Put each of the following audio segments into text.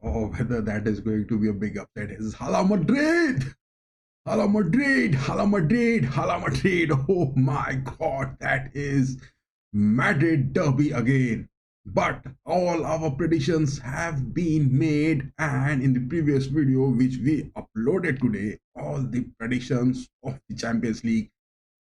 or whether that is going to be a big upset is Hala Madrid! Hala Madrid! Hala Madrid! Hala Madrid! Oh my god, that is Madrid derby again. But all our predictions have been made, and in the previous video which we uploaded today, all the predictions of the Champions League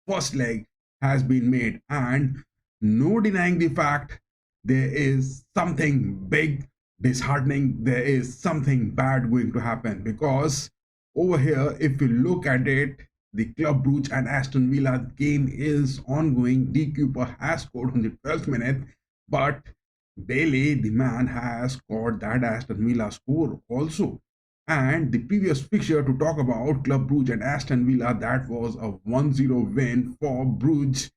first leg has been made, and no denying the fact there is something big disheartening, there is something bad going to happen, because over here if you look at it, the Club Brugge and Aston Villa game is ongoing. D Cooper has scored on the 12th minute, but Bailey, the man, has scored that Aston Villa score also. And the previous fixture to talk about, Club Brugge and Aston Villa, that was a 1-0 win for Brugge.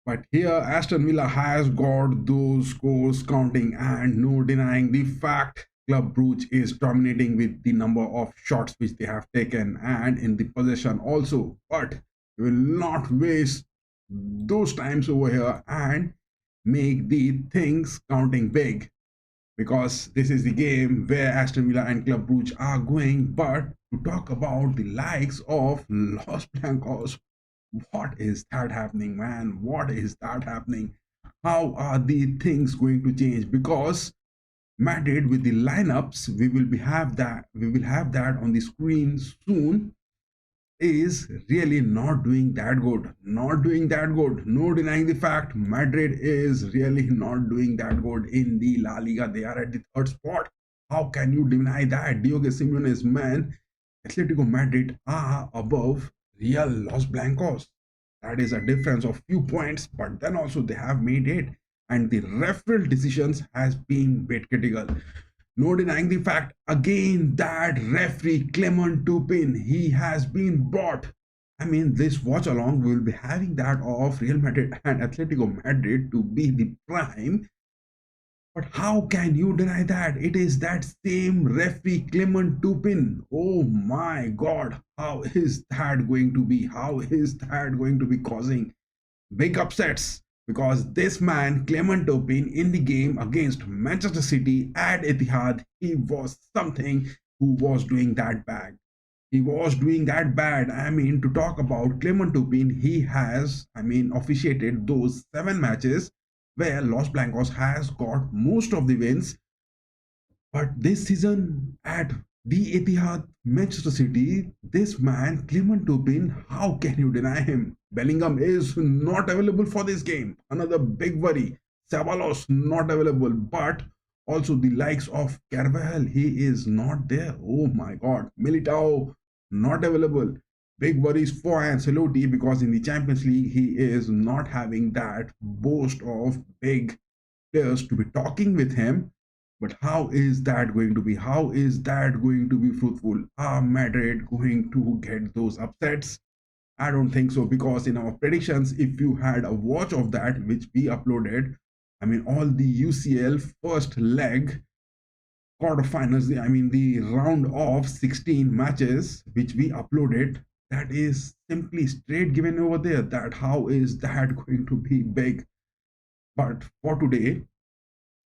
But here Aston Villa has got those scores counting, and no denying the fact Club Brugge is dominating with the number of shots which they have taken and in the possession also. But we will not waste those times over here and make the things counting big, because this is the game where Aston Villa and Club Brugge are going. But to talk about the likes of Los Blancos, what is that happening, man? What is that happening? How are the things going to change? Because Madrid, with the lineups, we will have that on the screen soon, is really not doing that good. Not doing that good. No denying the fact Madrid is really not doing that good in the La Liga. They are at the third spot. How can you deny that? Diogo Simeone's man, Atletico Madrid are above Real Los Blancos. That is a difference of few points, but then also they have made it, and the referral decisions has been bit critical. No denying the fact again that referee Clement Turpin, he has been brought. I mean, this watch along will be having that of Real Madrid and Atletico Madrid to be the prime. But how can you deny that? It is that same referee Clement Turpin. Oh my god, how is that going to be? How is that going to be causing big upsets? Because this man, Clement Turpin, in the game against Manchester City at Etihad, he was something who was doing that bad. He was doing that bad. I mean, to talk about Clement Turpin, he has, officiated those 7 matches where Los Blancos has got most of the wins. But this season at the Etihad, Manchester City, this man, Clement Turpin, how can you deny him? Bellingham is not available for this game. Another big worry. Ceballos not available, but also the likes of Carvajal, he is not there. Oh my God. Militao not available. Big worries for Ancelotti, because in the Champions League, he is not having that boast of big players to be talking with him. But how is that going to be? How is that going to be fruitful? Are Madrid going to get those upsets? I don't think so, because in our predictions, if you had a watch of that, which we uploaded, all the UCL first leg quarterfinals, the round of 16 matches, which we uploaded, that is simply straight given over there. That how is that going to be big? But for today,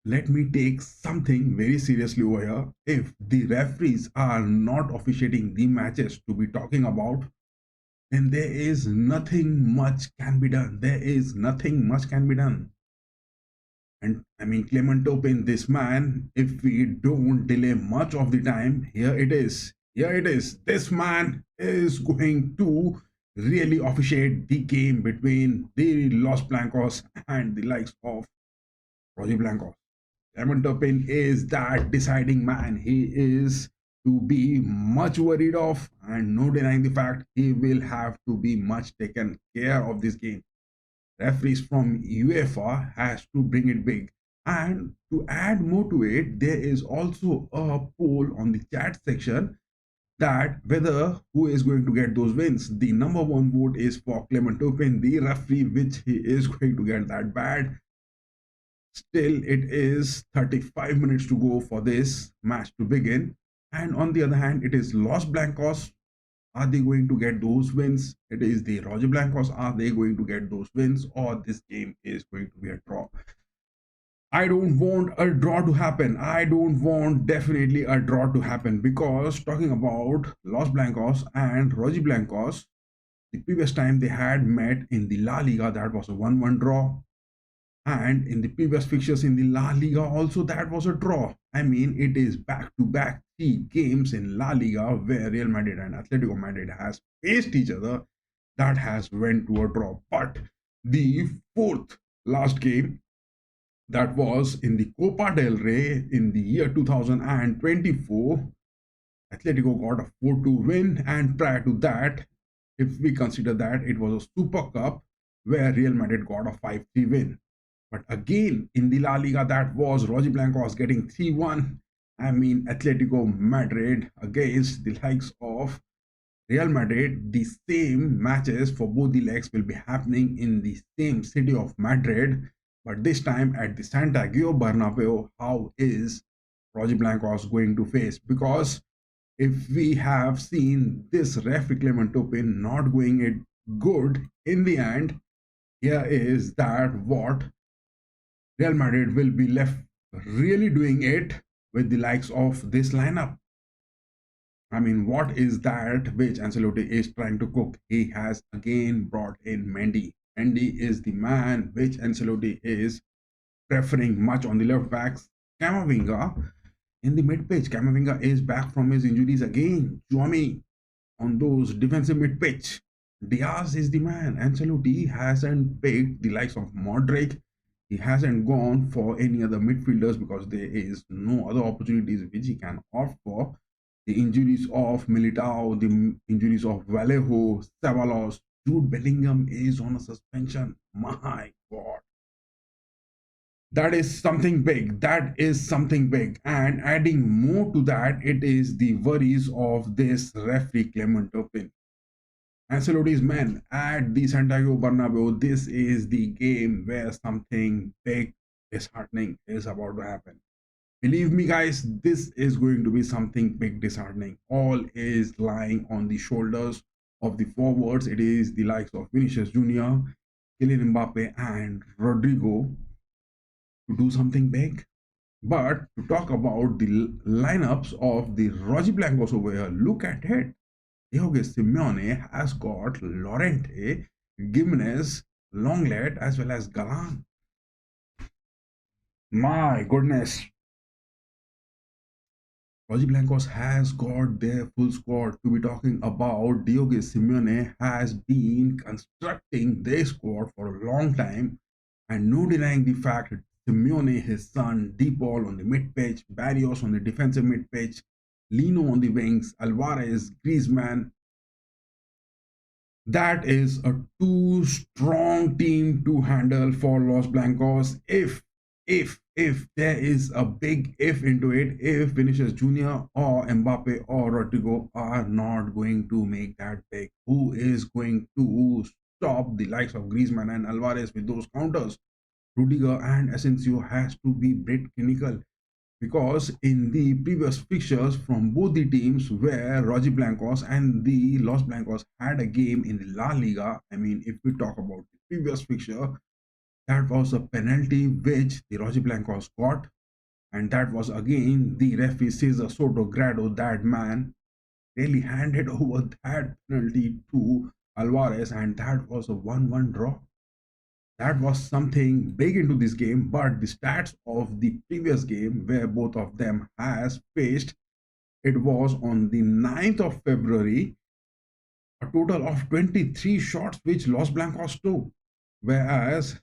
let me take something very seriously over here. If the referees are not officiating the matches to be talking about, then there is nothing much can be done. There is nothing much can be done. And Clement Turpin, this man, if we don't delay much of the time, here it is. Here it is. This man is going to really officiate the game between the Los Blancos and the likes of Roger Blancos. Clement Turpin is that deciding man. He is to be much worried of, and no denying the fact he will have to be much taken care of this game. Referees from UEFA has to bring it big. And to add more to it, there is also a poll on the chat section that whether who is going to get those wins. The number one vote is for Clement Turpin, the referee, which he is going to get that bad. Still, it is 35 minutes to go for this match to begin. And on the other hand, it is Los Blancos. Are they going to get those wins? It is the Roger Blancos. Are they going to get those wins? Or this game is going to be a draw? I don't want a draw to happen. I don't want definitely a draw to happen, because talking about Los Blancos and Roji Blancos, the previous time they had met in the La Liga, that was a 1-1 draw. And in the previous fixtures in the La Liga also, that was a draw. I mean, it is back-to-back 3 games in La Liga where Real Madrid and Atletico Madrid has faced each other, that has went to a draw. But the fourth last game, that was in the Copa del Rey in the year 2024, Atletico got a 4-2 win, and prior to that, if we consider that, it was a Super Cup where Real Madrid got a 5-3 win. But again, in the La Liga, that was Roji Blancos getting 3-1. I mean, Atletico Madrid against the likes of Real Madrid. The same matches for both the legs will be happening in the same city of Madrid, but this time at the Santiago Bernabeu. How is Roji Blancos going to face? Because if we have seen this referee Clement Turpin not going it good in the end, here is that what Real Madrid will be left really doing it with the likes of this lineup. I mean, what is that which Ancelotti is trying to cook? He has again brought in Mendy. Mendy is the man which Ancelotti is preferring much on the left backs. Camavinga in the mid pitch. Camavinga is back from his injuries again. Chouameni on those defensive mid pitch. Diaz is the man. Ancelotti hasn't picked the likes of Modric. He hasn't gone for any other midfielders because there is no other opportunities which he can opt for. The injuries of Militao, the injuries of Vallejo, Ceballos, Jude Bellingham is on a suspension. My God. That is something big. That is something big. And adding more to that, it is the worries of this referee Clement Turpin. Ancelotti's men at the Santiago Bernabeu. This is the game where something big, disheartening is about to happen. Believe me, guys, this is going to be something big, disheartening. All is lying on the shoulders of the forwards. It is the likes of Vinicius Jr., Kylian Mbappe, and Rodrigo to do something big. But to talk about the lineups of the Roji Blancos over here, look at it. Diogo Simeone has got Llorente, Gimenez, Longlet, as well as Galan. My goodness. Roji Blancos has got their full squad. To be talking about, Diogo Simeone has been constructing their squad for a long time, and no denying the fact that Simeone, his son, De Paul on the mid pitch, Barrios on the defensive mid pitch, Lino on the wings, Alvarez, Griezmann. That is a too strong team to handle for Los Blancos. If there is a big if into it, if Vinicius Jr. or Mbappe or Rodrigo are not going to make that big, who is going to stop the likes of Griezmann and Alvarez with those counters? Rudiger and Asensio has to be bit clinical, because in the previous fixtures from both the teams where Roji Blancos and the Los Blancos had a game in the La Liga, I mean, if we talk about the previous fixture, that was a penalty which the Roji Blancos got, and that was again the referee Cesar Soto Grado, that man really handed over that penalty to Alvarez, and that was a 1-1 draw. That was something big into this game, but the stats of the previous game where both of them has faced, it was on the 9th of February, a total of 23 shots which Los Blancos took, whereas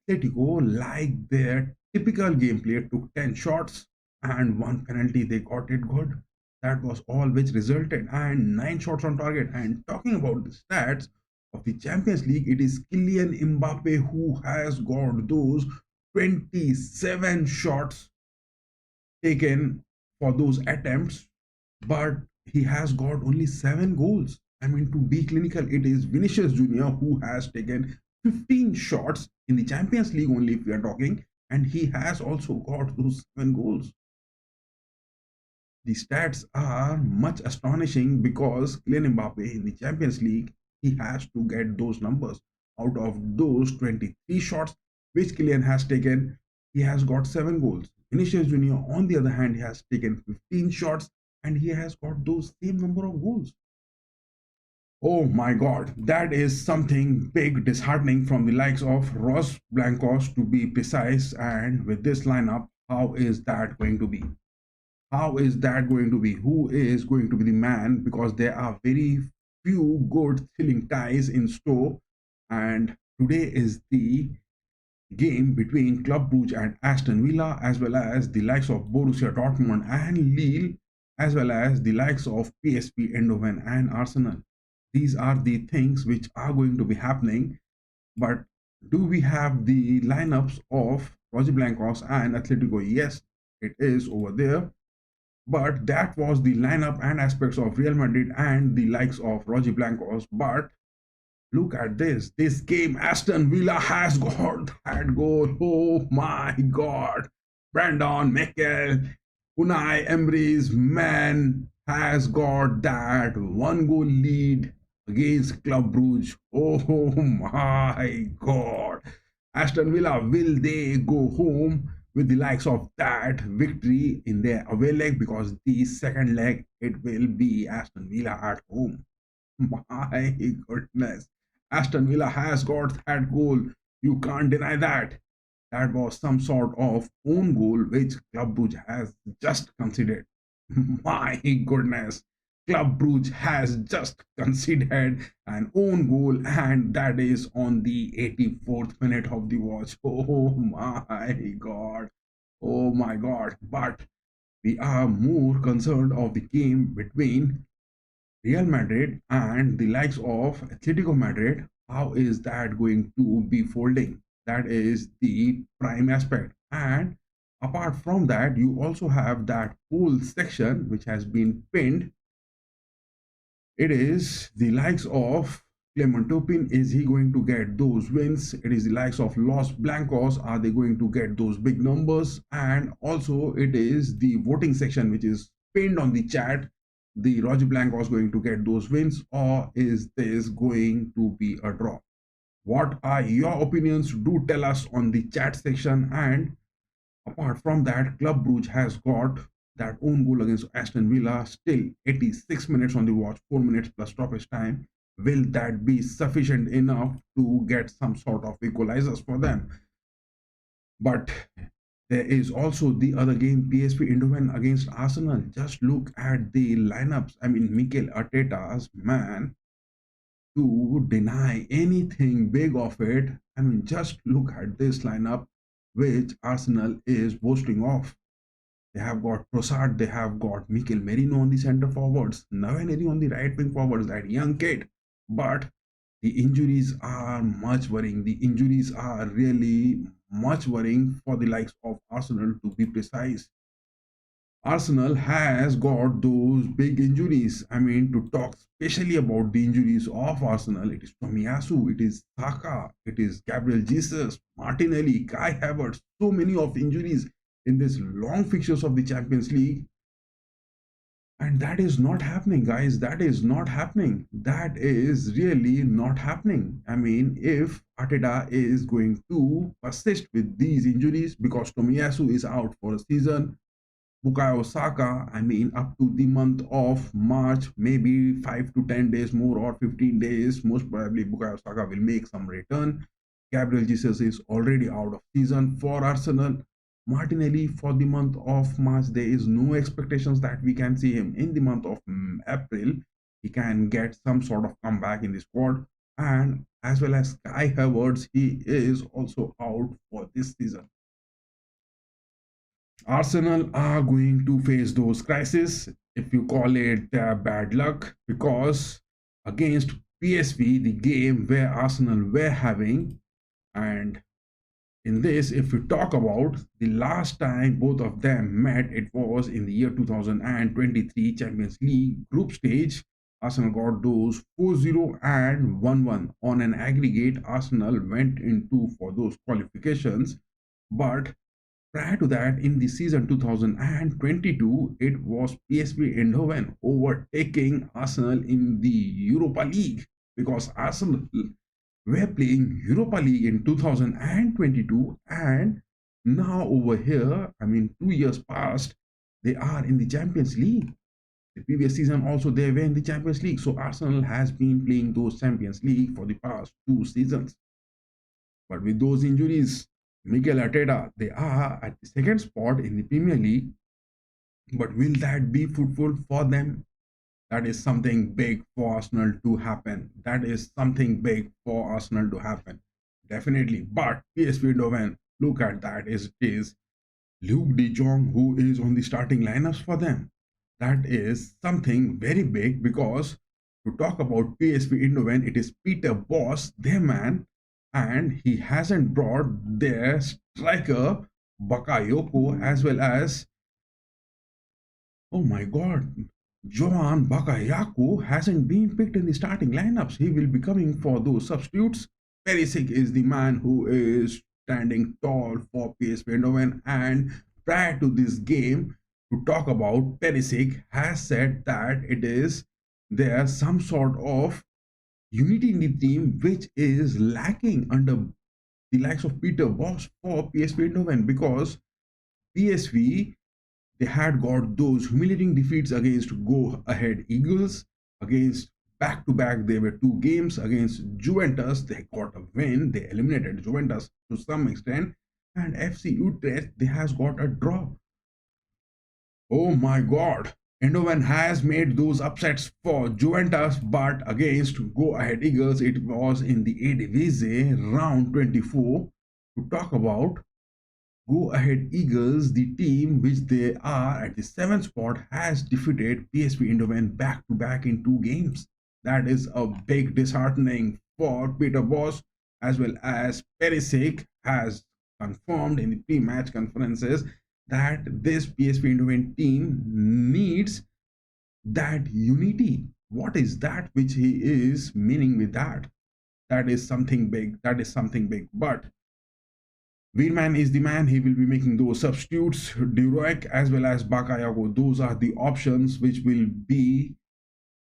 Atletico, like their typical gameplay, took 10 shots and 1 penalty. They got it good. That was all which resulted, and 9 shots on target. And talking about the stats of the Champions League, it is Kylian Mbappe who has got those 27 shots taken for those attempts, but he has got only 7 goals. I mean, to be clinical, it is Vinicius Jr. who has taken 15 shots in the Champions League only, if we are talking, and he has also got those 7 goals. The stats are much astonishing because Kylian Mbappe in the Champions League, he has to get those numbers. Out of those 23 shots which Kylian has taken, he has got 7 goals. Vinicius Junior, on the other hand, he has taken 15 shots and he has got those same number of goals. Oh my God, that is something big, disheartening from the likes of Ross Blancos to be precise. And with this lineup, how is that going to be? How is that going to be? Who is going to be the man? Because there are very few good thrilling ties in store. And today is the game between Club Brugge and Aston Villa, as well as the likes of Borussia Dortmund and Lille, as well as the likes of PSV Eindhoven and Arsenal. These are the things which are going to be happening. But do we have the lineups of Roger Blancos and Atletico? Yes, it is over there. But that was the lineup and aspects of Real Madrid and the likes of Roger Blancos. But look at this. This game, Aston Villa has got that goal. Oh my God. Brandon Mikel, Unai Emery's man has got that 1 goal lead against Club Brugge. Oh my God. Aston Villa, will they go home with the likes of that victory in their away leg? Because the second leg, it will be Aston Villa at home. My goodness. Aston Villa has got that goal. You can't deny that. That was some sort of own goal which Club Brugge has just considered. My goodness. Club Brugge has just conceded an own goal, and that is on the 84th minute of the watch. Oh my God. Oh my God. But we are more concerned of the game between Real Madrid and the likes of Atletico Madrid. How is that going to be folding? That is the prime aspect. And apart from that, you also have that whole section which has been pinned. It is the likes of Clement Turpin. Is he going to get those wins? It is the likes of Los Blancos. Are they going to get those big numbers? And also, it is the voting section which is pinned on the chat. The Roger Blancos going to get those wins, or is this going to be a draw? What are your opinions? Do tell us on the chat section. And apart from that, Club Brugge has got that own goal against Aston Villa. Still 86 minutes on the watch, 4 minutes plus stoppage time. Will that be sufficient enough to get some sort of equalizers for them? But there is also the other game, PSV Eindhoven against Arsenal. Just look at the lineups. I mean, Mikel Arteta's man, to deny anything big of it. I mean, just look at this lineup which Arsenal is boasting of. They have got Trossard, they have got Mikel Merino on the centre forwards, Navaneri on the right wing forwards, that young kid. But the injuries are much worrying. The injuries are really much worrying for the likes of Arsenal, to be precise. Arsenal has got those big injuries. I mean, to talk especially about the injuries of Arsenal, it is Tomiyasu, it is Saka, it is Gabriel Jesus, Martinelli, Kai Havertz, so many of injuries in this long fixtures of the Champions League. And that is not happening, guys. That is not happening. That is really not happening. I mean, if Arteta is going to persist with these injuries, because Tomiyasu is out for a season, Bukayo Saka, I mean, up to the month of March, maybe 5 to 10 days more or 15 days, most probably Bukayo Saka will make some return. Gabriel Jesus is already out of season for Arsenal. Martinelli, for the month of March, there is no expectations that we can see him. In the month of April, he can get some sort of comeback in the squad. And as well as Kai Havertz, he is also out for this season. Arsenal are going to face those crises, if you call it bad luck, because against PSV, the game where Arsenal were having, and in this, if we talk about the last time both of them met, it was in the year 2023 Champions League group stage. Arsenal got those 4-0 and 1-1 on an aggregate. Arsenal went into for those qualifications, but prior to that, in the season 2022, it was PSV Eindhoven overtaking Arsenal in the Europa League, because Arsenal were playing Europa League in 2022 and Now over here, I mean, 2 years past, they are in the Champions League. The previous season also they were in the Champions League. So Arsenal has been playing those Champions League for the past 2 seasons. But with those injuries, Mikel Arteta, they are at the second spot in the Premier League. But will that be fruitful for them? That is something big for Arsenal to happen. That is something big for Arsenal to happen. Definitely. But PSV Eindhoven, look at that. It is Luke De Jong who is on the starting lineups for them. That is something very big because to talk about PSV Eindhoven, it is Peter Bosz, their man, and he hasn't brought their striker Bakayoko as well as, oh my god, Johan Bakayoko hasn't been picked in the starting lineups. He will be coming for those substitutes. Perisic is the man who is standing tall for PSV Eindhoven, and prior to this game, to talk about, Perisic has said that it is there some sort of unity in the team which is lacking under the likes of Peter Bosz for PSV Eindhoven, because PSV, they had got those humiliating defeats against go ahead Eagles, against back to back there were two games against Juventus. They got a win, they eliminated Juventus to some extent, and FC Utrecht, they has got a draw. Oh my god, Eindhoven has made those upsets for Juventus, but against go ahead Eagles, it was in the Eredivisie round 24. To talk about go ahead Eagles, the team which they are at the seventh spot, has defeated PSV Eindhoven back to back in 2 games. That is a big disheartening for Peter Bosz, as well as Perisic has confirmed in the pre-match conferences that this PSV Eindhoven team needs that unity. What is that which he is meaning with that? That is something big. That is something big. But Weirman is the man. He will be making those substitutes. Duroek as well as Bakayoko. Those are the options which will be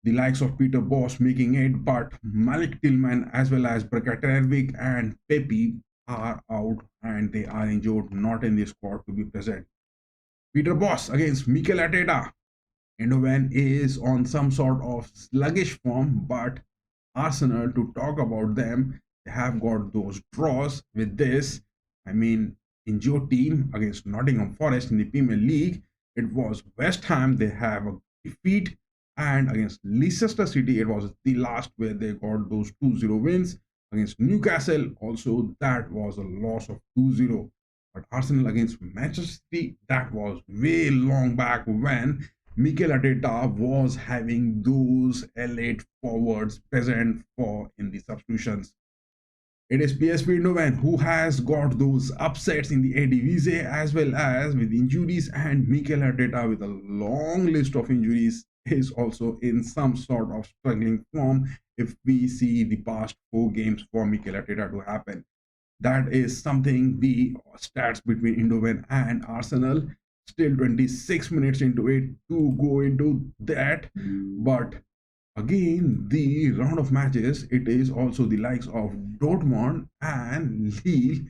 the likes of Peter Bosz making it. But Malik Tillman as well as Brakatervik and Pepe are out and they are injured, not in the squad to be present. Peter Bosz against Mikel Arteta. Eindhoven is on some sort of sluggish form, but Arsenal, to talk about them, they have got those draws with this. I mean, in your team against Nottingham Forest in the Premier League, it was West Ham, they have a defeat, and against Leicester City, it was the last where they got those 2-0 wins. Against Newcastle, also that was a loss of 2-0. But Arsenal against Manchester City, that was way long back when Mikel Arteta was having those elite forwards present for in the substitutions. It is PSV Eindhoven who has got those upsets in the Eredivisie as well as with injuries, and Mikel Arteta with a long list of injuries is also in some sort of struggling form if we see the past 4 games for Mikel Arteta to happen. That is something the stats between Eindhoven and Arsenal. Still 26 minutes into it to go into that. But again, the round of matches, it is also the likes of Dortmund and Lille.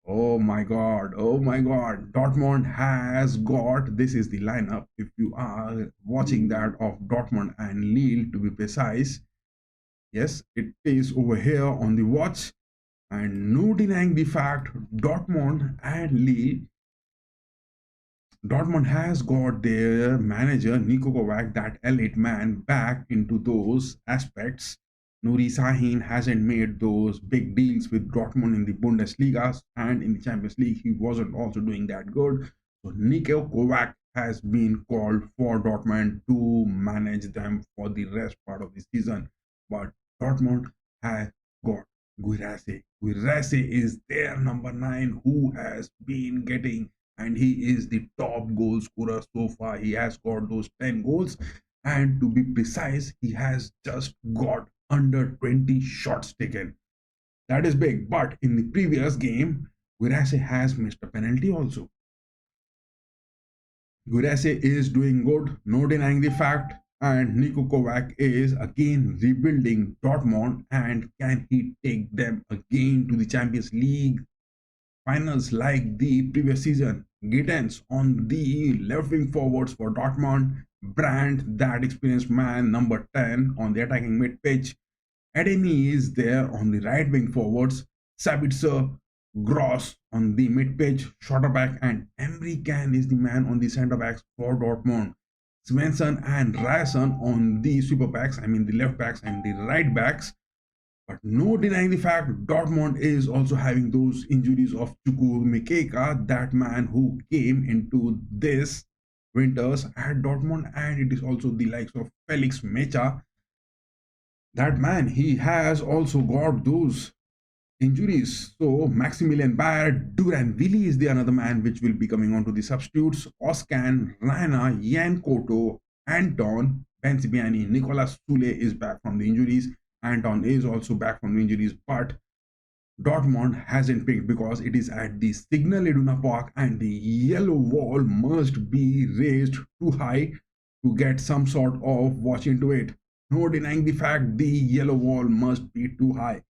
Oh my god, oh my god. Dortmund has got, this is the lineup if you are watching that, of Dortmund and Lille to be precise. Yes, it is over here on the watch. And no denying the fact, Dortmund and Lille, Dortmund has got their manager Niko Kovac, that elite man, back into those aspects. Nuri Sahin hasn't made those big deals with Dortmund in the Bundesliga, and in the Champions League he wasn't also doing that good. So Niko Kovac has been called for Dortmund to manage them for the rest part of the season. But Dortmund has got Guirassy. Guirassy is their number 9 who has been getting, and he is the top goal scorer so far. He has got those 10 goals, and to be precise, he has just got under 20 shots taken. That is big. But in the previous game, Guirassy has missed a penalty also. Guirassy is doing good, no denying the fact. And Niko Kovac is again rebuilding Dortmund, and can he take them again to the Champions League finals like the previous season. Gittens on the left wing forwards for Dortmund, Brandt, that experienced man, number 10 on the attacking mid pitch. Ademi is there on the right wing forwards, Sabitzer, Gross on the mid pitch, shorter back, and Emre Can is the man on the centre backs for Dortmund. Svensson and Ryerson on the sweeper backs, I mean the left backs and the right backs. But no denying the fact Dortmund is also having those injuries of Chukwuemeka Mikeka, that man who came into this winters at Dortmund, and it is also the likes of Felix Mecha. That man, he has also got those injuries. So Maximilian Bayer, Duran Willi is the another man which will be coming on to the substitutes. Oscan, Raina, Jan Koto, Anton, Benzibiani, Nicolas Sule is back from the injuries. Anton is also back from the injuries, but Dortmund hasn't picked because it is at the Signal Iduna Park and the yellow wall must be raised too high to get some sort of watch into it. No denying the fact the yellow wall must be too high.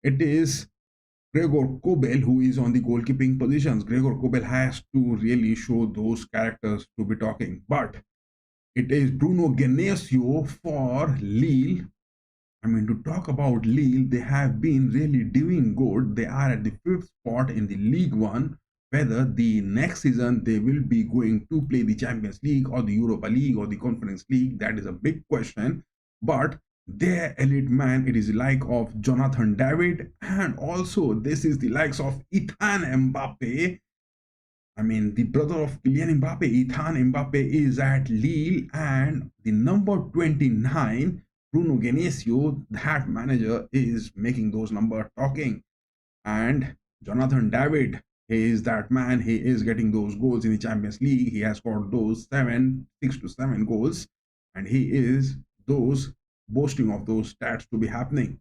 It is Gregor Kobel who is on the goalkeeping positions. Gregor Kobel has to really show those characters to be talking. But it is Bruno Genesio for Lille. I mean, to talk about Lille, they have been really doing good. They are at the 5th spot in the League One. Whether the next season they will be going to play the Champions League or the Europa League or the Conference League, that is a big question. But their elite man, it is the like of Jonathan David, and also this is the likes of Ethan Mbappe. I mean, the brother of Kylian Mbappe, Ethan Mbappe, is at Lille, and the number 29, Bruno Genesio, that manager, is making those numbers talking. And Jonathan David, he is that man. He is getting those goals in the Champions League. He has got those 6 to 7 goals, and he is those boasting of those stats to be happening.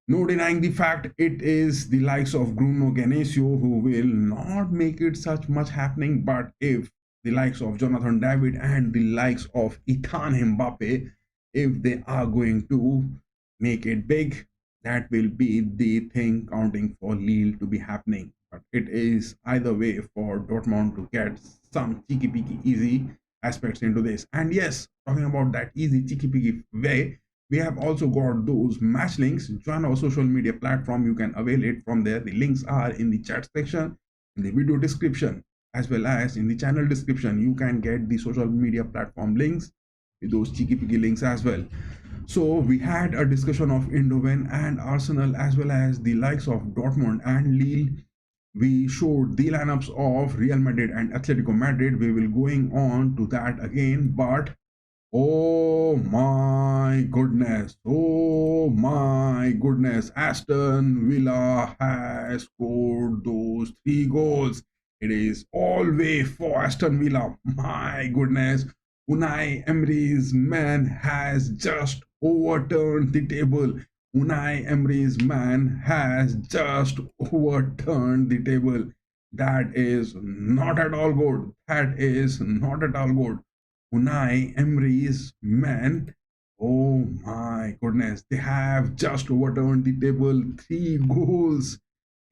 No denying the fact it is the likes of Bruno Genesio who will not make it such much happening, but if the likes of Jonathan David and the likes of Ethan Mbappe, if they are going to make it big, that will be the thing counting for Lille to be happening. But it is either way for Dortmund to get some cheeky peeky easy aspects into this. And yes, talking about that easy cheeky peeky way, we have also got those match links. Join our social media platform. You can avail it from there. The links are in the chat section, in the video description, as well as in the channel description. You can get the social media platform links with those cheeky peeky links as well. So we had a discussion of Eindhoven and Arsenal, as well as the likes of Dortmund and Lille. We showed the lineups of Real Madrid and Atletico Madrid. We will going on to that again, but oh my goodness, Aston Villa has scored those 3 goals. It is all way for Aston Villa. My goodness, Unai Emery's man has just overturned the table. Unai Emery's man has just overturned the table. That is not at all good. That is not at all good. Unai Emery's men, oh my goodness, they have just overturned the table. 3 goals.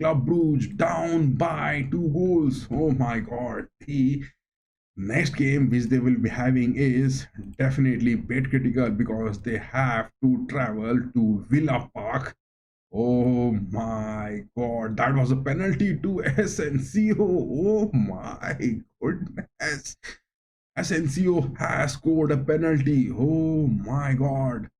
Club Brugge down by 2 goals. Oh my god. The next game which they will be having is definitely a bit critical because they have to travel to Villa Park. Oh my god, that was a penalty to Asensio. Oh my goodness. Asensio has scored a penalty. Oh my god.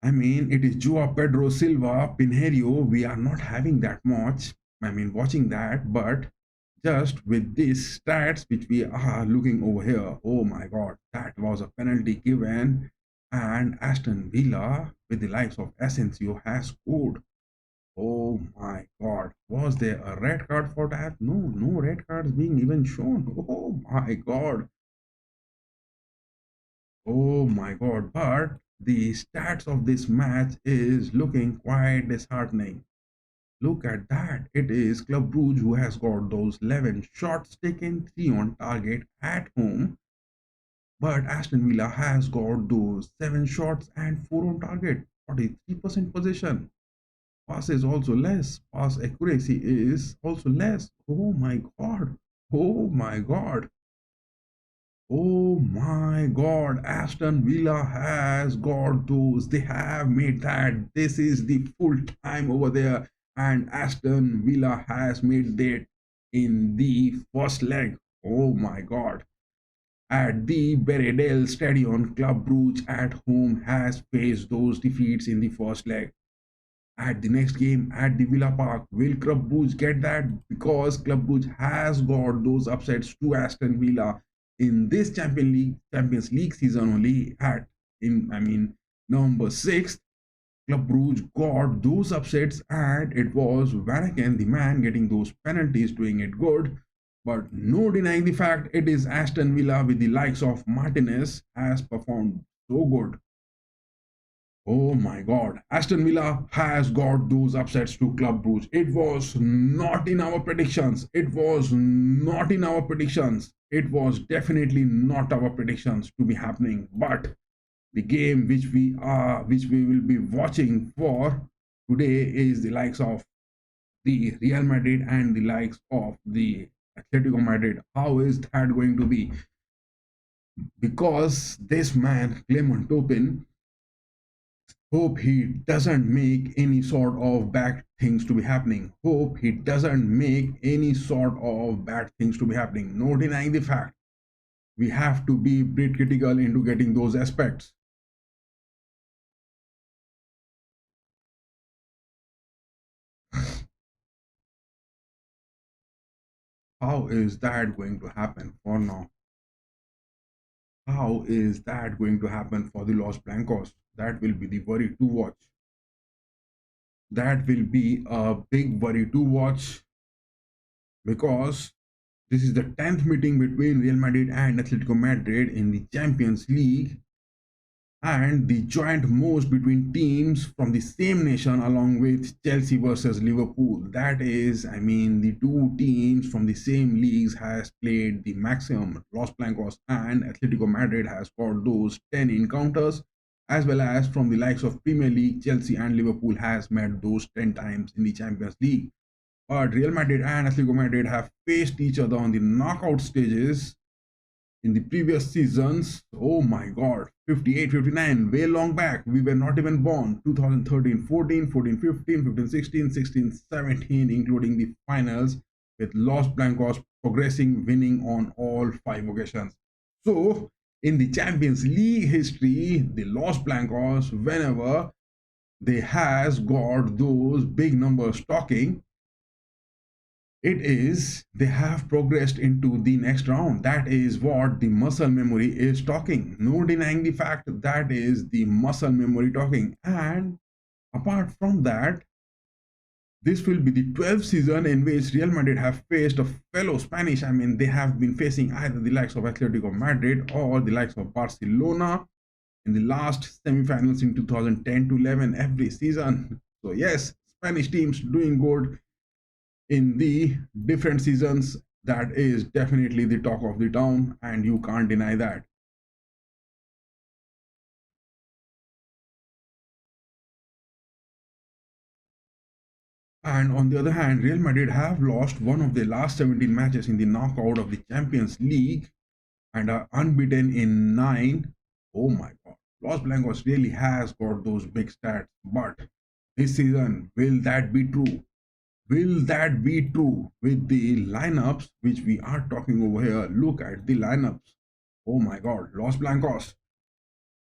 I mean, it is Joao Pedro Silva, Pinheiro. We are not having that much. I mean, watching that, but just with these stats which we are looking over here, oh my god, that was a penalty given, and Aston Villa with the likes of Asensio has scored. Oh my god, was there a red card for that? No, no red cards being even shown. Oh my god. Oh my god, but the stats of this match is looking quite disheartening. Look at that. It is Club Brugge who has got those 11 shots taken, 3 on target at home. But Aston Villa has got those 7 shots and 4 on target, 43% possession. Pass is also less. Pass accuracy is also less. Oh my god. Oh my god. Oh my god. Aston Villa has got those. They have made that. This is the full time over there. And Aston Villa has made that in the first leg. Oh my god. At the Beredel Stadion, Club Brugge at home has faced those defeats in the first leg. At the next game at the Villa Park, will Club Brugge get that? Because Club Brugge has got those upsets to Aston Villa in this Champions League season only at November 6th. Club Brugge got those upsets, and it was Vanaken, the man, getting those penalties, doing it good. But no denying the fact it is Aston Villa with the likes of Martinez has performed so good. Oh my god, Aston Villa has got those upsets to Club Brugge. It was not in our predictions. It was not in our predictions. It was definitely not our predictions to be happening. But the game which we will be watching for today is the likes of the Real Madrid and the likes of the Atletico Madrid. How is that going to be? Because this man, Clement Topin, hope he doesn't make any sort of bad things to be happening. Hope he doesn't make any sort of bad things to be happening. No denying the fact. We have to be bit critical into getting those aspects. How is that going to happen for now? How is that going to happen for the Los Blancos? That will be the worry to watch. That will be a big worry to watch because this is the 10th meeting between Real Madrid and Atletico Madrid in the Champions League, and the joint most between teams from the same nation, along with Chelsea versus Liverpool. That is, the two teams from the same leagues has played the maximum. Los Blancos and Atletico Madrid has got those 10 encounters, as well as from the likes of Premier League, Chelsea and Liverpool has met those 10 times in the Champions League. But Real Madrid and Atletico Madrid have faced each other on the knockout stages in the previous seasons. Oh my god, 58 59, way long back, we were not even born. 2013 14, 14 15, 15 16, 16 17, including the finals, with Los Blancos progressing, winning on all 5 occasions. So in the Champions League history, the Los Blancos, whenever they has got those big numbers talking, it is they have progressed into the next round. That is what the muscle memory is talking. No denying the fact that is the muscle memory talking. And apart from that, this will be the 12th season in which Real Madrid have faced a fellow Spanish. They have been facing either the likes of Atletico Madrid or the likes of Barcelona in the last semi-finals in 2010 to 11 every season. So yes, Spanish teams doing good in the different seasons. That is definitely the talk of the town, and you can't deny that. And on the other hand, Real Madrid have lost one of their last 17 matches in the knockout of the Champions League and are unbeaten in 9. Oh my god. Los Blancos really has got those big stats. But this season, will that be true? Will that be true with the lineups which we are talking over here? Look at the lineups. Oh my god, Los Blancos.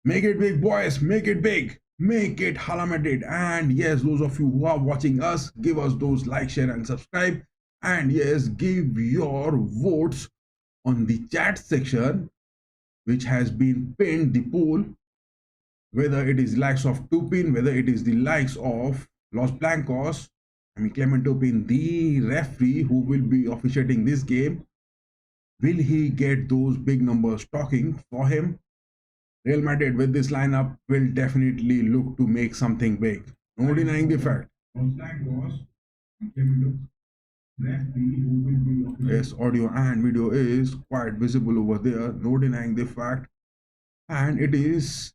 Make it big, boys. Make it big. Make it Hala Madrid. And yes, those of you who are watching us, give us those like, share, and subscribe. And yes, give your votes on the chat section, which has been pinned the poll, whether it is likes of Tupin, whether it is the likes of Los Blancos. Clement Topin, the referee who will be officiating this game, will he get those big numbers talking for him? Real Madrid with this lineup will definitely look to make something big. No denying the fact. Yes, audio and video is quite visible over there. No denying the fact. And it is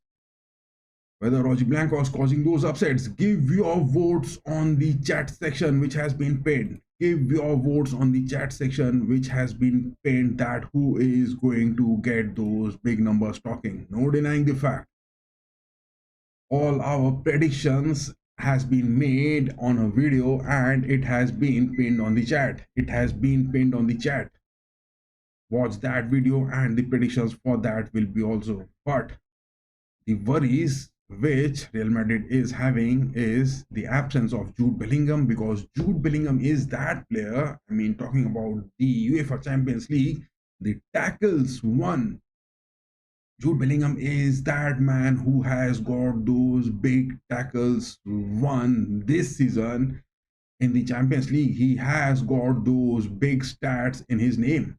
whether Rojiblanco is causing those upsets. Give your votes on the chat section which has been pinned. Give your votes on the chat section which has been pinned, that who is going to get those big numbers talking. No denying the fact, all our predictions has been made on a video and it has been pinned on the chat. It has been pinned on the chat. Watch that video and the predictions for that will be also. But the worries which Real Madrid is having is the absence of Jude Bellingham, because Jude Bellingham is that player. I mean, talking about the UEFA Champions League, the tackles won. Jude Bellingham is that man who has got those big tackles won this season in the Champions League. He has got those big stats in his name.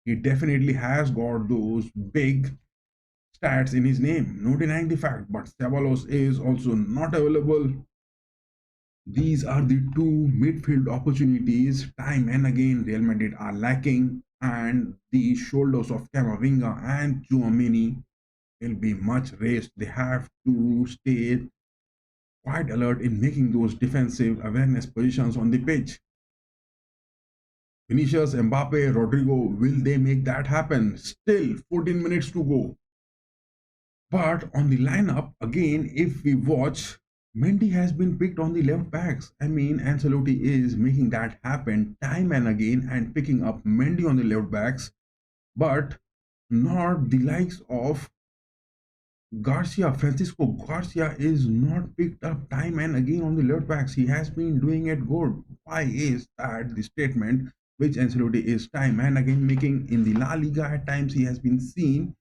He definitely has got those big stats in his name, no denying the fact. But Ceballos is also not available. These are the two midfield opportunities time and again Real Madrid are lacking, and the shoulders of Camavinga and Tchouaméni will be much raised. They have to stay quite alert in making those defensive awareness positions on the pitch. Vinicius, Mbappe, Rodrigo, will they make that happen? Still 14 minutes to go. But on the lineup, again, if we watch, Mendy has been picked on the left backs. I mean, Ancelotti is making that happen time and again and picking up Mendy on the left backs, but not the likes of Garcia. Francisco Garcia is not picked up time and again on the left backs. He has been doing it good. Why is that the statement which Ancelotti is time and again making in the La Liga? At times he has been seen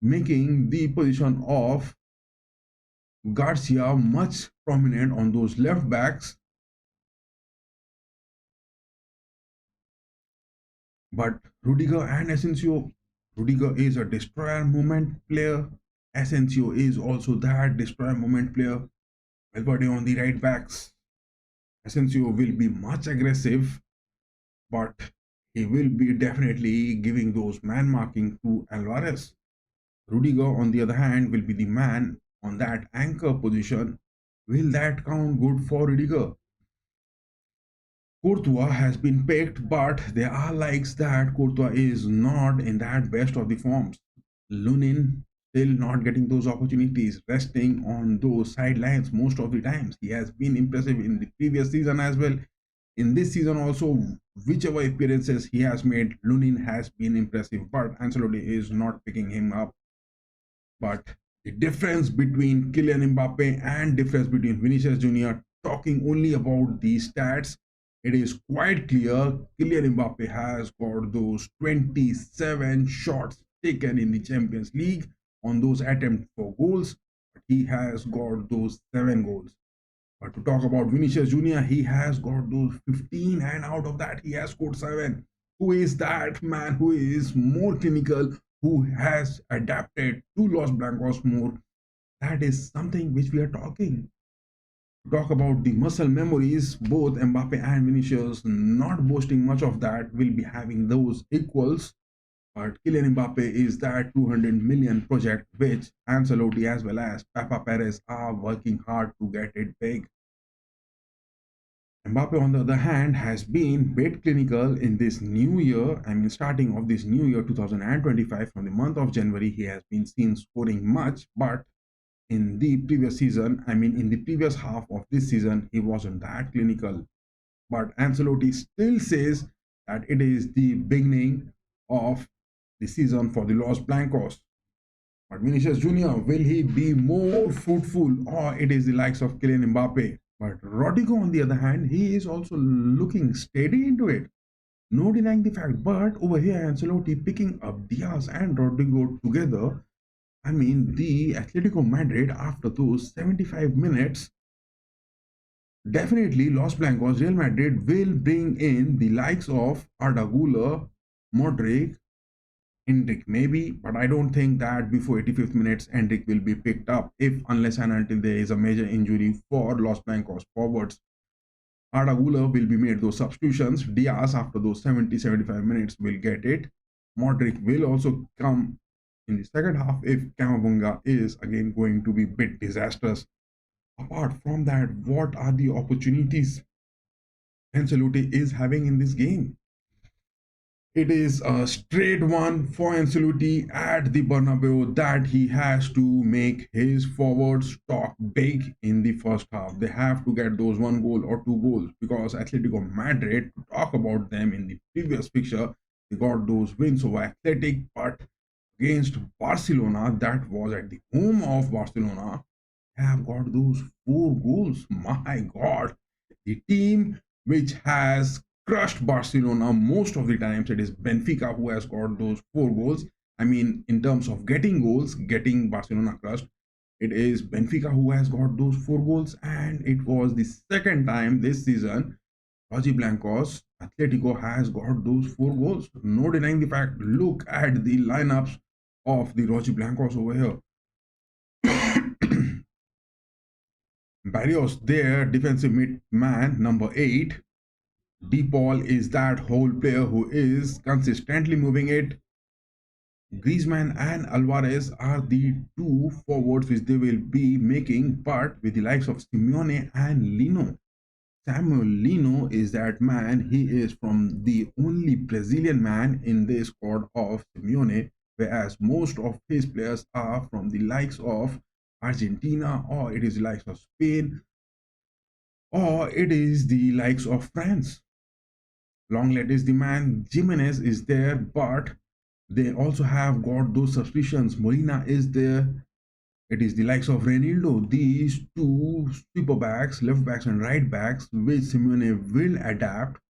making the position of Garcia much prominent on those left backs. But Rudiger and Asensio, Rudiger is a destroyer moment player. Asensio is also that destroyer moment player. Valverde on the right backs. Asensio will be much aggressive, but he will be definitely giving those man marking to Alvarez. Rudiger, on the other hand, will be the man on that anchor position. Will that count good for Rudiger? Courtois has been picked, but there are likes that Courtois is not in that best of the forms. Lunin still not getting those opportunities, resting on those sidelines most of the times. He has been impressive in the previous season as well. In this season also, whichever appearances he has made, Lunin has been impressive, but Ancelotti is not picking him up. But the difference between Kylian Mbappe and difference between Vinicius Jr., talking only about the stats, it is quite clear Kylian Mbappe has got those 27 shots taken in the Champions League on those attempts for goals, but he has got those 7 goals. But to talk about Vinicius Jr., he has got those 15 and out of that he has scored 7. Who is that man who is more clinical, who has adapted to Los Blancos more? That is something which we are talking. Talk about the muscle memories, both Mbappe and Vinicius not boasting much of that, will be having those equals. But Kylian Mbappe is that 200 million project which Ancelotti as well as Papa Perez are working hard to get it big. Mbappe, on the other hand, has been bit clinical in this new year. I mean, starting of this new year 2025, from the month of January, he has been seen scoring much, but in the previous season, I mean in the previous half of this season, he wasn't that clinical. But Ancelotti still says that it is the beginning of the season for the Los Blancos. But Vinicius Jr., will he be more fruitful, or it is the likes of Kylian Mbappe? But Rodrigo, on the other hand, he is also looking steady into it. No denying the fact. But over here, Ancelotti picking up Diaz and Rodrigo together. I mean, the Atletico Madrid, after those 75 minutes, definitely Los Blancos, Real Madrid will bring in the likes of Arda Güler, Modric, Endrick maybe, but I don't think that before 85th minutes Endrick will be picked up, if unless and until there is a major injury for Los Blancos forwards. Arda Güler will be made those substitutions. Diaz, after those 70-75 minutes, will get it. Modric will also come in the second half if Camavinga is again going to be a bit disastrous. Apart from that, what are the opportunities Ancelotti is having in this game? It is a straight one for Ancelotti at the Bernabeu that he has to make his forwards talk big in the first half. They have to get those one goal or two goals because Atletico Madrid, to talk about them in the previous fixture, they got those wins over Athletic, but against Barcelona, that was at the home of Barcelona, have got those four goals. My God, the team which has crushed Barcelona most of the times, it is Benfica who has got those four goals. I mean, in terms of getting goals, getting Barcelona crushed, it is Benfica who has got those four goals, and it was the second time this season Rojiblancos Atletico has got those four goals. No denying the fact. Look at the lineups of the Rojiblancos over here. Barrios there, defensive mid man, number 8. De Paul is that whole player who is consistently moving it. Griezmann and Alvarez are the two forwards which they will be making, but with the likes of Simeone and Lino. Samuel Lino is that man. He is from the only Brazilian man in the squad of Simeone, whereas most of his players are from the likes of Argentina, or it is the likes of Spain, or it is the likes of France. Longlet is the man. Jimenez is there, but they also have got those substitutions. Molina is there. It is the likes of Renildo, these two super backs, left backs and right backs, which Simeone will adapt.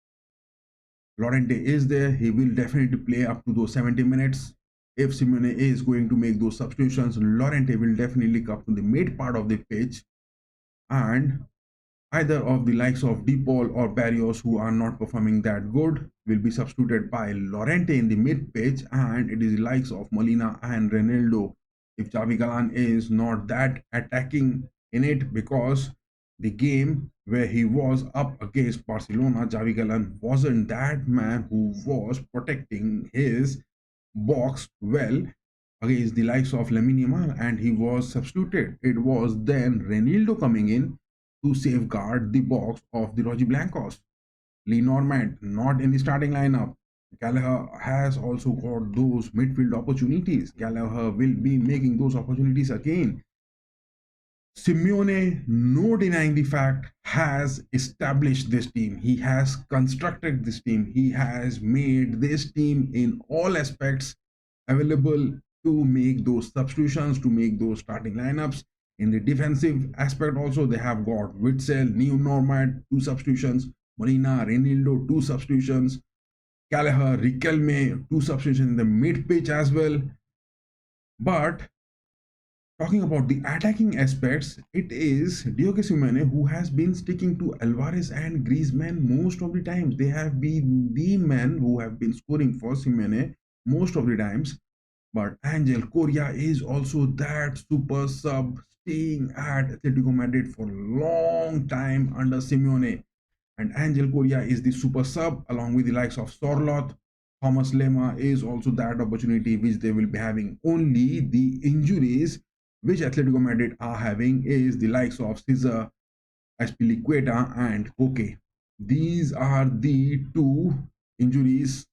Llorente is there. He will definitely play up to those 70 minutes. If Simeone is going to make those substitutions, Llorente will definitely come to the mid part of the pitch, and either of the likes of De Paul or Barrios, who are not performing that good, will be substituted by Llorente in the mid pitch, and it is the likes of Molina and Renildo if Xavi Galan is not that attacking in it, because the game where he was up against Barcelona, Xavi Galan wasn't that man who was protecting his box well against the likes of Lamine Yamal, and he was substituted. It was then Renildo coming in to safeguard the box of the Rojiblancos. Lenormand not in the starting lineup. Gallagher has also got those midfield opportunities. Gallagher will be making those opportunities again. Simeone, no denying the fact, has established this team. He has constructed this team. He has made this team in all aspects available to make those substitutions, to make those starting lineups. In the defensive aspect also, they have got Witzel, Neo Normand, 2 substitutions. Molina, Renildo, 2 substitutions. Gallagher, Riquelme, 2 substitutions in the mid pitch as well. But talking about the attacking aspects, it is Diogo Simeone who has been sticking to Alvarez and Griezmann most of the times. They have been the men who have been scoring for Simeone most of the times. But Angel Correa is also that super sub staying at Atletico Madrid for a long time under Simeone. And Angel Correa is the super sub along with the likes of Sorloth. Thomas Lemar is also that opportunity which they will be having. Only the injuries which Atletico Madrid are having is the likes of Cesar Azpilicueta and Koke. These are the 2 injuries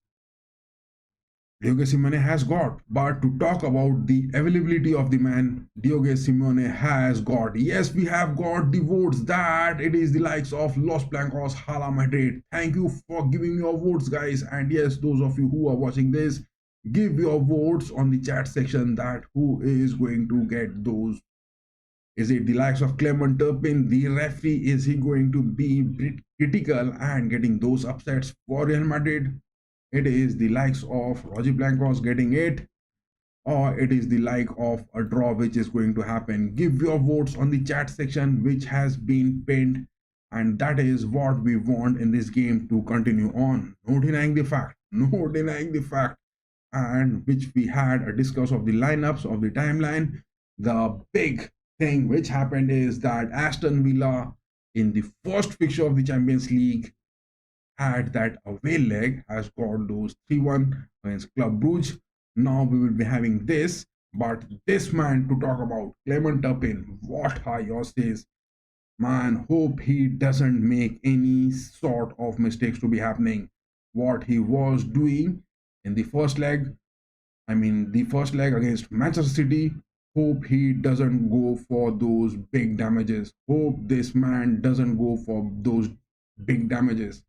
Diogo Simeone has got. But to talk about the availability of the man Diogo Simeone has got, yes, we have got the votes that it is the likes of Los Blancos Hala Madrid. Thank you for giving your votes, guys. And yes, those of you who are watching this, give your votes on the chat section that who is going to get those. Is it the likes of Clement Turpin, the referee? Is he going to be critical and getting those upsets for Real Madrid? It is the likes of Rojiblancos getting it, or it is the like of a draw which is going to happen. Give your votes on the chat section which has been pinned, and that is what we want in this game to continue on. No denying the fact, no denying the fact, and which we had a discuss of the lineups of the timeline. The big thing which happened is that Aston Villa in the first fixture of the Champions League had that away leg, has got those 3-1 against Club Brugge. Now we will be having this But this man to talk about, Clement Turpin, what are your says? Man, hope he doesn't make any sort of mistakes to be happening. What he was doing in the first leg, the first leg against Manchester City, hope he doesn't go for those big damages. Hope this man doesn't go for those big damages.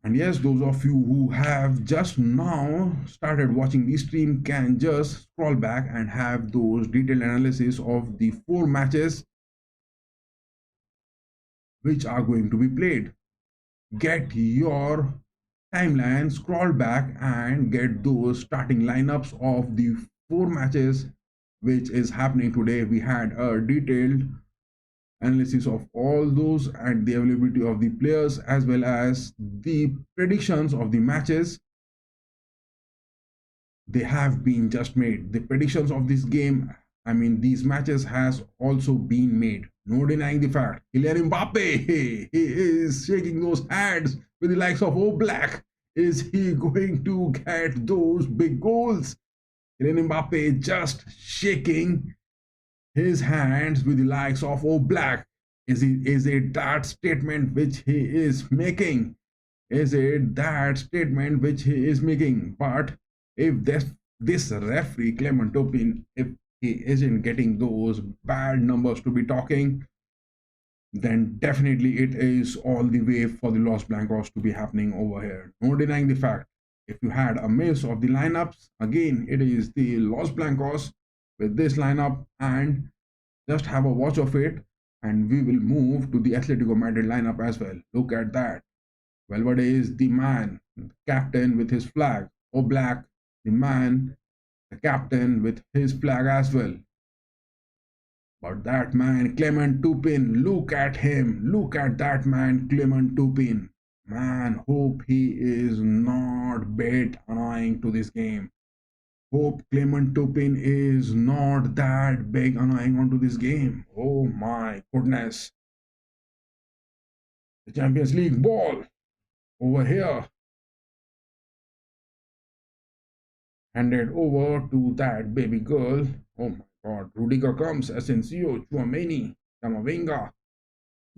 And yes, those of you who have just now started watching the stream can just scroll back and have those detailed analysis of the 4 matches which are going to be played. Get your timeline, scroll back and get those starting lineups of the 4 matches which is happening today. We had a detailed analysis of all those and the availability of the players as well as the predictions of the matches. They have been just made. The predictions of this game, these matches has also been made. No denying the fact. Kylian Mbappe, he is shaking those hands with the likes of Oblak. Is he going to get those big goals? Kylian Mbappe just shaking his hands with the likes of Oblak. Is it that statement which he is making? Is it that statement which he is making? But if this referee Clement Turpin, if he isn't getting those bad numbers to be talking, then definitely it is all the way for the Los Blancos to be happening over here. No denying the fact. If you had a miss of the lineups, again it is the Los Blancos with this lineup, and just have a watch of it, and we will move to the Atletico Madrid lineup as well. Look at that. Valverde is the man, the captain with his flag. Oblak, the man, the captain with his flag as well. But that man, Clement Turpin, look at him. Look at that man, Clement Turpin. Man, hope he is not bit annoying to this game. Hope Clement Turpin is not that big annoying onto this game. Oh my goodness. The Champions League ball over here. Handed over to that baby girl. Oh my god. Rudiger comes. Asensio, Chouameni, Camavinga,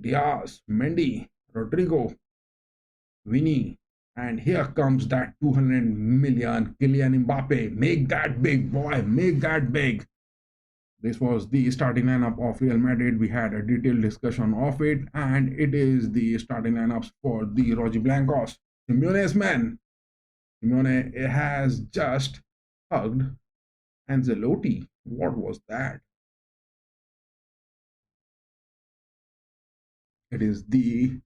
Diaz, Mendy, Rodrigo, Vinny. And here comes that 200 million Kylian Mbappe. Make that big, boy. Make that big. This was the starting lineup of Real Madrid. We had a detailed discussion of it. And it is the starting lineups for the Rojiblancos. Simeone's man. Simeone has just hugged Ancelotti. What was that? It is the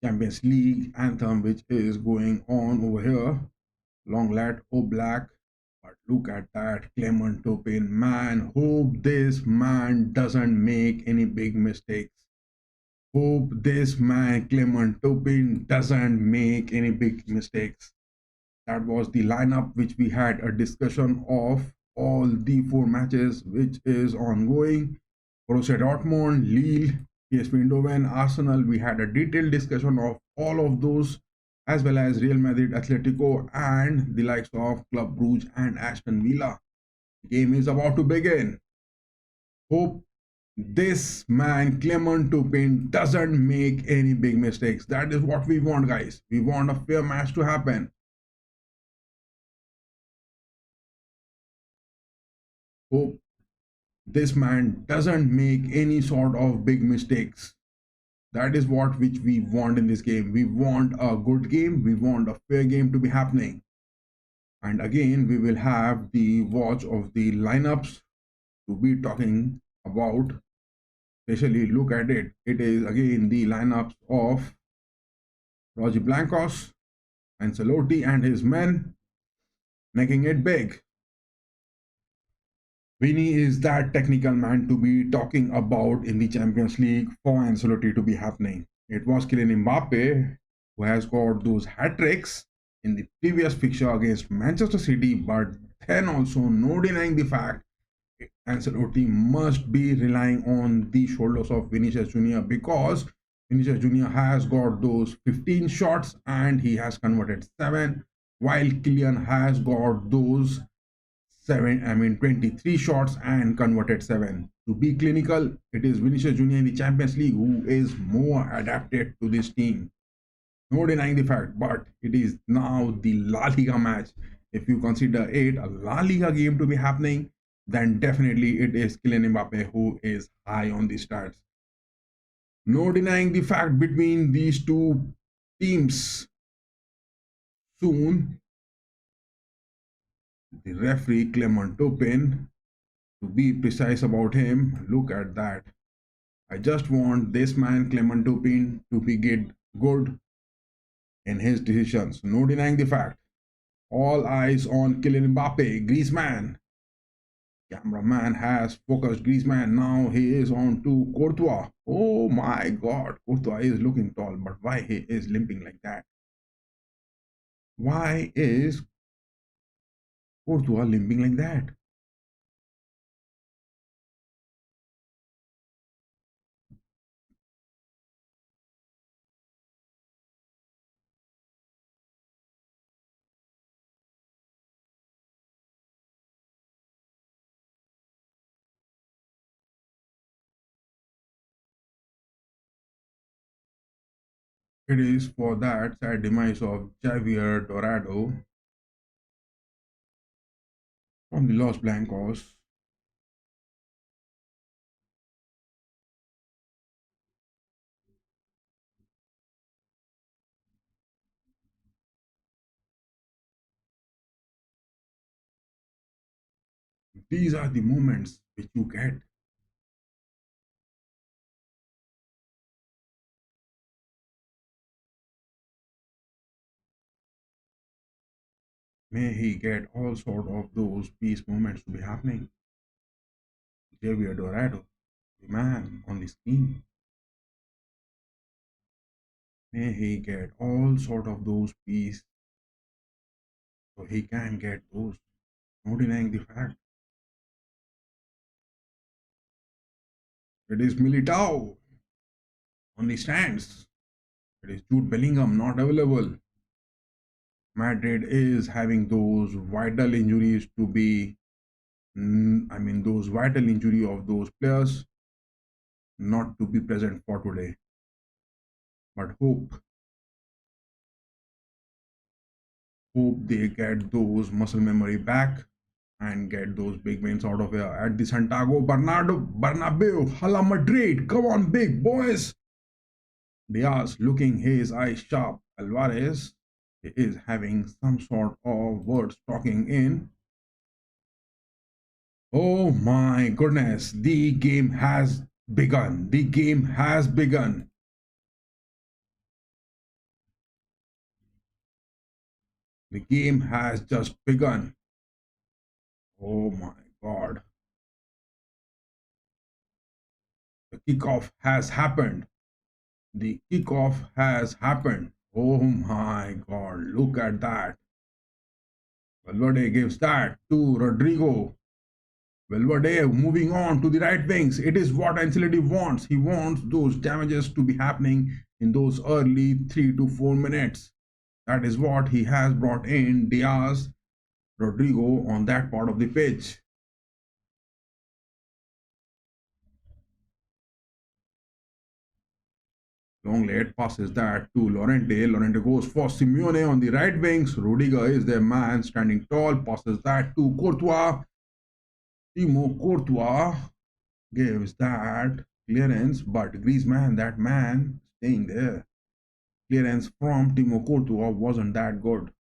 Champions League anthem which is going on over here. Longlet, Oblak. But look at that, Clement Turpin. Man, hope this man doesn't make any big mistakes. Hope this man, Clement Turpin, doesn't make any big mistakes. That was the lineup which we had a discussion of all the 4 matches which is ongoing. Borussia Dortmund, Lille, PSV Eindhoven, Arsenal. We had a detailed discussion of all of those, as well as Real Madrid, Atletico, and the likes of Club Brugge and Aston Villa. The game is about to begin. Hope this man, Clement Turpin, doesn't make any big mistakes. That is what we want, guys. We want a fair match to happen. Hope this man doesn't make any sort of big mistakes. That is what which we want in this game. We want a good game. We want a fair game to be happening. And again, we will have the watch of the lineups to be talking about. Especially look at it. It is again the lineups of Rojiblancos, Ancelotti and his men, making it big. Vinny is that technical man to be talking about in the Champions League for Ancelotti to be happening. It was Kylian Mbappe who has got those hat-tricks in the previous fixture against Manchester City, but then also no denying the fact Ancelotti must be relying on the shoulders of Vinicius Jr. because Vinicius Jr. has got those 15 shots and he has converted 7, while Kylian has got those 23 shots and converted 7. To be clinical, it is Vinicius Junior in the Champions League who is more adapted to this team. No denying the fact, but it is now the La Liga match. If you consider it a La Liga game to be happening, then definitely it is Kylian Mbappe who is high on the stats. No denying the fact between these two teams. Soon, the referee Clement Turpin, to be precise about him, look at that. I just want this man Clement Turpin to be good in his decisions. No denying the fact. All eyes on Kylian Mbappe, Griezmann. Cameraman has focused Griezmann. Now he is on to Courtois. Oh my God, Courtois is looking tall, but why he is limping like that? Why is Courtois limping like that? It is for that sad demise of Javier Dorado from the Los Blancos. These are the moments which you get. May he get all sort of those peace moments to be happening. Javier Dorado, the man on the screen. May he get all sort of those peace so he can get those. No denying the fact. It is Militao on the stands. It is Jude Bellingham not available. Madrid is having those vital injuries to be, those vital injury of those players not to be present for today. But hope they get those muscle memory back and get those big wins out of here at the Santiago Bernabeu. Hala Madrid, come on, big boys. Diaz looking his eyes sharp. Alvarez is having some sort of words talking in. Oh my goodness, the game has begun. The game has begun. The game has just begun. Oh my God. The kickoff has happened. The kickoff has happened. Oh my God, look at that. Valverde gives that to Rodrigo. Valverde moving on to the right wings. It is what Ancelotti wants. He wants those damages to be happening in those early 3 to 4 minutes. That is what he has brought in Diaz, Rodrigo on that part of the pitch. Lenglet passes that to Llorente. Llorente goes for Simeone on the right wings. Rudiger is their man standing tall. Passes that to Courtois. Timo Courtois gives that clearance, but Griezmann, that man, staying there. Clearance from Timo Courtois wasn't that good.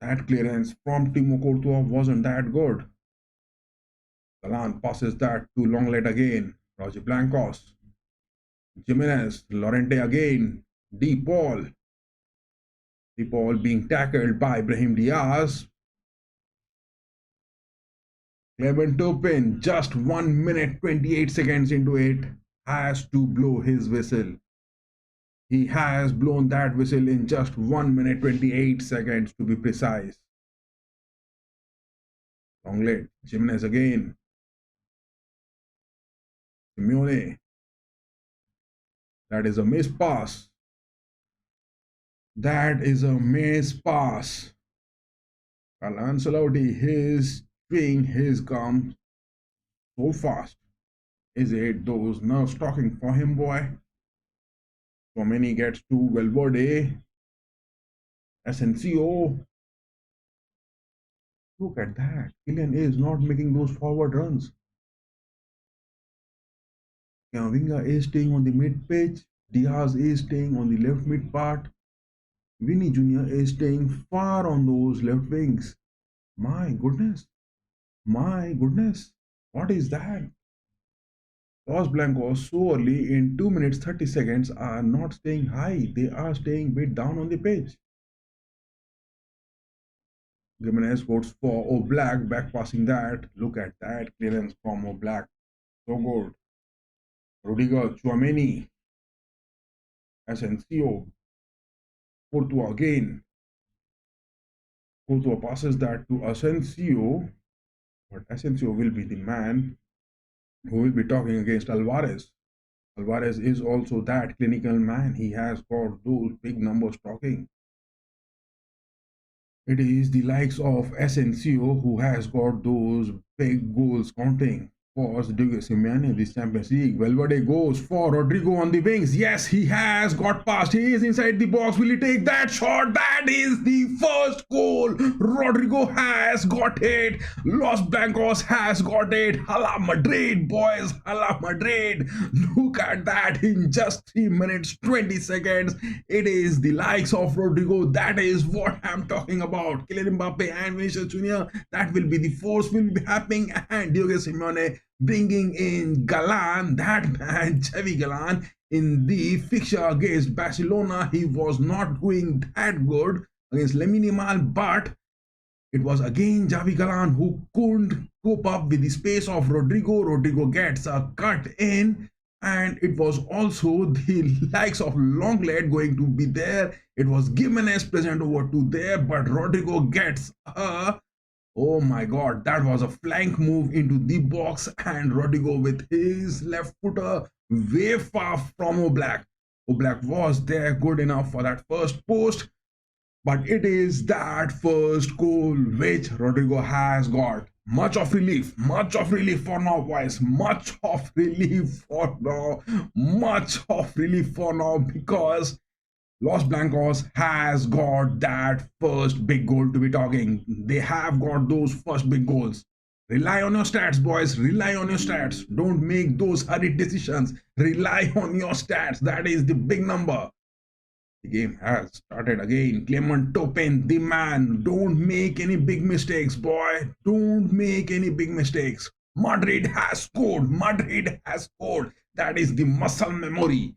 That clearance from Timo Courtois wasn't that good. Galan passes that to Lenglet again. Roger Blancos. Jimenez, Llorente again. De Paul. De Paul being tackled by Brahim Diaz. Clement Turpin, just 1 minute 28 seconds into it, has to blow his whistle. He has blown that whistle in just 1 minute 28 seconds to be precise. Lenglet, Jimenez again. Simeone. That is a miss pass. That is a miss pass. Carlo Ancelotti, his swing his gum so fast. Is it those nerves talking for him, boy? So many gets to Valverde, Asensio. Look at that. Kylian is not making those forward runs. Camavinga is staying on the mid pitch. Diaz is staying on the left mid part. Vinny Jr. is staying far on those left wings. My goodness. My goodness. What is that? Los Blancos so early in 2 minutes 30 seconds are not staying high. They are staying a bit down on the pitch. Gimenez votes for Oblak, back passing that. Look at that clearance from Oblak. So good. Rudiger, Chouameni, Asensio, Courtois again. Courtois passes that to Asensio, but Asensio will be the man who will be talking against Alvarez. Alvarez is also that clinical man. He has got those big numbers talking. It is the likes of Asensio who has got those big goals counting for Diego Simeone in this Champions League. Valverde goes for Rodrigo on the wings. Yes, he has got past. He is inside the box. Will he take that shot? That is the first goal. Rodrigo has got it. Los Blancos has got it. Hala Madrid, boys. Hala Madrid. Look at that. In just 3 minutes, 20 seconds. It is the likes of Rodrigo. That is what I'm talking about. Kylian Mbappe and Vinicius Jr. That will be the force will be happening. And Diego Simeone bringing in Galan, that man, Xavi Galan, in the fixture against Barcelona. He was not doing that good against Lamine Yamal, but it was again Xavi Galan who couldn't cope up with the space of Rodrigo. Rodrigo gets a cut in, and it was also the likes of Lenglet going to be there. It was Gimenez present over to there, but Rodrigo gets a oh my god, that was a flank move into the box, and Rodrigo with his left footer way far from Oblak. Oblak was there good enough for that first post, but it is that first goal which Rodrigo has got. Much of relief for now, boys. Much of relief for now, because Los Blancos has got that first big goal to be talking. They have got those first big goals. Rely on your stats, boys. Rely on your stats. Don't make those hurried decisions. Rely on your stats. That is the big number. The game has started again. Clement Topin, the man. Don't make any big mistakes, boy. Don't make any big mistakes. Madrid has scored. Madrid has scored. That is the muscle memory.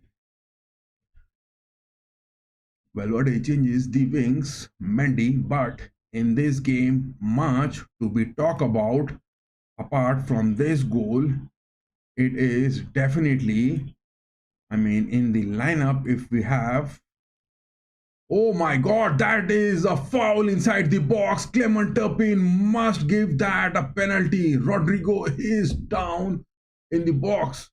Valverde changes the wings, Mendy, but in this game, much to be talked about. Apart from this goal, it is definitely, in the lineup, if we have, oh my god, that is a foul inside the box. Clement Turpin must give that a penalty. Rodrigo is down in the box.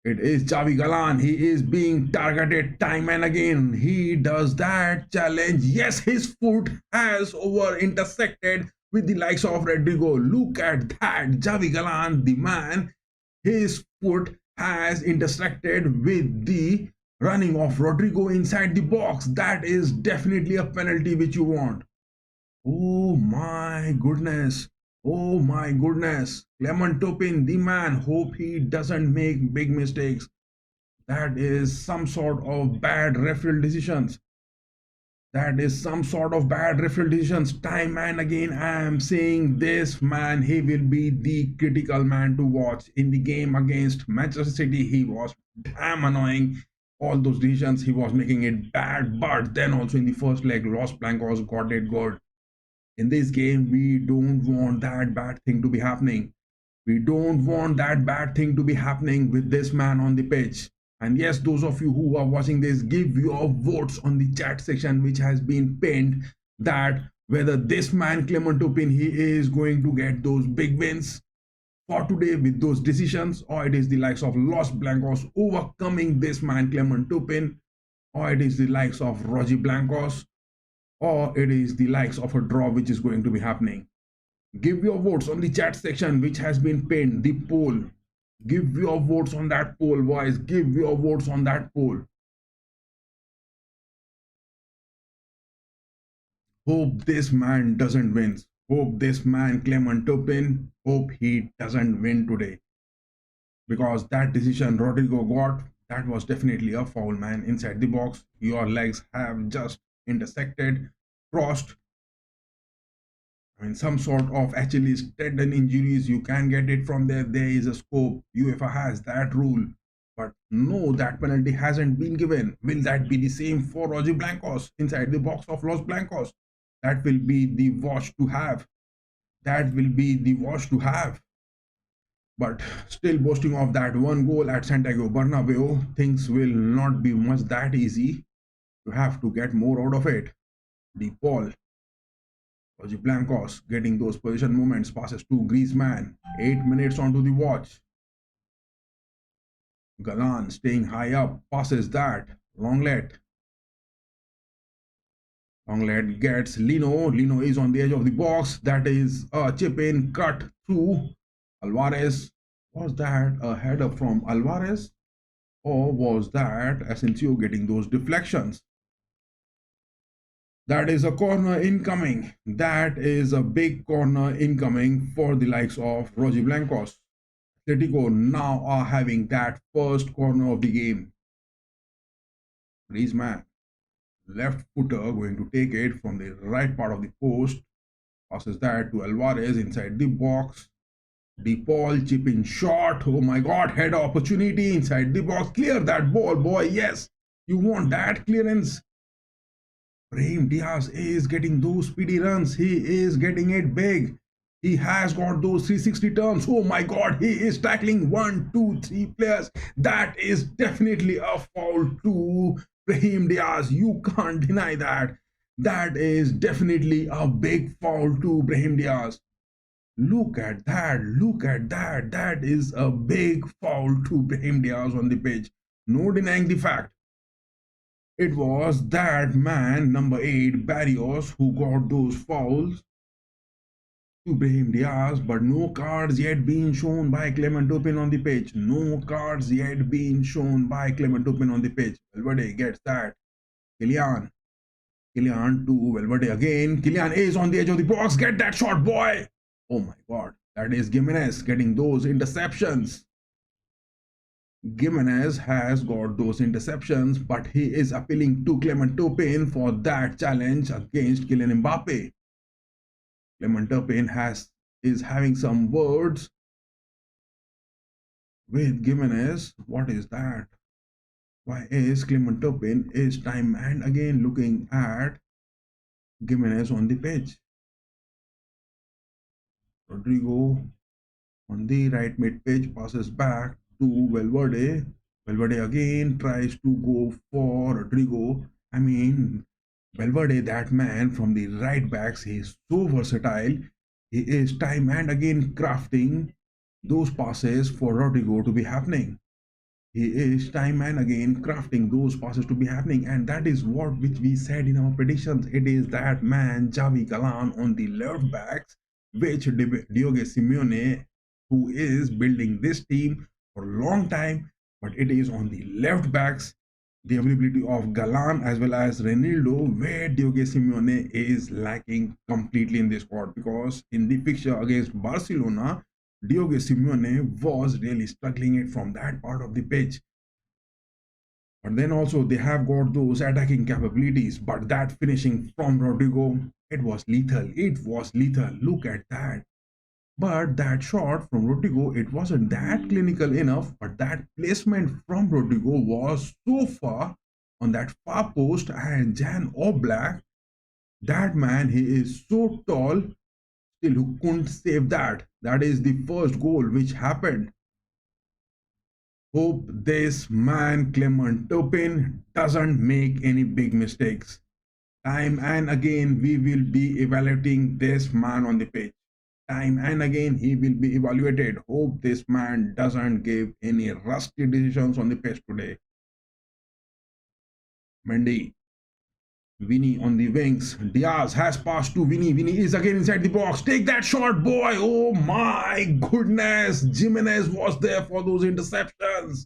It is Xavi Galan. He is being targeted time and again. He does that challenge. Yes, his foot has over intersected with the likes of Rodrigo. Look at that. Xavi Galan, the man, his foot has intersected with the running of Rodrigo inside the box. That is definitely a penalty which you want. Oh my goodness. Oh my goodness. Clement Topin, the man, hope he doesn't make big mistakes. That is some sort of bad referee decisions. Time and again, I am saying this man, he will be the critical man to watch. In the game against Manchester City, he was damn annoying. All those decisions, he was making it bad. But then also in the first leg, Los Blancos got it good. In this game, we don't want that bad thing to be happening. We don't want that bad thing to be happening with this man on the pitch. And yes, those of you who are watching this, give your votes on the chat section, which has been pinned, that whether this man, Clement Topin, he is going to get those big wins for today with those decisions, or it is the likes of Los Blancos overcoming this man, Clement Topin, or it is the likes of Roger Blancos, or it is the likes of a draw which is going to be happening. Give your votes on the chat section which has been pinned, the poll. Give your votes on that poll, boys. Give your votes on that poll. Hope this man doesn't win. Hope this man, Clement Turpin, hope he doesn't win today. Because that decision Rodrigo got, that was definitely a foul, man. Inside the box, your legs have just intersected, crossed. I mean, some sort of Achilles tendon injuries, you can get it from there. There is a scope. UEFA has that rule. But no, that penalty hasn't been given. Will that be the same for Roger Blancos inside the box of Los Blancos? That will be the watch to have. That will be the watch to have. But still boasting of that one goal at Santiago Bernabeu, things will not be much that easy. You have to get more out of it. The ball. Roger Blancos getting those position movements, passes to Griezmann. 8 minutes onto the watch. Galan staying high up, passes that. Longlet. Longlet gets Lino. Lino is on the edge of the box. That is a chip in, cut through. Alvarez. Was that a header from Alvarez? Or was that Asensio getting those deflections? That is a corner incoming. That is a big corner incoming for the likes of Roger Blancos. Atletico now are having that first corner of the game. Griezmann, left footer, going to take it from the right part of the post. Passes that to Alvarez inside the box. De Paul chip in shot. Oh my god, head opportunity inside the box. Clear that ball, boy. Yes, you want that clearance. Brahim Diaz is getting those speedy runs. He is getting it big. He has got those 360 turns. Oh my god, he is tackling 1, 2, 3 players. That is definitely a foul to Brahim Diaz. You can't deny that. That is definitely a big foul to Brahim Diaz. Look at that. Look at that. That is a big foul to Brahim Diaz on the pitch. No denying the fact. It was that man, number 8, Barrios, who got those fouls to Brahim Diaz, but no cards yet being shown by Clement Turpin on the pitch. No cards yet being shown by Clement Turpin on the pitch. Valverde gets that. Kylian to Valverde again. Kylian is on the edge of the box. Get that shot, boy. Oh my god. That is Gimenez getting those interceptions. Gimenez has got those interceptions, but he is appealing to Clement Turpin for that challenge against Kylian Mbappe. Clement Turpin is having some words with Gimenez. What is that? Why is Clement Turpin is time and again looking at Gimenez on the pitch? Rodrigo on the right mid pitch passes back to Valverde. Valverde again tries to go for Rodrigo. I mean, Valverde, that man from the right backs, he is so versatile. He is time and again crafting those passes for Rodrigo to be happening. He is time and again crafting those passes to be happening, and that is what which we said in our predictions. It is that man Javi Galan on the left backs, which Diogo Simeone, who is building this team for a long time, but it is on the left backs, the availability of Galan as well as Reinildo, where Diogo Simeone is lacking completely in this squad, because in the fixture against Barcelona, Diogo Simeone was really struggling it from that part of the pitch. But then also they have got those attacking capabilities, but that finishing from Rodrigo, it was lethal. It was lethal. Look at that. But that shot from Rodrigo, it wasn't that clinical enough, but that placement from Rodrigo was so far on that far post, and Jan Oblak, that man, he is so tall, still who couldn't save that. That is the first goal which happened. Hope this man Clement Turpin doesn't make any big mistakes. Time and again we will be evaluating this man on the pitch. Time and again he will be evaluated. Hope this man doesn't give any rusty decisions on the pitch today. Mendy Vinny on the wings. Diaz has passed to Vinny. Vinny is again inside the box. Take that shot, boy. Oh my goodness. Jimenez was there for those interceptions.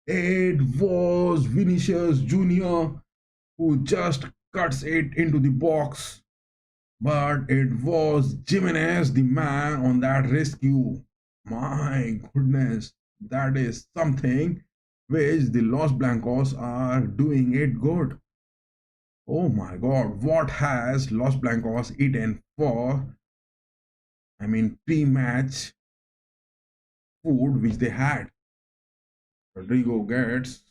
It was Vinicius Jr. who just cuts it into the box. But it was Jimenez, the man on that rescue. My goodness. That is something which the Los Blancos are doing it good. Oh my god, what has Los Blancos eaten for, pre-match food which they had? Rodrigo gets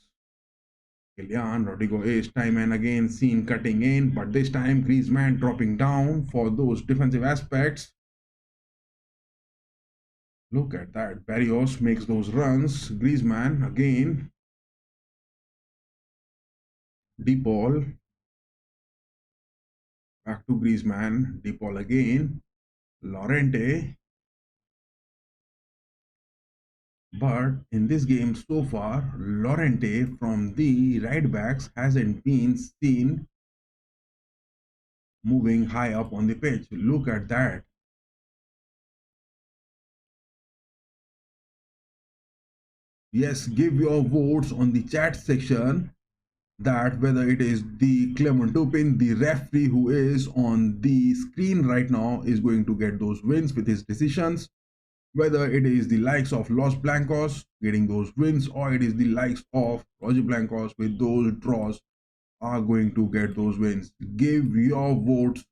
Kylian. Rodrigo is time and again seen cutting in, but this time Griezmann dropping down for those defensive aspects. Look at that. Barrios makes those runs. Griezmann again. Deep ball. Back to Griezmann. Deep ball again. Llorente. But in this game so far, Llorente from the right backs hasn't been seen moving high up on the pitch. Look at that. Yes, give your votes on the chat section that whether it is the Clement Turpin, the referee who is on the screen right now, is going to get those wins with his decisions, whether it is the likes of Los Blancos getting those wins, or it is the likes of Roger Blancos with those draws are going to get those wins. Give your votes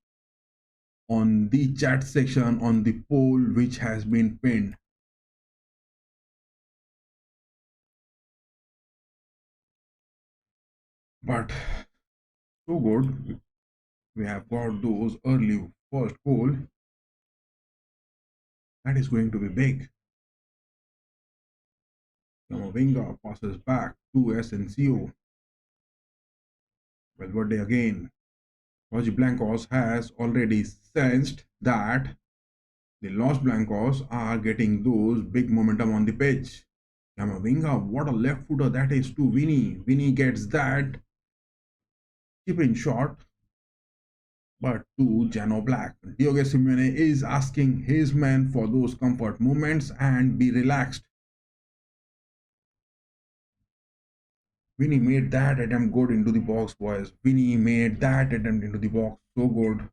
on the chat section on the poll which has been pinned. But so good, we have got those early first goal. That is going to be big. Camavinga passes back to Asensio. Valverde again. Roger Blancos has already sensed that the Los Blancos are getting those big momentum on the pitch. Camavinga, what a left footer that is to Vinny. Vinny gets that chip in shot, but to Jano Black. Diogo Simeone is asking his men for those comfort movements and be relaxed. Vinny made that attempt good into the box, boys. Vinny made that attempt into the box so good.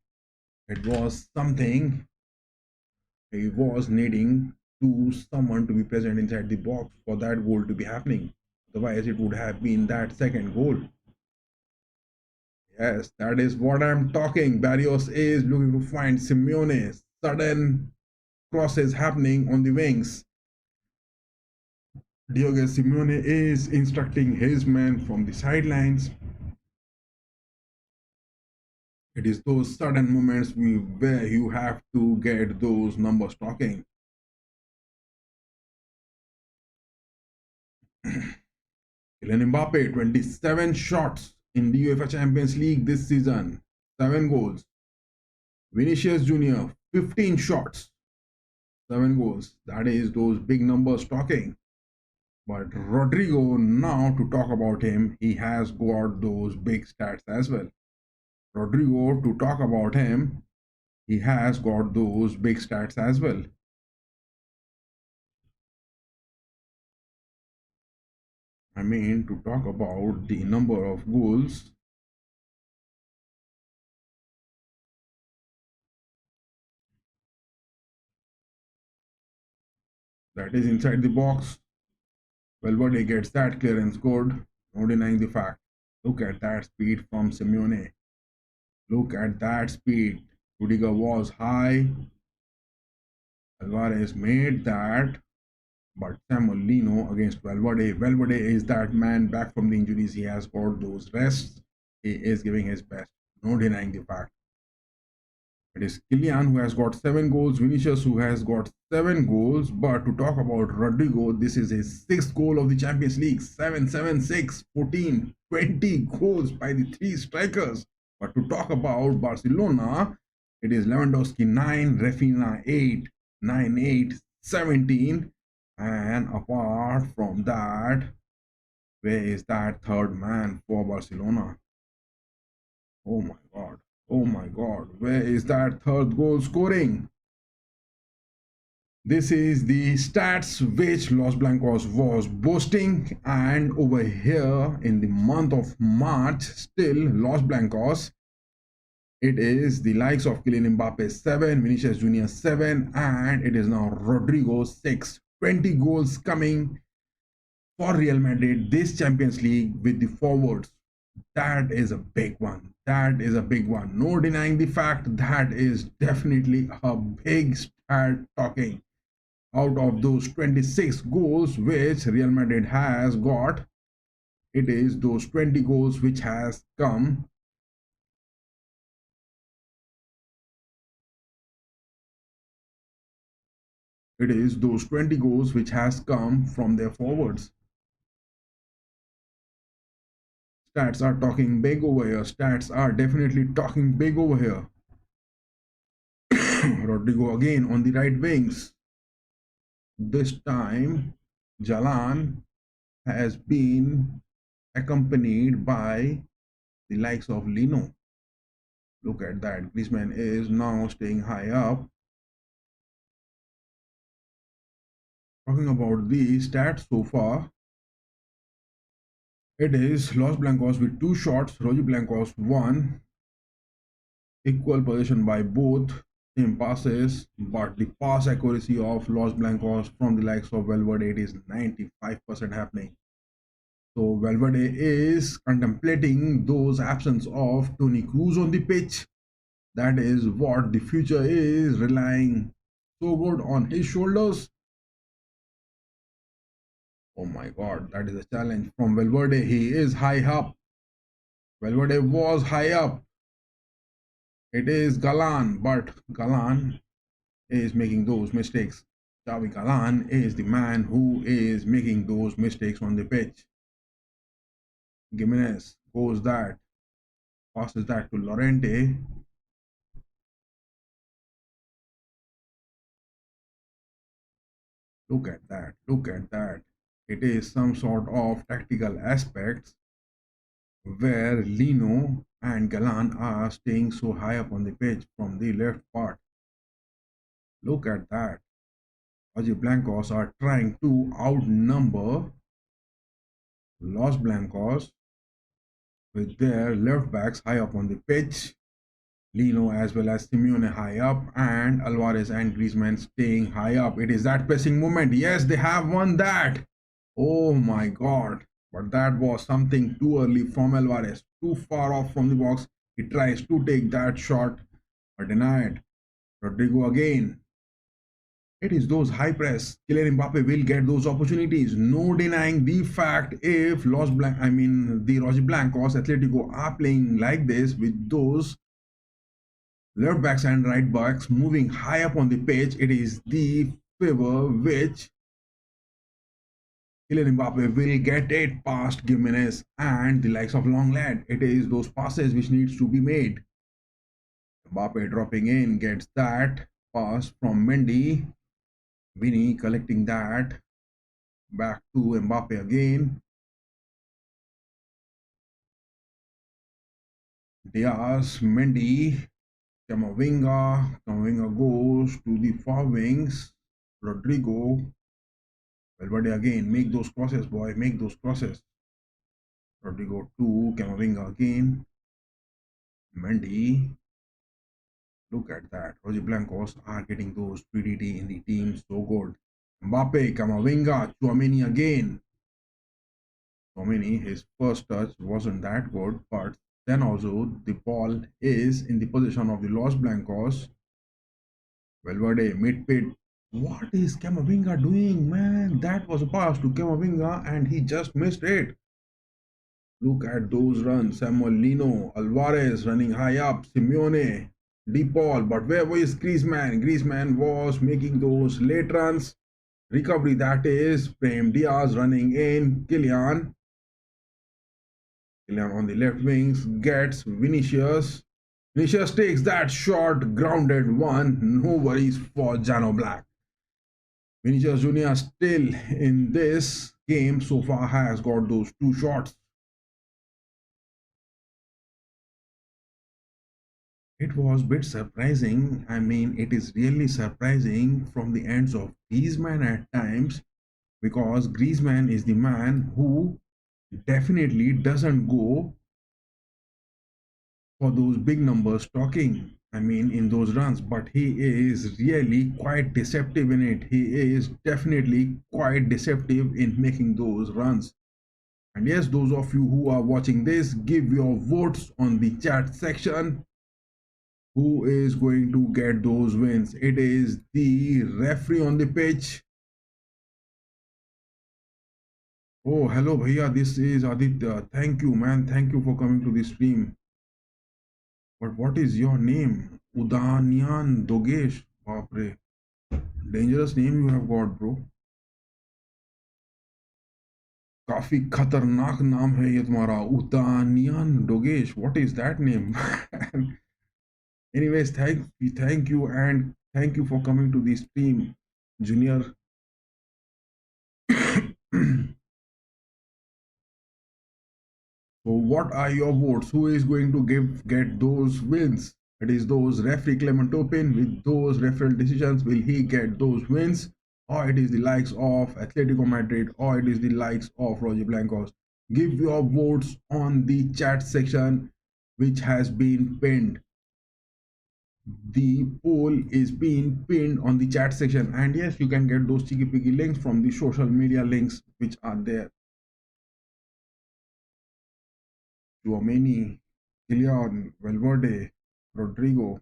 It was something he was needing to someone to be present inside the box for that goal to be happening. Otherwise, it would have been that second goal. Yes, that is what I'm talking. Barrios is looking to find Simeone. Sudden crosses happening on the wings. Diogo Simeone is instructing his men from the sidelines. It is those sudden moments where you have to get those numbers talking. Kylian Mbappe, 27 shots in the UEFA Champions League this season, 7 goals. Vinicius Jr., 15 shots, 7 goals. That is those big numbers talking. But Rodrigo, now to talk about him, he has got those big stats as well. Rodrigo, to talk about him, he has got those big stats as well. To talk about the number of goals, that is inside the box. Valverde gets that clearance good, no denying the fact. Look at that speed from Simeone. Look at that speed. Rudiger was high. Alvarez made that. But Samuel Lino against Valverde. Valverde is that man back from the injuries. He has got those rests. He is giving his best. No denying the fact. It is Kylian who has got 7 goals, Vinicius who has got 7 goals. But to talk about Rodrigo, this is his 6th goal of the Champions League. 7, 7, 6, 14, 20 goals by the 3 strikers. But to talk about Barcelona, it is Lewandowski 9, Rafinha 8, 9, 8, 17. And apart from that, where is that third man for Barcelona? Oh my god. Oh my god. Where is that third goal scoring? This is the stats which Los Blancos was boasting, and over here in the month of March, still Los Blancos, it is the likes of Kylian Mbappe 7, Vinicius Jr. 7, and it is now Rodrigo 6. 20 goals coming for Real Madrid this Champions League with the forwards. That is a big one. That is a big one. No denying the fact that is definitely a big stat talking. Out of those 26 goals which Real Madrid has got, it is those 20 goals which has come. It is those 20 goals which has come from their forwards. Stats are talking big over here. Stats are definitely talking big over here. Rodrigo again on the right wings. This time, Jalan has been accompanied by the likes of Lino. Look at that. Griezmann is now staying high up. Talking about the stats so far, it is Los Blancos with 2 shots, Roji Blancos 1. Equal possession by both, same passes, but the pass accuracy of Los Blancos from the likes of Valverde, it is 95% happening. So Valverde is contemplating those absence of Toni Kroos on the pitch. That is what the future is relying so good on his shoulders. Oh my god, that is a challenge from Valverde. He is high up. Valverde was high up. It is Galan, but Galan is making those mistakes. Xavi Galan is the man who is making those mistakes on the pitch. Gimenez goes that, passes that to Lorente. Look at that, look at that. It is some sort of tactical aspects where Lino and Galan are staying so high up on the pitch from the left part. Look at that. Oji Blancos are trying to outnumber Los Blancos with their left backs high up on the pitch. Lino as well as Simeone high up, and Alvarez and Griezmann staying high up. It is that pressing moment. Yes, they have won that. Oh my god. But that was something too early from Alvarez. Too far off from the box. He tries to take that shot, but denied. Rodrigo again. It is those high press. Kylian Mbappe will get those opportunities. No denying the fact if the Rojiblancos Atletico are playing like this with those left backs and right backs moving high up on the pitch, it is the favor which Kylian Mbappe will get it past Gimenez and the likes of Longlet. It is those passes which needs to be made. Mbappe dropping in, gets that pass from Mendy. Vini collecting that. Back to Mbappe again. Diaz, Mendy, Camavinga. Camavinga goes to the far wings. Rodrigo. Valverde again. Make those crosses, boy. Make those crosses. Rodrigo to Camavinga again. Mendy. Look at that. Roger Blancos are getting those 3DD in the team so good. Mbappe, Camavinga, Tchouaméni again. Tchouaméni, his first touch wasn't that good, but then also the ball is in the possession of the Los Blancos. Valverde, mid-pit. What is Camavinga doing, man? That was a pass to Camavinga and he just missed it. Look at those runs. Samuel Lino, Alvarez running high up, Simeone, DePaul. But where was Griezmann? Griezmann was making those late runs. Recovery, that is. Brahim Diaz running in. Kylian. Kylian on the left wings gets Vinicius. Vinicius takes that short, grounded one. No worries for Jano Black. Vinicius Jr. still in this game so far has got those 2 shots. It was a bit surprising. I mean, it is really surprising from the ends of Griezmann at times, because Griezmann is the man who definitely doesn't go for those big numbers talking. I mean, in those runs, but he is really quite deceptive in it. He is definitely quite deceptive in making those runs. And yes, those of you who are watching this, give your votes on the chat section. Who is going to get those wins? It is the referee on the pitch. Oh, hello, bhaiya. This is Aditya. Thank you, man. Thank you for coming to the stream. But what is your name? Udanyan Dogesh. Baapre. Dangerous name you have got, bro. काफी खतरनाक नाम है ये तुम्हारा, उदानियान Dogesh. What is that name? Anyways, thank you, and thank you for coming to the stream, Junior. So, what are your votes? Who is going to get those wins? It is those referee Clement Opin with those referral decisions. Will he get those wins? Or it is the likes of Atletico Madrid, or it is the likes of Roger Blancos? Give your votes on the chat section, which has been pinned. The poll is being pinned on the chat section, and yes, you can get those cheeky piggy links from the social media links which are there. Tchouaméni, Kylian, Valverde, Rodrigo.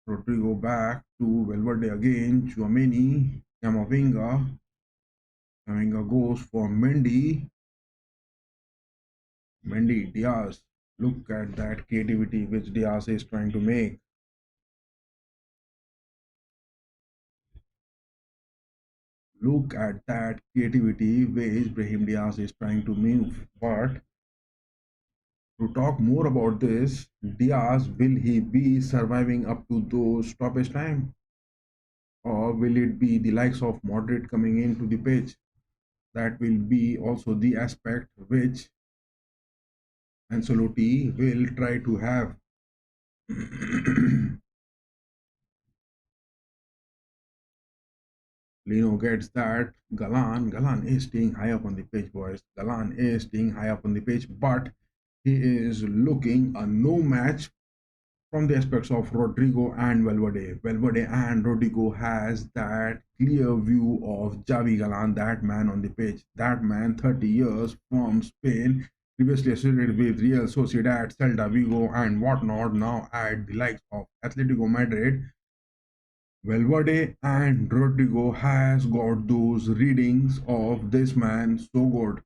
Rodrigo back to Valverde again. Tchouaméni, Camavinga. Camavinga goes for Mendy. Mendy, Diaz. Look at that creativity which Diaz is trying to make. Look at that creativity which Brahim Diaz is trying to move. But to talk more about this, Diaz, will he be surviving up to those stoppage time? Or will it be the likes of Madrid coming into the pitch? That will be also the aspect which Ancelotti will try to have. Lino gets that. Galan is staying high up on the pitch, boys. Galan is staying high up on the pitch, but he is looking a no match from the aspects of Rodrigo and Valverde. Valverde and Rodrigo has that clear view of Javi Galan, that man on the pitch. That man, 30 years from Spain, previously associated with Real Sociedad, Celta Vigo, and whatnot, now at the likes of Atletico Madrid. Valverde and Rodrigo has got those readings of this man so good.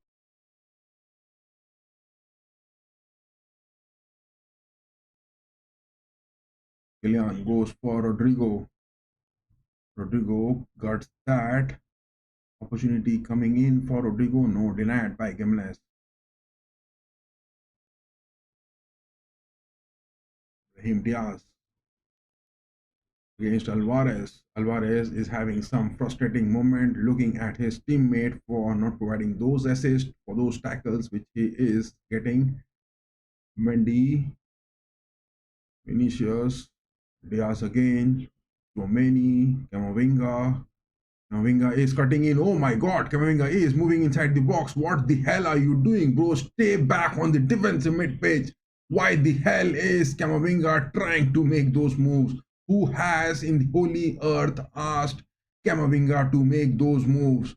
Kylian goes for Rodrigo. Rodrigo got that opportunity coming in for Rodrigo. No, denied by Gimenez. Raheem Diaz against Alvarez. Alvarez is having some frustrating moment looking at his teammate for not providing those assists for those tackles which he is getting. Mendy, Vinicius, Diaz again, Tchouaméni, Camavinga. Camavinga is cutting in. Oh my god, Camavinga is moving inside the box. What the hell are you doing, bro? Stay back on the defensive mid page. Why the hell is Camavinga trying to make those moves? Who has in the holy earth asked Camavinga to make those moves?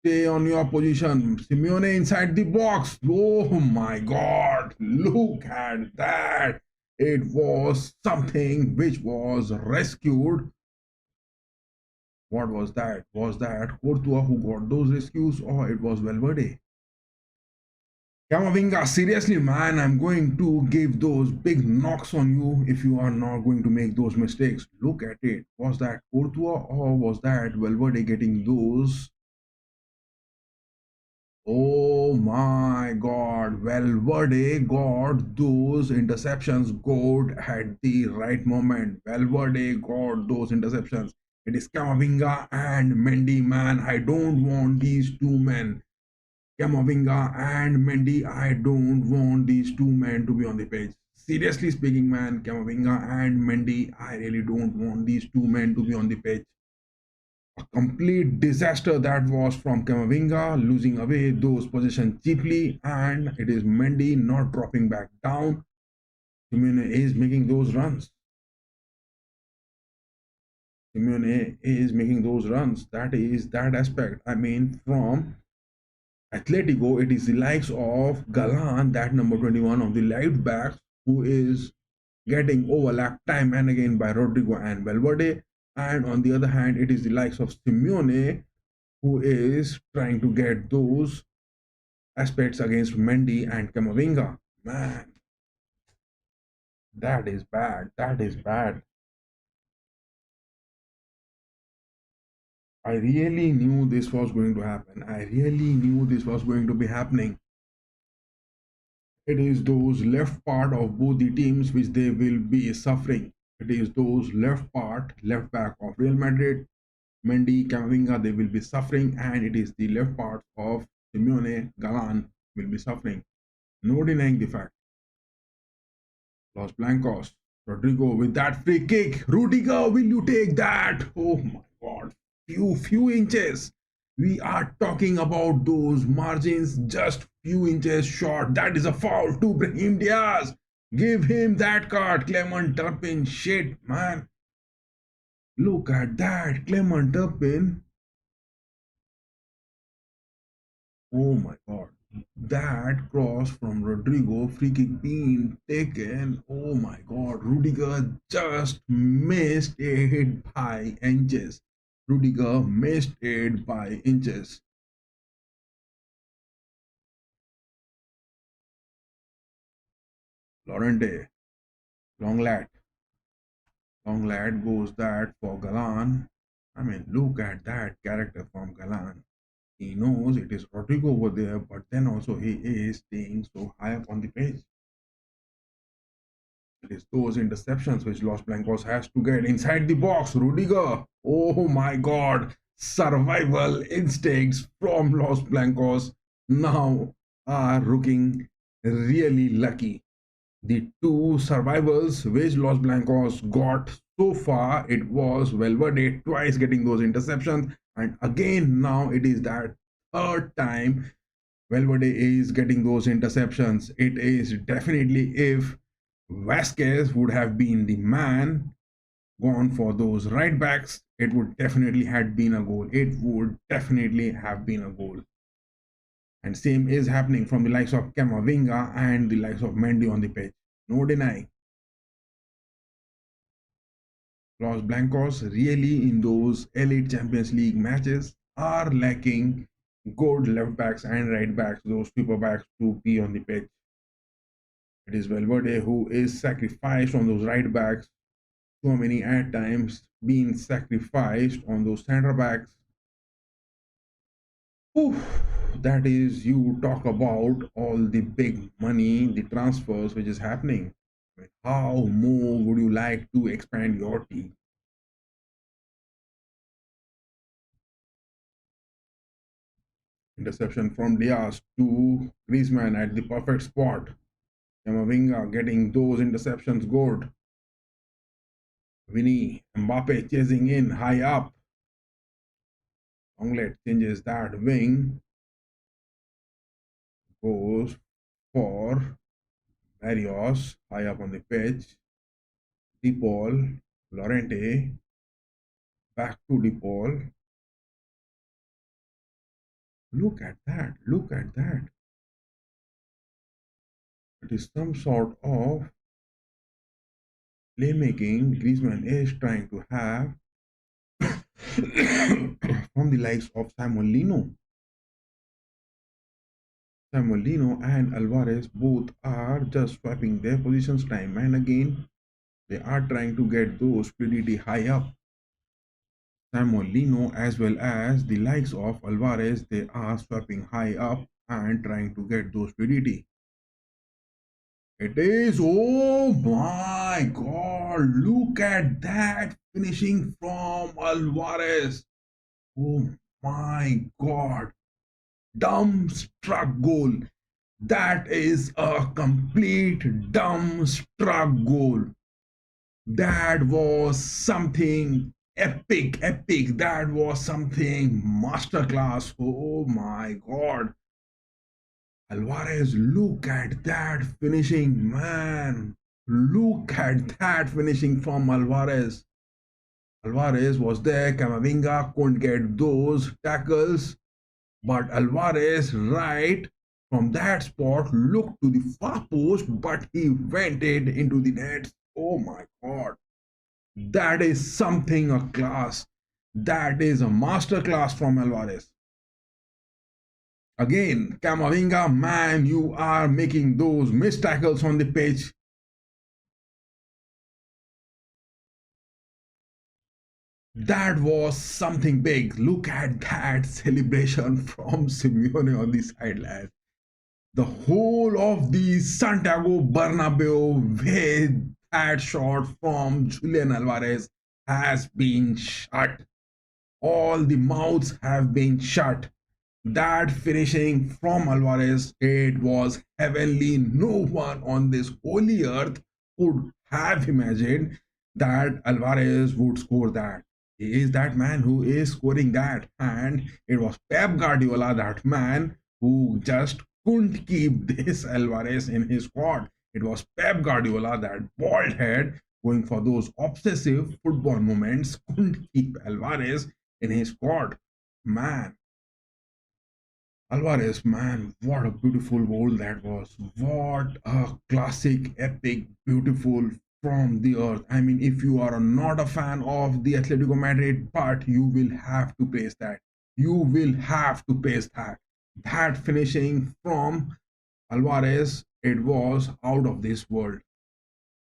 Stay on your position. Simeone inside the box. Oh my god, look at that. It was something which was rescued. What was that? Was that Courtois who got those rescues, or it was Valverde? Camavinga, seriously, man, I'm going to give those big knocks on you if you are not going to make those mistakes. Look at it. Was that Courtois, or was that Valverde getting those? Oh my god, Valverde got those interceptions good at the right moment. Valverde got those interceptions. It is Camavinga and Mendy, man. I don't want these two men. Camavinga and Mendy, I don't want these two men to be on the pitch. seriously speaking, man, Camavinga and Mendy, I really don't want these two men to be on the pitch. A complete disaster that was from Camavinga, losing away those positions cheaply, and it is Mendy not dropping back down. Simeone is making those runs. Simeone is making those runs. That is that aspect. I mean, from Atletico, it is the likes of Galan, that number 21 of the left backs, who is getting overlapped time and again by Rodrigo and Valverde. And on the other hand, it is the likes of Simeone, who is trying to get those aspects against Mendy and Camavinga. Man, that is bad. That is bad. I really knew this was going to happen. I really knew this was going to be happening. It is those left part of both the teams which they will be suffering. It is those left back of Real Madrid, Mendy, Camavinga, they will be suffering, and it is the left part of Simeone, Galan will be suffering. No denying the fact. Los Blancos, Rodrigo with that free kick. Rudiger, will you take that? Oh my God. Few inches. We are talking about those margins, just few inches short. That is a foul to Brahim Diaz. Give him that card, Clement Turpin. Shit, man. Look at that, Clement Turpin. Oh my God. That cross from Rodrigo, free kick being taken. Oh my God. Rudiger just missed it by inches. Rudiger missed it by inches. Lorente, long lad. Long lad goes that for Galan. I mean, look at that character from Galan. He knows it is Rodrigo over there, but then also he is staying so high up on the page. It is those interceptions which Los Blancos has to get inside the box. Rudiger, oh my God, survival instincts from Los Blancos now are looking really lucky. The two survivals which Los Blancos got so far, it was Valverde twice getting those interceptions, and again now it is that third time Valverde is getting those interceptions. It is definitely, if Vasquez would have been the man gone for those right backs, it would definitely have been a goal. It would definitely have been a goal. And same is happening from the likes of Camavinga and the likes of Mendy on the pitch. No denying. Los Blancos really in those elite Champions League matches are lacking good left backs and right backs, those super backs to be on the pitch. It is Valverde who is sacrificed on those right backs. So many at times being sacrificed on those center backs. Oof, that is, you talk about all the big money, the transfers which is happening. How more would you like to expand your team? Interception from Diaz to Griezmann at the perfect spot. Camavinga getting those interceptions good. Vinny, Mbappe chasing in high up. Lenglet changes that wing. Goes for Barrios high up on the pitch. DePaul, Lorente, back to DePaul. Look at that, look at that. It is some sort of playmaking Griezmann is trying to have from the likes of Samuel Lino. Samuel Lino and Alvarez both are just swapping their positions time and again. They are trying to get those pretty high up. Samuel Lino as well as the likes of Alvarez, they are swapping high up and trying to get those pretty. It is, oh my God, look at that finishing from Alvarez. Oh my God, dumb struck goal. That is a complete dumb struck goal. That was something epic, epic. That was something masterclass. Oh my god. Alvarez, look at that finishing, man. Look at that finishing from Alvarez. Alvarez was there. Camavinga couldn't get those tackles. But Alvarez, right from that spot, looked to the far post, but he went it into the net. Oh my god. That is something a class. That is a master class from Alvarez. Again, Camavinga, man, you are making those missed tackles on the pitch. That was something big. Look at that celebration from Simeone on the sideline. The whole of the Santiago Bernabeu with that shot from Julian Alvarez has been shut. All the mouths have been shut. That finishing from Alvarez, it was heavenly. No one on this holy earth could have imagined that Alvarez would score that. He is that man who is scoring that, and it was Pep Guardiola, that man who just couldn't keep this Alvarez in his squad. It was Pep Guardiola, that bald head, going for those obsessive football moments, couldn't keep Alvarez in his squad. Man, Alvarez, man, what a beautiful goal that was. What a classic, epic, beautiful from the earth. I mean, if you are not a fan of the Atletico Madrid, but you will have to praise that. You will have to praise that. That finishing from Alvarez, it was out of this world.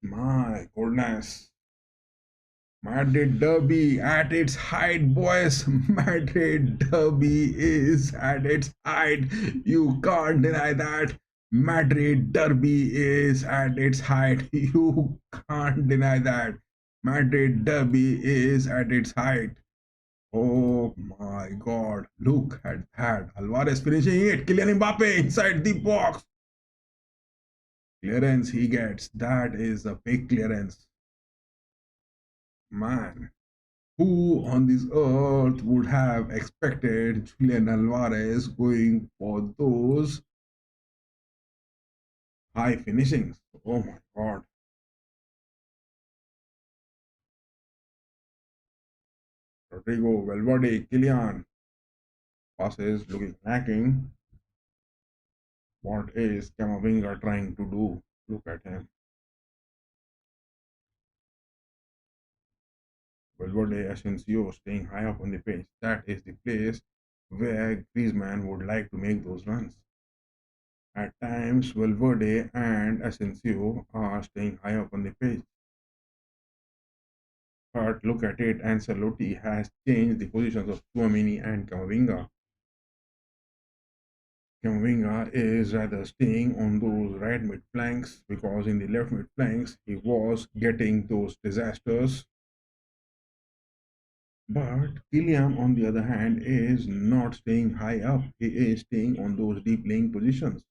My goodness. Madrid Derby at its height, boys. Madrid Derby is at its height. You can't deny that. Madrid Derby is at its height. You can't deny that. Madrid Derby is at its height. Oh my god. Look at that. Alvarez finishing it. Kylian Mbappe inside the box. Clearance he gets. That is a big clearance. Man. Who on this earth would have expected Julian Alvarez going for those high finishings? Oh my god. Rodrigo, Valverde, Kylian. Passes looking lacking. What is Camavinga trying to do? Look at him. Valverde, Asensio staying high up on the pitch. That is the place where Griezmann would like to make those runs. At times, Valverde and Asensio are staying high up on the pitch. But look at it, Ancelotti has changed the positions of Tchouaméni and Camavinga. Camavinga is rather staying on those right mid flanks, because in the left mid flanks he was getting those disasters. But Kylian, on the other hand, is not staying high up. He is staying on those deep laying positions.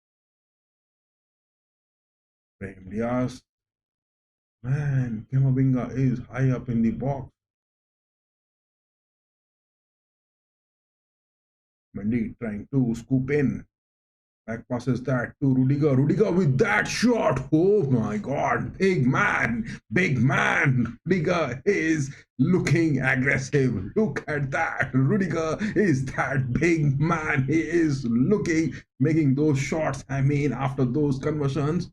Brahim Diaz, man, Camavinga is high up in the box. Mendy trying to scoop in. Back passes that to Rudiger. Rudiger with that shot. Oh my god. Big man. Big man. Rudiger is looking aggressive. Look at that. Rudiger is that big man. He is looking, making those shots. I mean, after those conversions.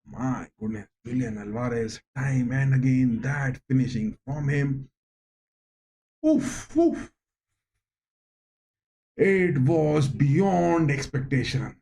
My goodness. Julian Alvarez, time and again, that finishing from him. Oof, oof. It was beyond expectation.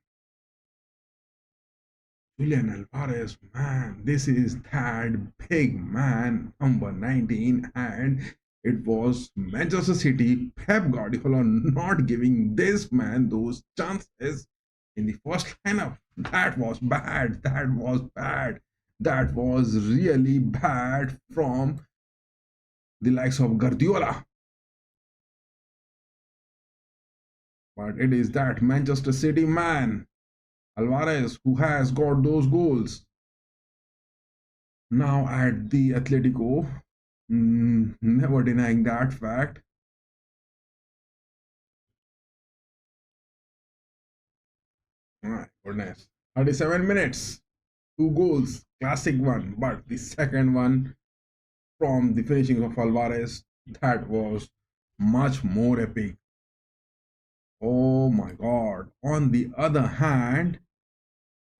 Julian Alvarez, man, this is that big man, number 19, and it was Manchester City, Pep Guardiola not giving this man those chances in the first lineup. That was bad. That was bad. That was really bad from the likes of Guardiola. But it is that Manchester City man. Alvarez, who has got those goals. Now at the Atletico, never denying that fact. My goodness. 37 minutes, two goals, classic one. But the second one from the finishing of Alvarez, that was much more epic. Oh my god. On the other hand,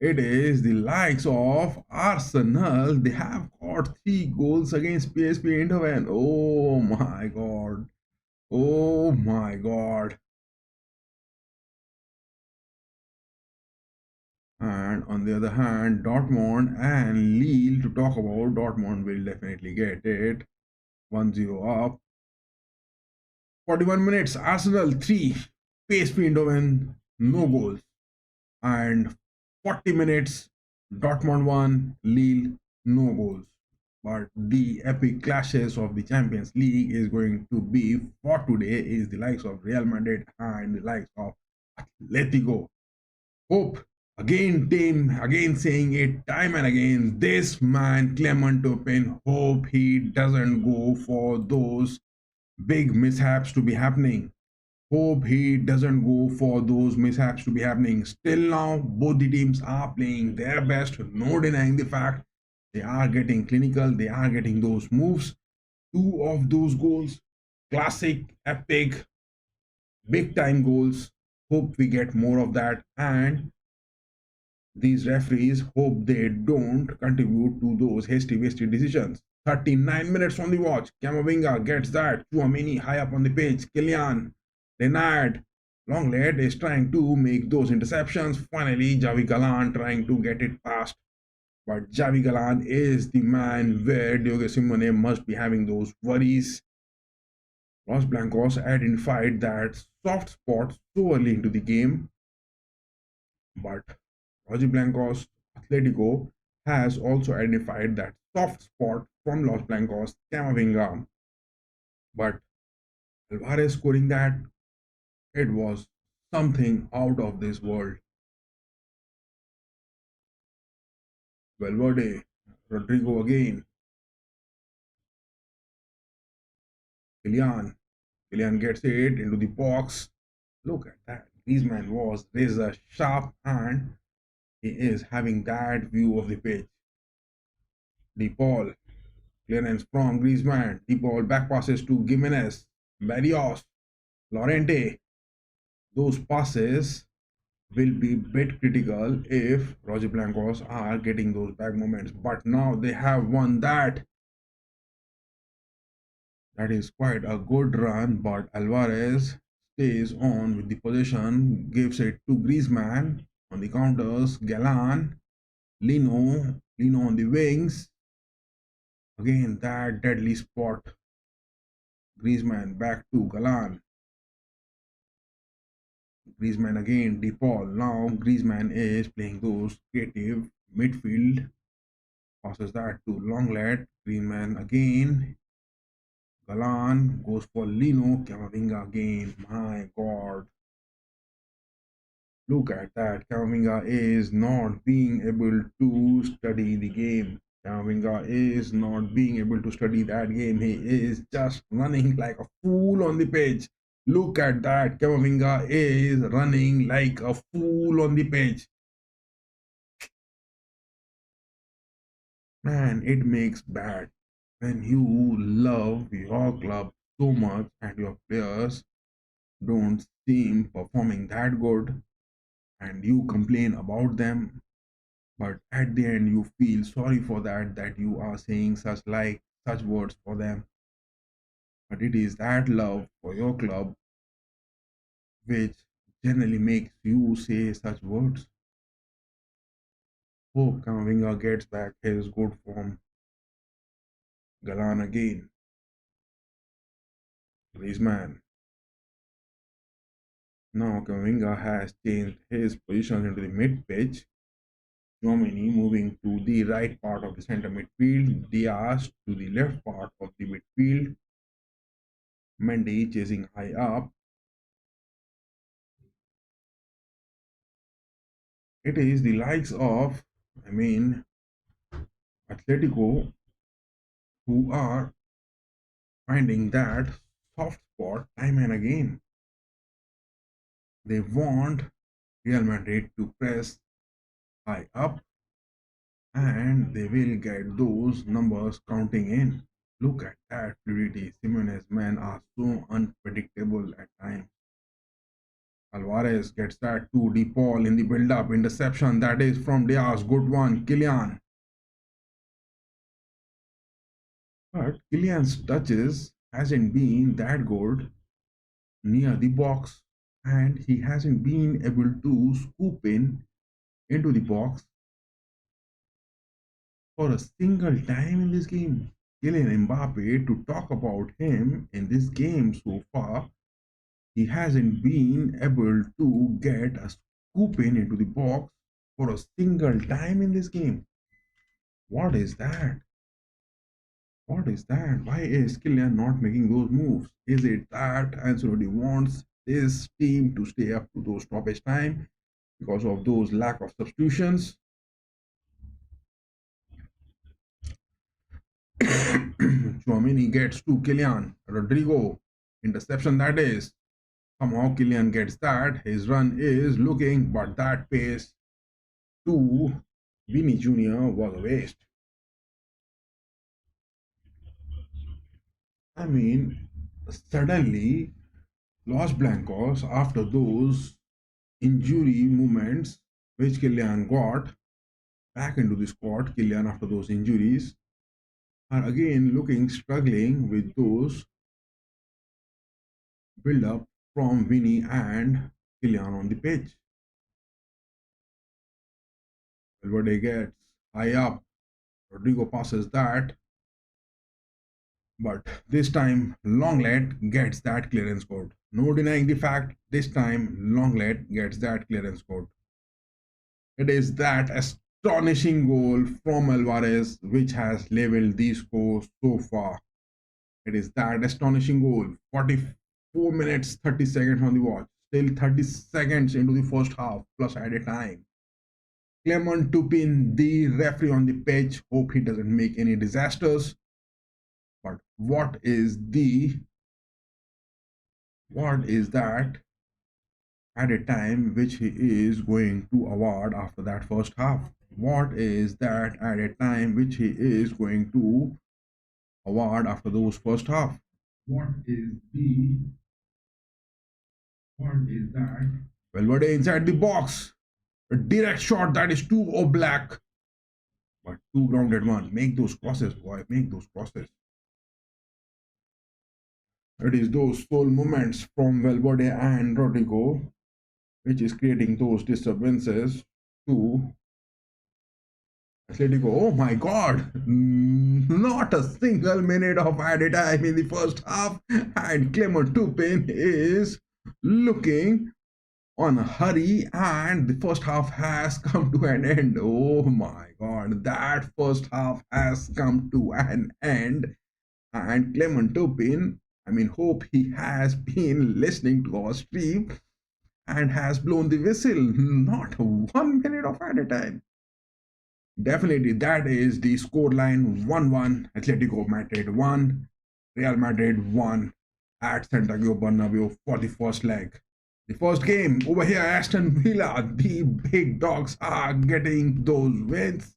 it is the likes of Arsenal. They have got three goals against PSP Eindhoven. Oh my god. Oh my god. And on the other hand, Dortmund and Lille to talk about. Dortmund will definitely get it. 1-0 up. 41 minutes, Arsenal 3. PSP Eindhoven, no goals. And 40 minutes, Dortmund 1, Lille, no goals. But the epic clashes of the Champions League is going to be for today is the likes of Real Madrid and the likes of Atletico. Hope again, team, again saying it time and again. This man, Clement Turpin, hope he doesn't go for those big mishaps to be happening. Hope he doesn't go for those mishaps to be happening. Still now, both the teams are playing their best, no denying the fact they are getting clinical, they are getting those moves. Two of those goals, classic, epic, big time goals. Hope we get more of that. And these referees hope they don't contribute to those hasty decisions. 39 minutes on the watch. Camavinga gets that. Chouameni high up on the pitch. Kylian, Renard, Longlet is trying to make those interceptions. Finally, Javi Galan trying to get it past. But Javi Galan is the man where Diogo Simone must be having those worries. Los Blancos identified that soft spot so early into the game, but Roger Blancos Atletico has also identified that soft spot from Los Blancos Camavinga. But Alvarez scoring that, it was something out of this world. Valverde, Rodrigo again, Kylian. Kylian gets it into the box. Look at that. Griezmann was razor sharp and he is having that view of the pitch. De Paul, clearance from Griezmann. De Paul back passes to Gimenez, Barrios, Lorente. Those passes will be bit critical if Roger Blancos are getting those back moments. But now they have won that. That is quite a good run, but Alvarez stays on with the possession, gives it to Griezmann on the counters, Galan, Lino on the wings. Again, that deadly spot. Griezmann back to Galan. Griezmann again, De Paul. Now Griezmann is playing those creative midfield. Passes that to Longlet. Griezmann again. Galan goes for Lino. Camavinga again. My God. Look at that. Camavinga is not being able to study the game. Camavinga is not being able to study that game. He is just running like a fool on the pitch. Look at that. Camavinga is running like a fool on the pitch. Man, it makes bad when you love your club so much and your players don't seem performing that good and you complain about them, but at the end you feel sorry for that you are saying such words for them. But it is that love for your club which generally makes you say such words. Hope Kamavinga gets back his good form. Galan again. Griezmann. Now Kamavinga has changed his position into the mid pitch. Chouameni moving to the right part of the center midfield. Diaz to the left part of the midfield. Mendy chasing high up. It is the likes of, I mean, Atletico who are finding that soft spot time and again. They want Real Madrid to press high up and they will get those numbers counting in. Look at that fluidity. Simeone's men are so unpredictable at times. Alvarez gets that 2D ball in the build-up interception. That is from Diaz. Good one, Kylian. But Kylian's touches hasn't been that good near the box, and he hasn't been able to scoop in into the box for a single time in this game. Kylian Mbappe, to talk about him in this game so far, he hasn't been able to get a scoop in into the box for a single time in this game. What is that? What is that? Why is Kylian not making those moves? Is it that Ancelotti wants his team to stay up to those stoppage time because of those lack of substitutions? Chouameni gets to Kylian. Rodrigo, interception that is. Somehow Kylian gets that. His run is looking, but that pace to Vini Jr. was a waste. I mean, suddenly Los Blancos, after those injury movements which Kylian got back into the squad, Kylian after those injuries, are again looking struggling with those build up from Vinny and Kylian on the pitch. Valverde gets high up, Rodrigo passes that, but this time Longlet gets that clearance code. No denying the fact, this time Longlet gets that clearance code. It is that astonishing goal from Alvarez which has leveled the score so far. It is that astonishing goal. 44 minutes, 30 seconds on the watch. Still 30 seconds into the first half, plus added time. Clement Tupin, the referee on the pitch, hope he doesn't make any disasters. But what is that added time which he is going to award after that first half? What is that added time which he is going to award after those first half? What is the what is that? Valverde inside the box. A direct shot that is too Oblak. But too grounded one. Make those crosses, boy. Make those crosses. It is those sole moments from Valverde and Rodrigo which is creating those disturbances to Atletico. Oh my God! Not a single minute of added time in the first half, and Clement Turpin is looking on a hurry, and the first half has come to an end. Oh my God! That first half has come to an end, and Clement Turpin. I mean, hope he has been listening to our stream and has blown the whistle. Not 1 minute of added time. Definitely, that is the scoreline 1-1. Atletico Madrid 1, Real Madrid 1 at Santiago Bernabeu for the first leg. The first game over here, Aston Villa, the big dogs are getting those wins.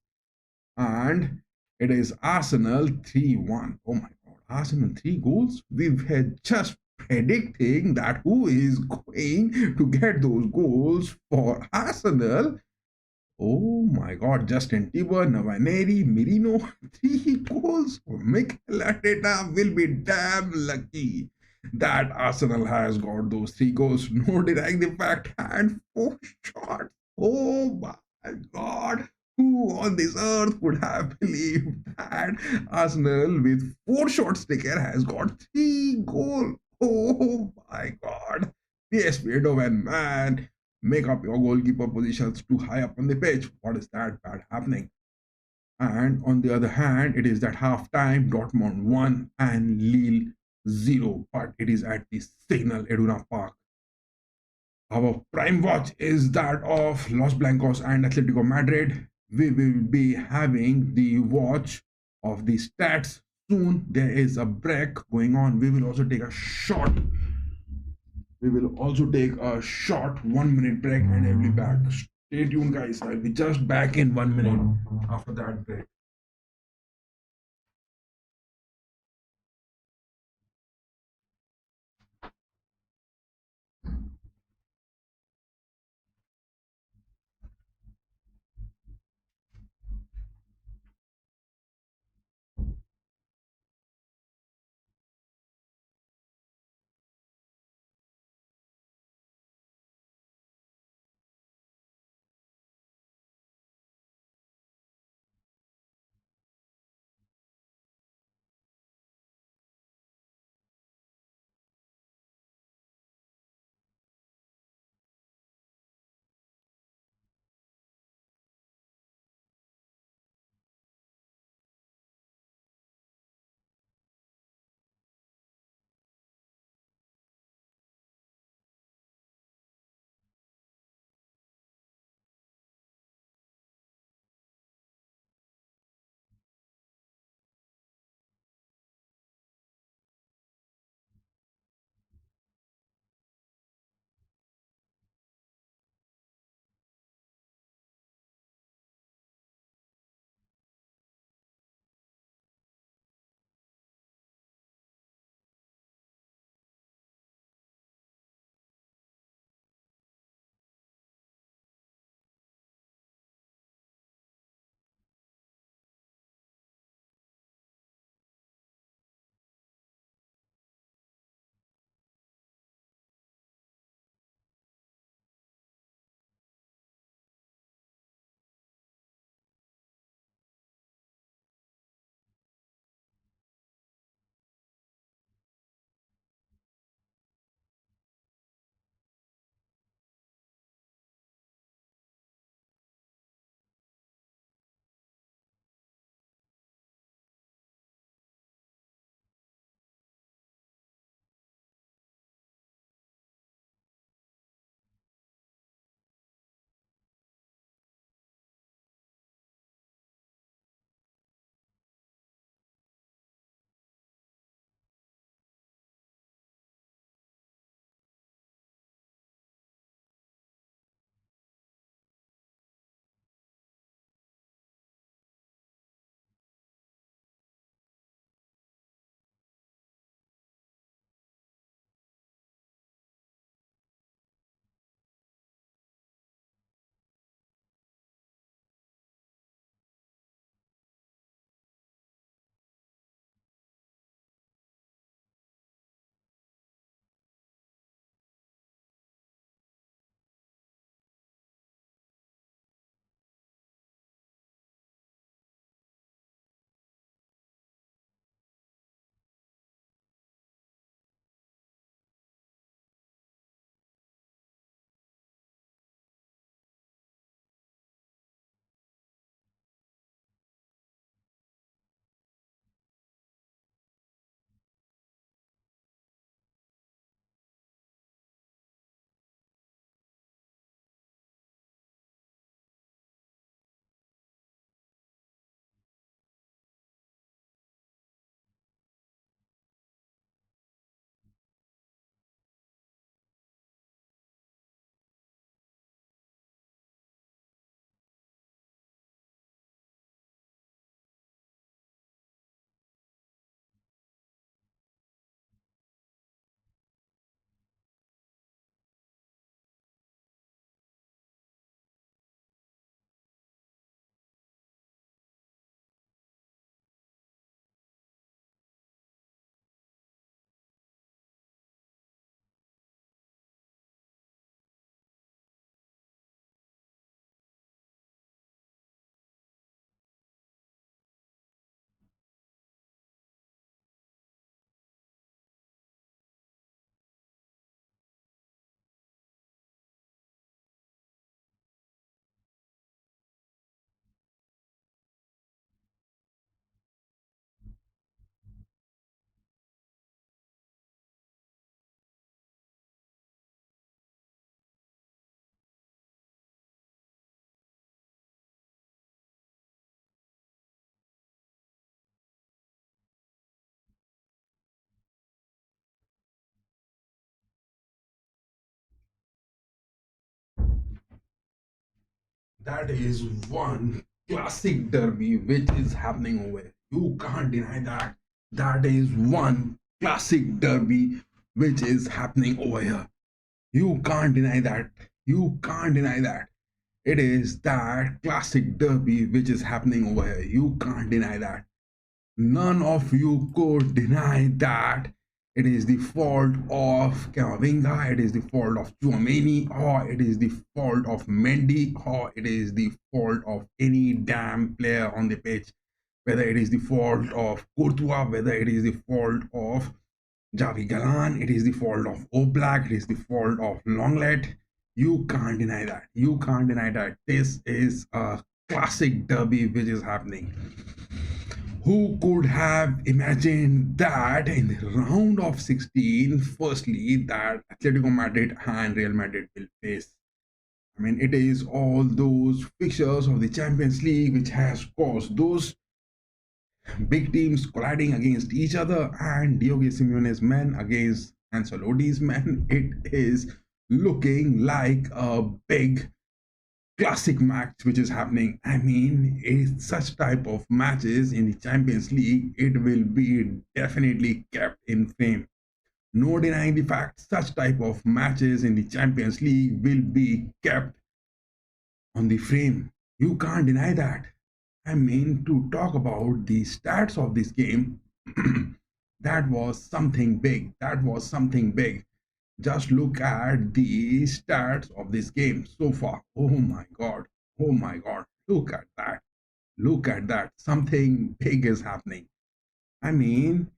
And it is Arsenal 3-1. Oh my God, Arsenal 3 goals? We were just predicting that who is going to get those goals for Arsenal. Oh my God, Justin Timber, Navaneri, Merino, 3 goals. Mikel Arteta will be damn lucky that Arsenal has got those 3 goals. No denying the fact, and 4 shots. Oh my God. Who on this earth would have believed that Arsenal with 4 shots taken has got 3 goals? Oh my God. PSV Eindhoven, man, make up your goalkeeper positions too high up on the pitch. What is that bad happening? And on the other hand, it is that half time Dortmund 1 and Lille 0, but it is at the Signal Iduna Park. Our prime watch is that of Los Blancos and Atletico Madrid. We will be having the watch of the stats soon. There is a break going on. We will also take a short. We will also take a short 1 minute break and I will be back. Stay tuned, guys. I'll be just back in 1 minute after that break. that is one classic derby which is happening over here. You can't deny that. That is one classic derby which is happening over here. You can't deny that. You can't deny that. It is that classic derby which is happening over here. You can't deny that. None of you could deny that it is the fault of Camavinga, it is the fault of Chouameni, or it is the fault of Mendy, or it is the fault of any damn player on the pitch. Whether it is the fault of Courtois, whether it is the fault of Javi Galan, it is the fault of Oblak, it is the fault of Longlet. You can't deny that. You can't deny that. This is a classic derby which is happening. Who could have imagined that in the round of 16, firstly, that Atletico Madrid and Real Madrid will face? I mean, it is all those fixtures of the Champions League which has caused those big teams colliding against each other, and Diego Simeone's men against Ancelotti's men. It is looking like a big classic match which is happening. I mean, it's such type of matches in the Champions League, it will be definitely kept in fame. No denying the fact, such type of matches in the Champions League will be kept on the frame. You can't deny that. I mean, to talk about the stats of this game, that was something big. That was something big. Just look at the stats of this game so far. Oh my god. Oh my god. Look at that. Look at that. Something big is happening. I mean,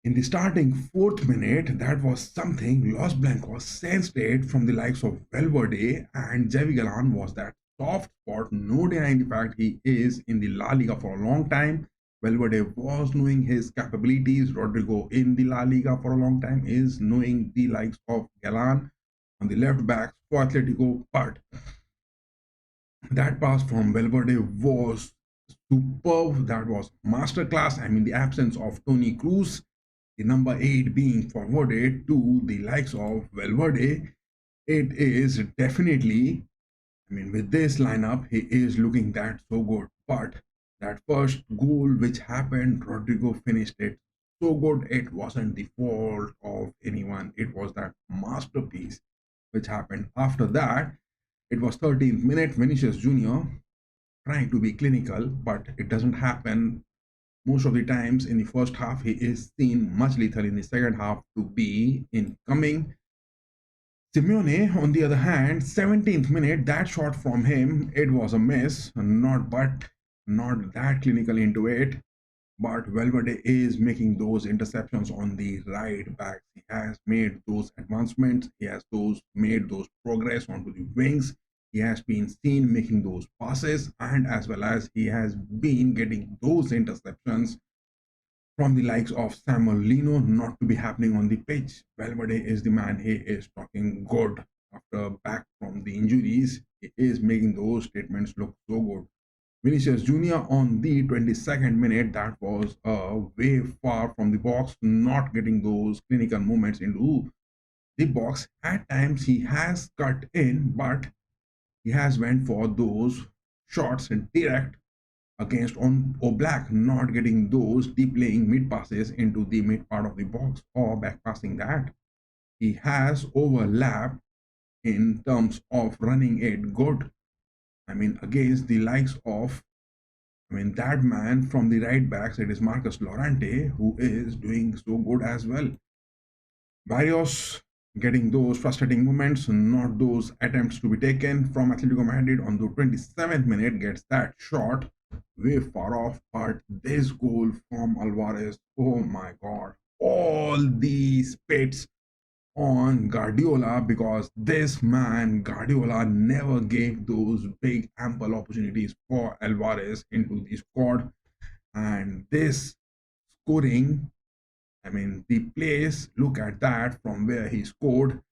in the starting fourth minute, that was something Los Blancos sensed it from the likes of Valverde, and Javi Galan was that soft spot. No denying the fact he is in the La Liga for a long time. Valverde was knowing his capabilities. Rodrigo in the La Liga for a long time is knowing the likes of Galan on the left backs for Atletico. But that pass from Valverde was superb. That was masterclass. I mean, the absence of Toni Kroos, the number 8 being forwarded to the likes of Valverde, it is definitely, I mean, with this lineup, he is looking that so good. But that first goal which happened, Rodrigo finished it so good. It wasn't the fault of anyone. It was that masterpiece which happened. After that, it was 13th minute, Vinicius Jr. trying to be clinical, but it doesn't happen. Most of the times in the first half, he is seen much lethal. In the second half to be incoming. Simeone, on the other hand, 17th minute, that shot from him, it was a miss. Not that clinical into it. But Valverde is making those interceptions on the right back. He has made those advancements. He has made those progress onto the wings. He has been seen making those passes, and as well as he has been getting those interceptions from the likes of Samuel Lino, not to be happening on the pitch. Valverde is the man. He is talking good after back from the injuries. He is making those statements look so good. Vinicius Jr. on the 22nd minute, that was way far from the box, not getting those clinical movements into the box. At times he has cut in, but he has went for those shots direct against on Oblak, not getting those deep laying mid passes into the mid part of the box or back passing that. He has overlapped in terms of running it good. I mean, against the likes of, I mean, that man from the right backs, it is Marcus Llorente, who is doing so good as well. Barrios getting those frustrating moments, not those attempts to be taken from Atletico Madrid on the 27th minute, gets that shot way far off. But this goal from Alvarez, oh my god, all these pits on Guardiola, because this man Guardiola never gave those big ample opportunities for Alvarez into the squad. And this scoring, I mean, the place, look at that, from where he scored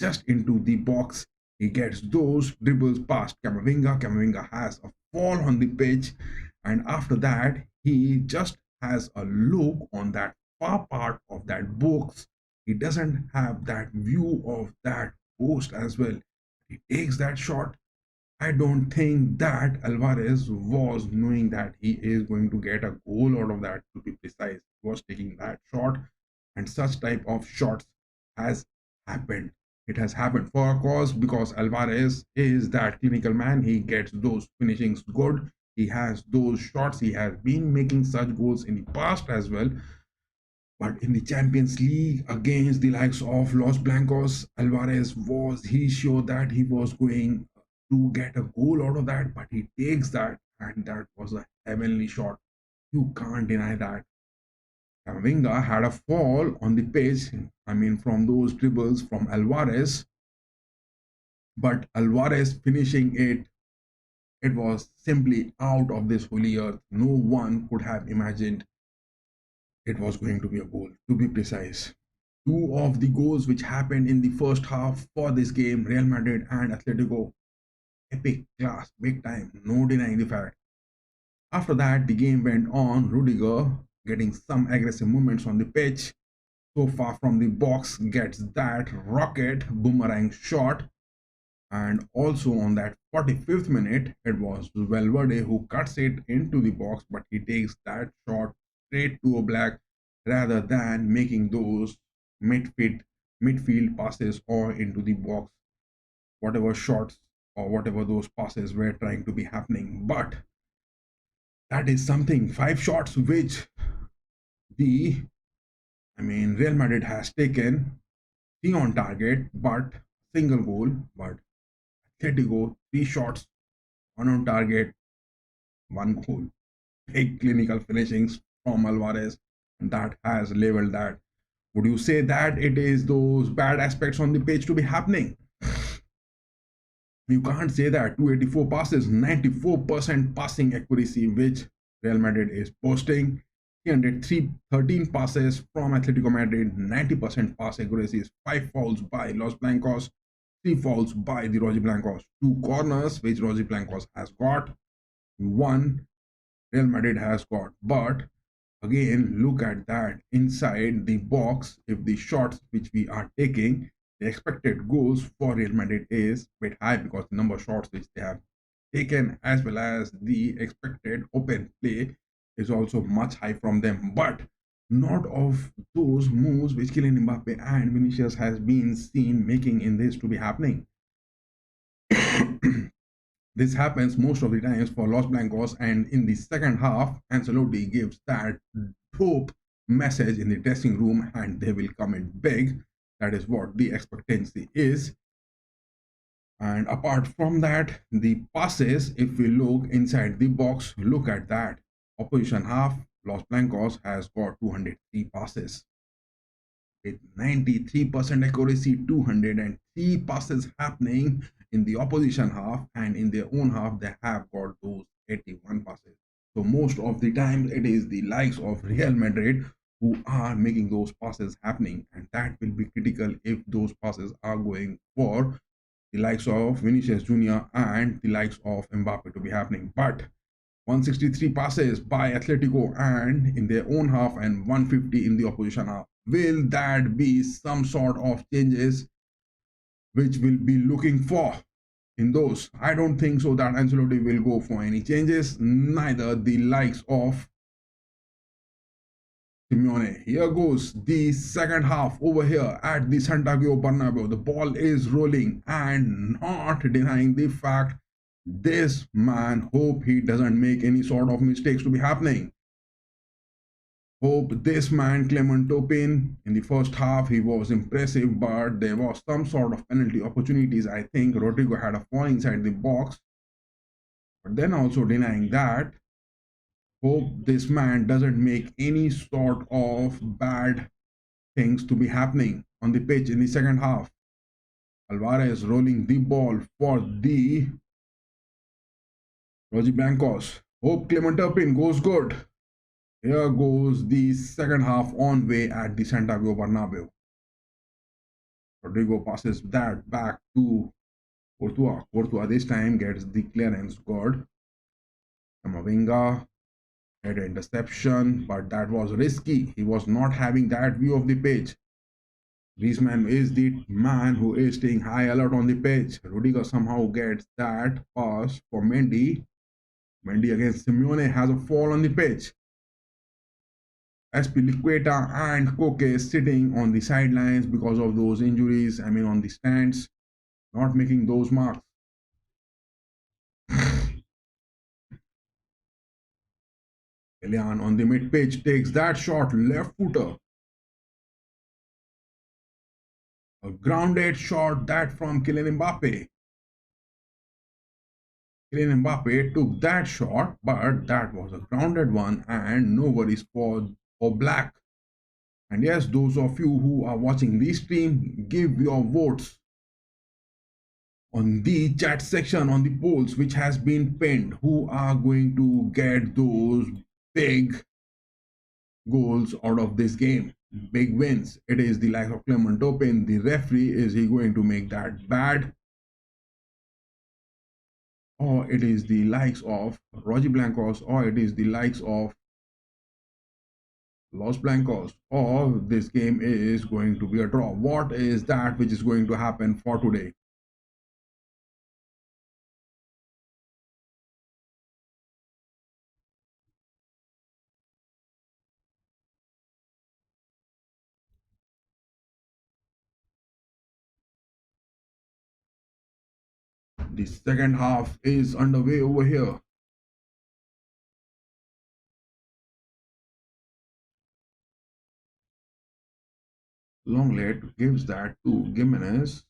just into the box. He gets those dribbles past Camavinga. Camavinga has a fall on the pitch, and after that he just has a look on that far part of that box. He doesn't have that view of that post as well. He takes that shot, I don't think that Alvarez was knowing that he is going to get a goal out of that, to be precise. He was taking that shot, and such type of shots has happened. It has happened for a cause, because Alvarez is that clinical man. He gets those finishings good. He has those shots. He has been making such goals in the past as well. But in the Champions League against the likes of Los Blancos, Alvarez he showed that he was going to get a goal out of that, but he takes that, and that was a heavenly shot. You can't deny that. Camavinga had a fall on the pitch, I mean, from those dribbles from Alvarez, but Alvarez finishing it was simply out of this holy earth. No one could have imagined it was going to be a goal, to be precise. Two of the goals which happened in the first half for this game, Real Madrid and Atletico, epic class, big time, no denying the fact. After that, the game went on. Rudiger getting some aggressive movements on the pitch. So far from the box, gets that rocket boomerang shot. And also on that 45th minute, it was Valverde who cuts it into the box, but he takes that shot straight to a black, rather than making those midfield passes or into the box, whatever shots or whatever those passes were trying to be happening. But that is something, 5 shots which the Real Madrid has taken, 3 on target, but single goal. But Atletico, 3 shots, 1 on target, 1 goal. Big clinical finishings from Alvarez, and that has leveled that. Would you say that it is those bad aspects on the pitch to be happening? You can't say that. 284 passes, 94% passing accuracy, which Real Madrid is posting. 13 passes from Atletico Madrid, 90% pass accuracy, 5 fouls by Los Blancos, 3 fouls by the Roji Blancos, 2 corners which Roji Blancos has got, 1 Real Madrid has got. But again, look at that inside the box. If the shots which we are taking, the expected goals for Real Madrid is a bit high, because the number of shots which they have taken as well as the expected open play is also much high from them. But not of those moves which Kylian Mbappe and Vinicius has been seen making in this to be happening. This happens most of the times for Los Blancos, and in the second half, Ancelotti gives that dope message in the dressing room, and they will come in big. That is what the expectancy is. And apart from that, the passes, if we look inside the box, look at that. Opposition half, Los Blancos has got 203 passes. With 93% accuracy, 203 passes happening in the opposition half, and in their own half, they have got those 81 passes. So most of the time, it is the likes of Real Madrid who are making those passes happening, and that will be critical if those passes are going for the likes of Vinicius Jr. and the likes of Mbappe to be happening. But 163 passes by Atletico and in their own half, and 150 in the opposition half. Will that be some sort of changes which we'll be looking for in those? I don't think so that Ancelotti will go for any changes, neither the likes of Simeone. Here goes the second half over here at the Santiago Bernabeu. The ball is rolling, and not denying the fact, this man, hope he doesn't make any sort of mistakes to be happening. Hope this man, Clement Turpin, in the first half, he was impressive, but there was some sort of penalty opportunities. I think Rodrigo had a fall inside the box. But then also denying that, hope this man doesn't make any sort of bad things to be happening on the pitch in the second half. Alvarez rolling the ball for the Roji Blancos. Hope Clement Turpin goes good. Here goes the second half on way at the Santiago Bernabeu. Rodrigo passes that back to Courtois. Courtois this time gets the clearance good. Camavinga had an interception, but that was risky. He was not having that view of the pitch. Griezmann is the man who is staying high alert on the pitch. Rudiger somehow gets that pass for Mendy. Mendy against Simeone has a fall on the pitch. Aspilicueta and Koke sitting on the sidelines because of those injuries. I mean, on the stands, not making those marks. Elian on the mid pitch takes that shot, left footer. A grounded shot that from Kylian Mbappe. Kylian Mbappe took that shot, but that was a grounded one, and no worries for Black. And yes, those of you who are watching this stream, give your votes on the chat section on the polls which has been pinned. Who are going to get those big goals out of this game? Big wins. It is the likes of Clement Turpin. The referee, is he going to make that bad? Or it is the likes of Roger Blancos, or it is the likes of Los Blancos, or this game is going to be a draw. What is that which is going to happen for today? The second half is underway over here. Longlet gives that to Gimenez.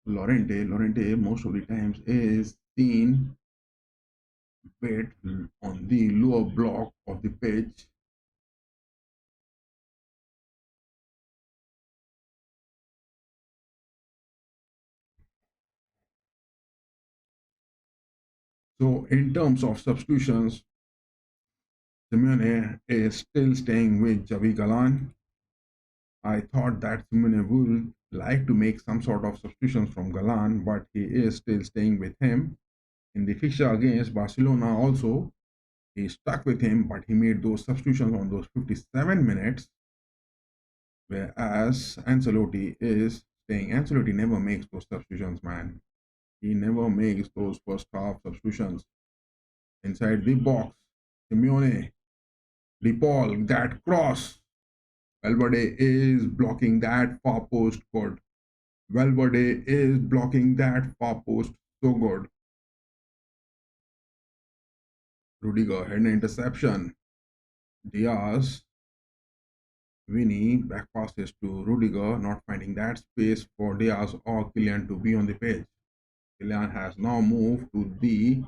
Lorente most of the times is seen bit on the lower block of the pitch. So in terms of substitutions, Simeone is still staying with Javi Galan. I thought that Simeone would like to make some sort of substitutions from Galan, but he is still staying with him. In the fixture against Barcelona also, he stuck with him, but he made those substitutions on those 57 minutes, whereas Ancelotti is staying. Ancelotti never makes those substitutions, man. He never makes those first half substitutions. Inside the box, Simeone, De Paul, that cross. Valverde is blocking that far post good. Valverde is blocking that far post so good. Rudiger had an interception. Diaz, Vinny back passes to Rudiger, not finding that space for Diaz or Kylian to be on the pitch. Kylian has now moved to the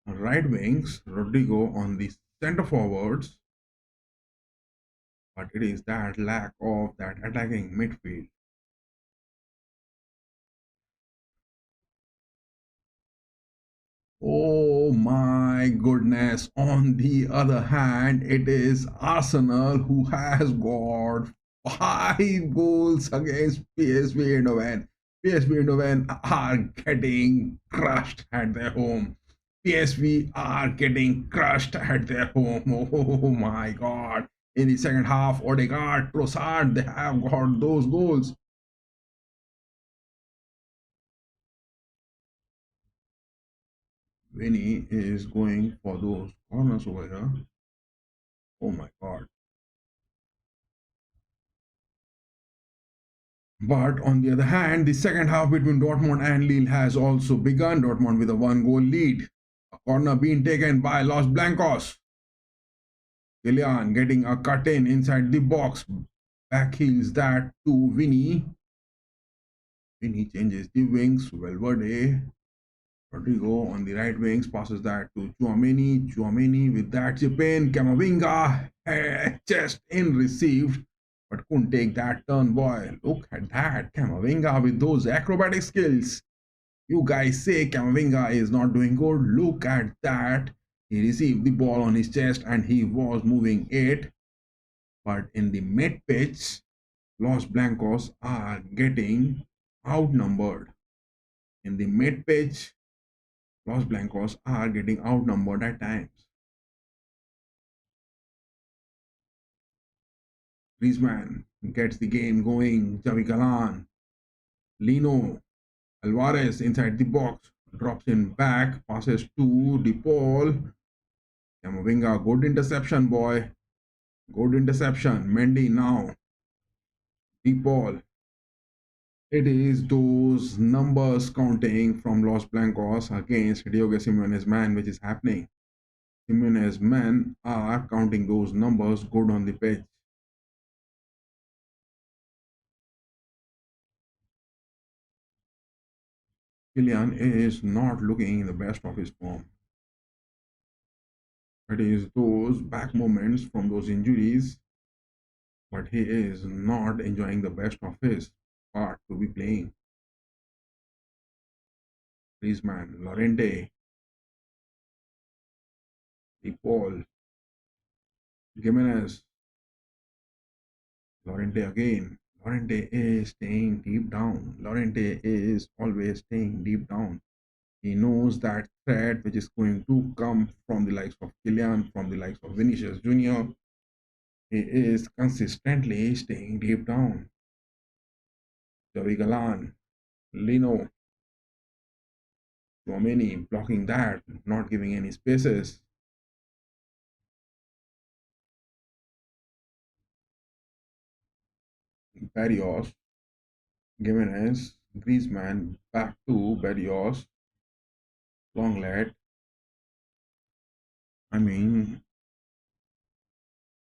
right wings. Rodrigo on the center forwards, but it is that lack of that attacking midfield. Oh my goodness. On the other hand, it is Arsenal who has got 5 goals against PSV Eindhoven. PSV Eindhoven are getting crushed at their home. PSV are getting crushed at their home. Oh my god. In the second half, Odegaard, Trossard, they have got those goals. Vinny is going for those corners over here. Oh my god. But on the other hand, the second half between Dortmund and Lille has also begun. Dortmund with a 1 goal lead. A corner being taken by Los Blancos. Kylian getting a cut in inside the box. Backheels that to Vinny. Vinny changes the wings. Valverde. Rodrigo on the right wings passes that to Chouameni. Chouameni with that chip in. Camavinga. Chest in received, but couldn't take that turn, boy. Look at that. Camavinga with those acrobatic skills. You guys say Camavinga is not doing good. Look at that. He received the ball on his chest and he was moving it. But in the mid pitch, Los Blancos are getting outnumbered. In the mid pitch, Los Blancos are getting outnumbered at times. Griezmann gets the game going. Javi Galan, Lino, Alvarez inside the box, drops in back, passes to De Paul. Camavinga, good interception, boy. Good interception. Mendy now. De Paul. It is those numbers counting from Los Blancos against Diogo Simeone's man, which is happening. Simeone's men are counting those numbers good on the pitch. Kylian is not looking in the best of his form. It is those back moments from those injuries, but he is not enjoying the best of his part to be playing. Griezmann, Lorente, De Paul, Jimenez, Lorente again. Lorente is staying deep down. Lorente is always staying deep down. He knows that threat which is going to come from the likes of Kylian, from the likes of Vinicius Jr. He is consistently staying deep down. Javi Galan, Lino, Tchouaméni blocking that, not giving any spaces. Barrios, Gimenez, Griezmann back to Barrios, Longlet. I mean,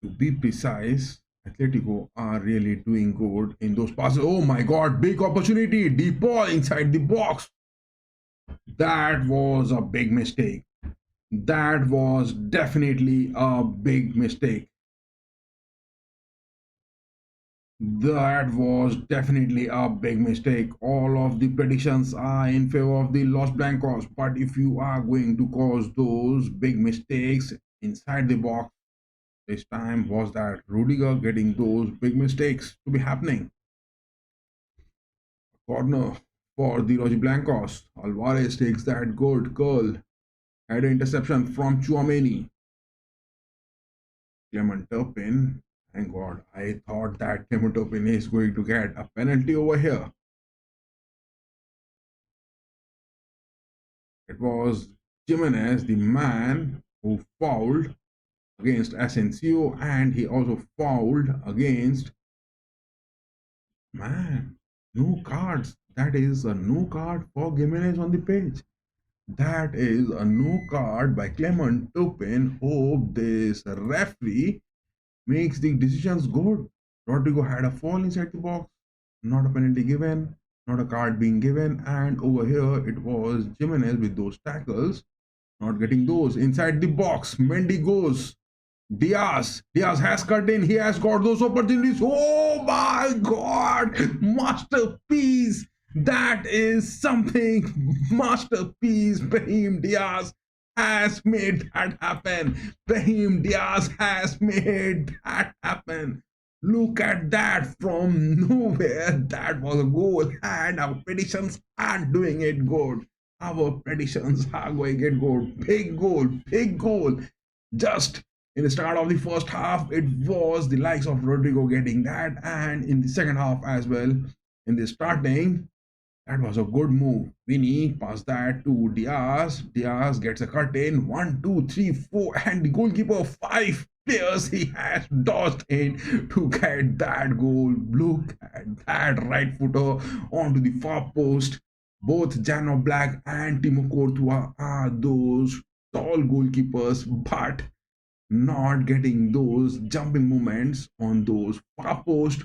to be precise, Atletico are really doing good in those passes. Oh my god, big opportunity. De Paul inside the box. That was a big mistake. That was definitely a big mistake. That was definitely a big mistake. All of the predictions are in favor of the Los Blancos. But if you are going to cause those big mistakes inside the box, this time was that Rudiger getting those big mistakes to be happening. Corner for the Roji Blancos. Alvarez takes that good curl. Had an interception from Tchouaméni. Clement Turpin. Thank God. I thought that Clement Turpin is going to get a penalty over here. It was Jimenez, the man who fouled against Asensio, and he also fouled against, man, no cards. That is a no card for Jimenez on the page. That is a no card by Clement Turpin. Hope this referee makes the decisions good. Rodrigo had a fall inside the box, not a penalty given, not a card being given, and over here it was Jimenez with those tackles, not getting those inside the box. Mendy goes. Diaz has cut in. He has got those opportunities. Oh my God! Masterpiece. That is something. Masterpiece. Brahim Diaz has made that happen. Brahim Diaz has made that happen. Look at that from nowhere. That was a goal, and our predictions are doing it good. Our predictions are going it good. Big goal, big goal. Just in the start of the first half, it was the likes of Rodrigo getting that, and in the second half as well. In the starting, that was a good move. Vinny passed that to Diaz. Diaz gets a cut in. 1, 2, 3, 4, and the goalkeeper, 5 players he has dodged in to get that goal. Look at that right footer onto the far post. Both Jan Black and Timo Courtois are those tall goalkeepers, but not getting those jumping movements on those far post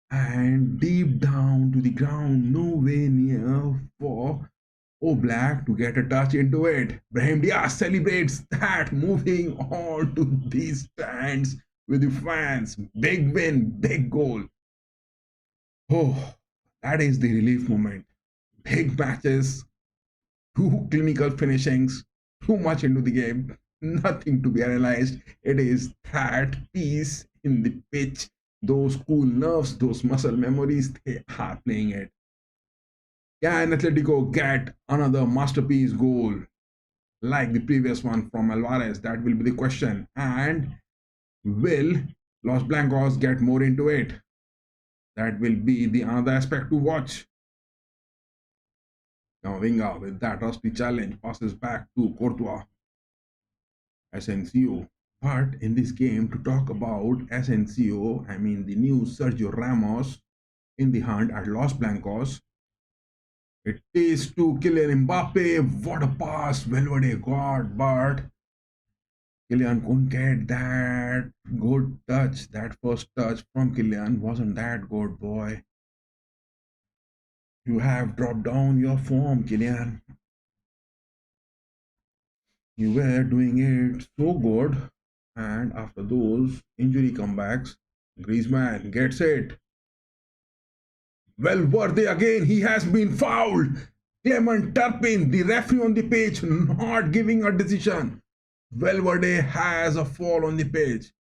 and deep down to the ground, nowhere near for Oblak to get a touch into it. Brahim Diaz celebrates that, moving on to these stands with the fans. Big win, big goal. Oh, that is the relief moment. Big matches, two clinical finishings, too much into the game, nothing to be analyzed. It is that piece in the pitch, those cool nerves, those muscle memories, they are playing it. Can Atletico get another masterpiece goal like the previous one from Alvarez? That will be the question. And will Los Blancos get more into it. That will be the another aspect to watch. Now Vinga with that rusty challenge passes back to Courtois. Asensio. But in this game, to talk about Asensio, I mean the new Sergio Ramos in the hunt at Los Blancos. It is to Kylian Mbappe. What a pass Valverde got, but Kylian couldn't get that good touch. That first touch from Kylian wasn't that good, boy. You have dropped down your form, Kylian. You were doing it so good, and after those injury comebacks, Griezmann gets it. Valverde again, he has been fouled. Clement Turpin, the referee on the pitch, not giving a decision. Valverde has a fall on the pitch.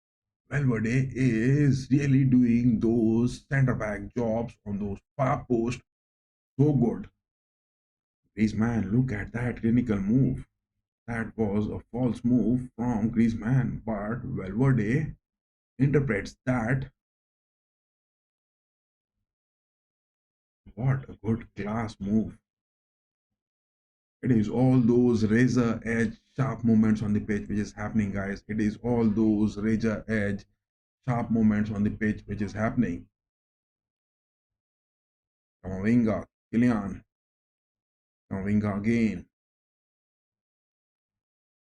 Valverde is really doing those centre back jobs on those far posts so good. Griezmann, look at that clinical move. That was a false move from Griezmann, but Valverde interprets that. What a good class move. It is all those razor edge sharp moments on the pitch which is happening, guys. It is all those razor edge sharp moments on the pitch which is happening. Kamavinga, Kylian. Kamavinga again.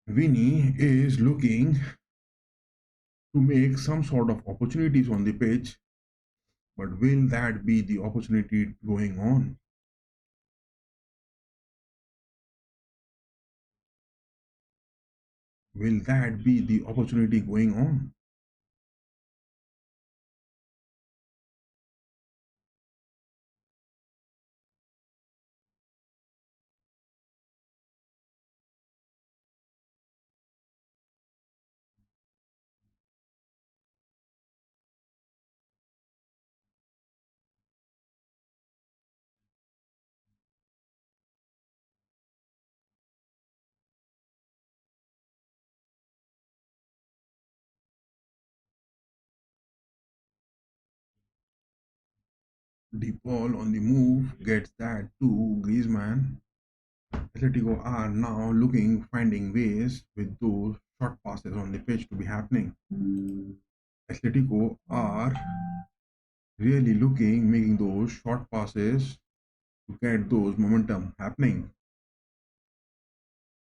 Vinny is looking to make some sort of opportunities on the pitch, but will that be the opportunity going on? Will that be the opportunity going on? The ball on the move gets that to Griezmann. Atletico are now looking, finding ways with those short passes on the pitch to be happening. Atletico are really looking, making those short passes to get those momentum happening.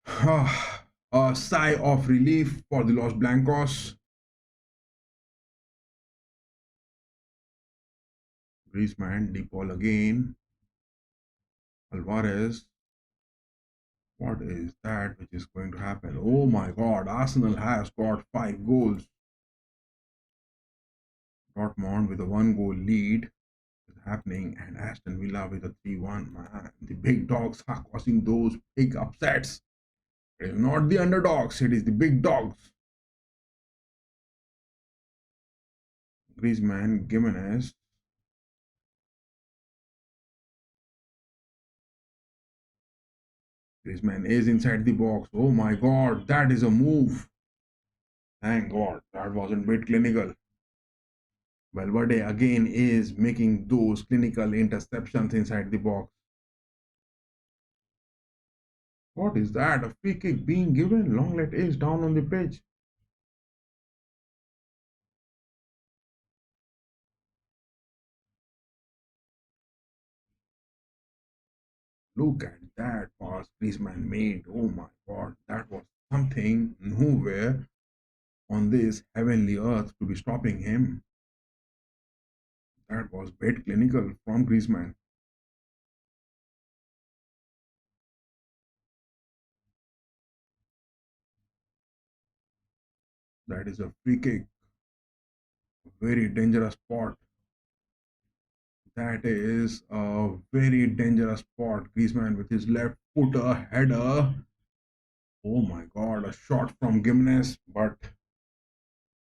A sigh of relief for the Los Blancos. Griezmann, deep ball again. Alvarez. What is that which is going to happen? Oh my god, Arsenal has got 5 goals. Dortmund with a 1 goal lead is happening, and Aston Villa with a 3-1. Man, the big dogs are causing those big upsets. It is not the underdogs, it is the big dogs. Griezmann, Gimenez. Griezmann is inside the box. Oh my god, that is a move. Thank god, that wasn't bit clinical. Valverde again is making those clinical interceptions inside the box. What is that? A free kick being given? Longlet is down on the pitch. Look at that pass Griezmann made. Oh my god, that was something nowhere on this heavenly earth to be stopping him. That was bit clinical from Griezmann. That is a free kick. Very dangerous spot. That is a very dangerous spot. Griezmann with his left footer header. Oh my god, a shot from Gimenez, but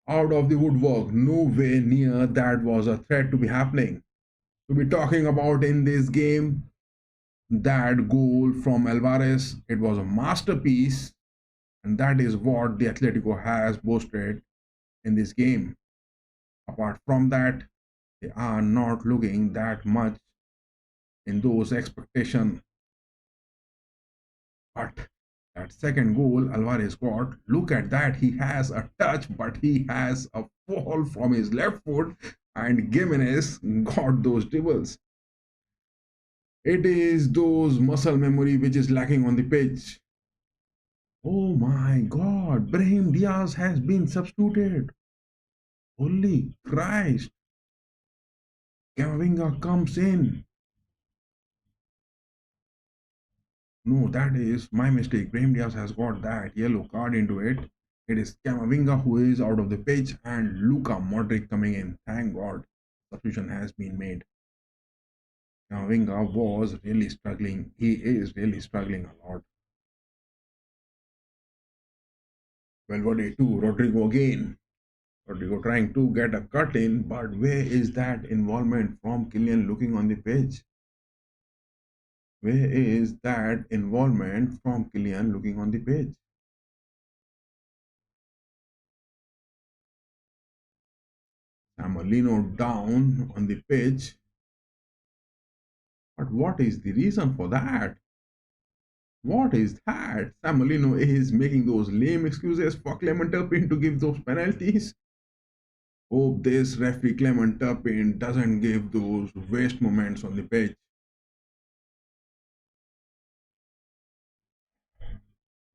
out of the woodwork. Nowhere near that was a threat to be happening. To be talking about in this game, that goal from Alvarez, it was a masterpiece, and that is what the Atletico has boasted in this game. Apart from that, they are not looking that much in those expectations. But that second goal Alvarez got, look at that. He has a touch, but he has a fall from his left foot, and Gimenez got those dribbles. It is those muscle memory which is lacking on the pitch. Oh my god, Brahim Diaz has been substituted. Holy Christ. Camavinga comes in. No, that is my mistake. Brahim Diaz has got that yellow card into it. It is Camavinga who is out of the pitch and Luka Modric coming in. Thank God. Substitution has been made. Camavinga was really struggling. He is really struggling a lot. Valverde too. Rodrigo again. Rodrigo trying to get a cut in, but where is that involvement from Kylian looking on the pitch? Where is that involvement from Kylian looking on the pitch? Samolino down on the pitch. But what is the reason for that? What is that? Samolino is making those lame excuses for Clement Turpin to give those penalties. Hope this referee Clement Turpin doesn't give those waste moments on the pitch.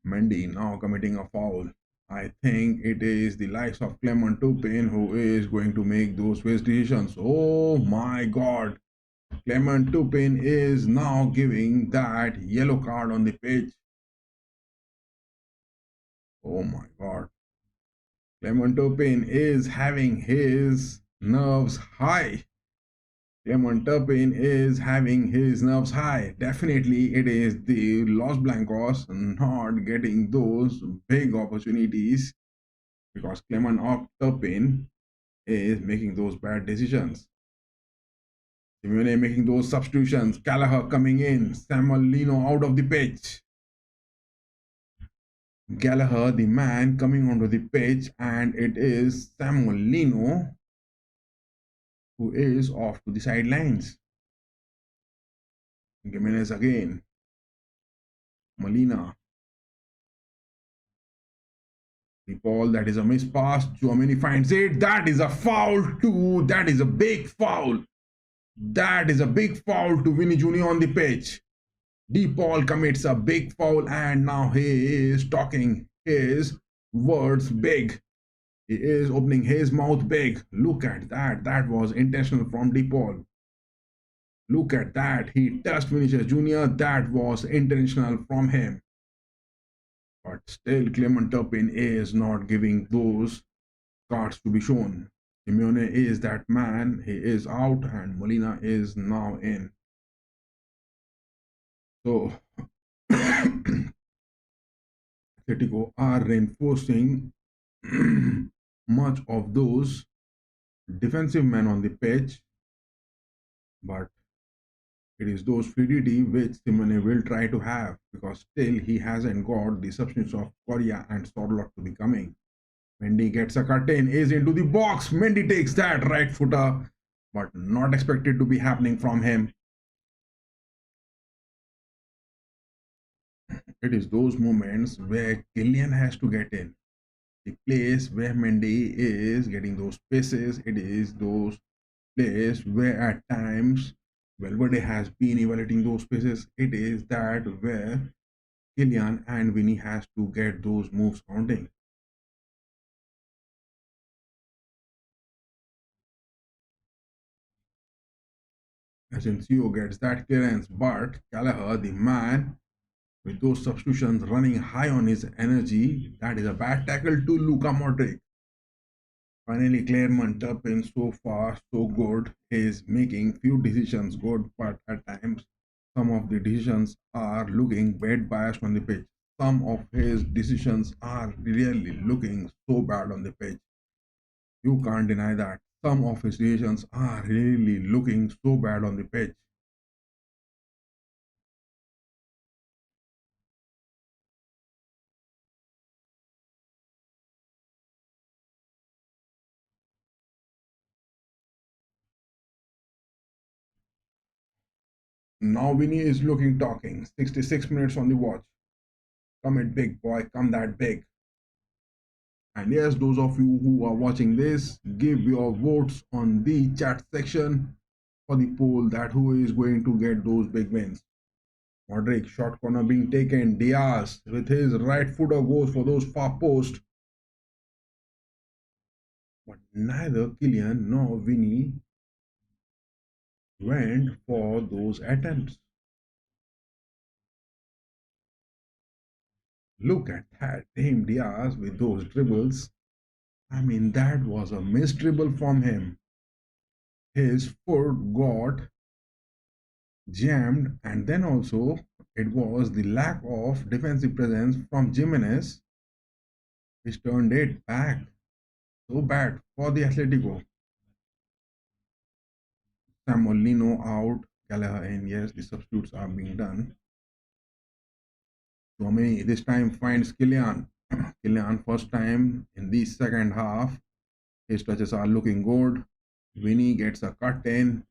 Mendy now committing a foul. I think it is the likes of Clement Turpin who is going to make those waste decisions. Oh my god. Clement Turpin is now giving that yellow card on the pitch. Oh my god. Clement Turpin is having his nerves high. Clement Turpin is having his nerves high. Definitely, it is the Los Blancos not getting those big opportunities because Clement Turpin is making those bad decisions. Simeone making those substitutions. Gallagher coming in. Samuel Lino out of the pitch. Gallagher, the man coming onto the pitch, and it is Samuel Lino who is off to the sidelines. Jimenez again. Molina. The ball, that is a miss pass. Chouameni finds it. That is a foul too. That is a big foul. That is a big foul to Vinny Jr. on the pitch. De Paul commits a big foul and now he is talking his words big. He is opening his mouth big. Look at that. That was intentional from De Paul. Look at that. He touched Vinicius Jr. That was intentional from him. But still, Clement Turpin is not giving those cards to be shown. Simeone is that man. He is out and Molina is now in. So, Atletico are reinforcing much of those defensive men on the pitch, but it is those fluidity which Simone will try to have because still he hasn't got the substance of Korea and Sorloth to be coming. Mendy gets a cut in, is into the box. Mendy takes that right footer, but not expected to be happening from him. It is those moments where Kylian has to get in. The place where Mendy is getting those spaces, it is those place where at times Valverde has been evaluating those spaces. It is that where Kylian and Vinny has to get those moves counting. Asensio gets that clearance, but Gallagher, the man with those substitutions running high on his energy, that is a bad tackle to Luka Modric. Finally, Claremont Turpin so far so good. He is making few decisions good, but at times some of the decisions are looking bad biased on the pitch. Some of his decisions are really looking so bad on the pitch. You can't deny that. Some of his decisions are really looking so bad on the pitch. Now Vinny is looking talking. 66 minutes on the watch. Come it big boy, come that big. And yes, those of you who are watching this, give your votes on the chat section for the poll that who is going to get those big wins. Modric, short corner being taken. Diaz with his right footer goes for those far post. But neither Kylian nor Vinny went for those attempts. Look at that. Brahim Diaz with those dribbles. I mean, that was a missed dribble from him. His foot got jammed, and then also it was the lack of defensive presence from Jimenez which turned it back. So bad for the Atletico. Samolino out, Gallagher in. Yes, the substitutes are being done. Chouameni this time finds Kylian. Kylian first time in the second half. His touches are looking good. Vinny gets a cut in.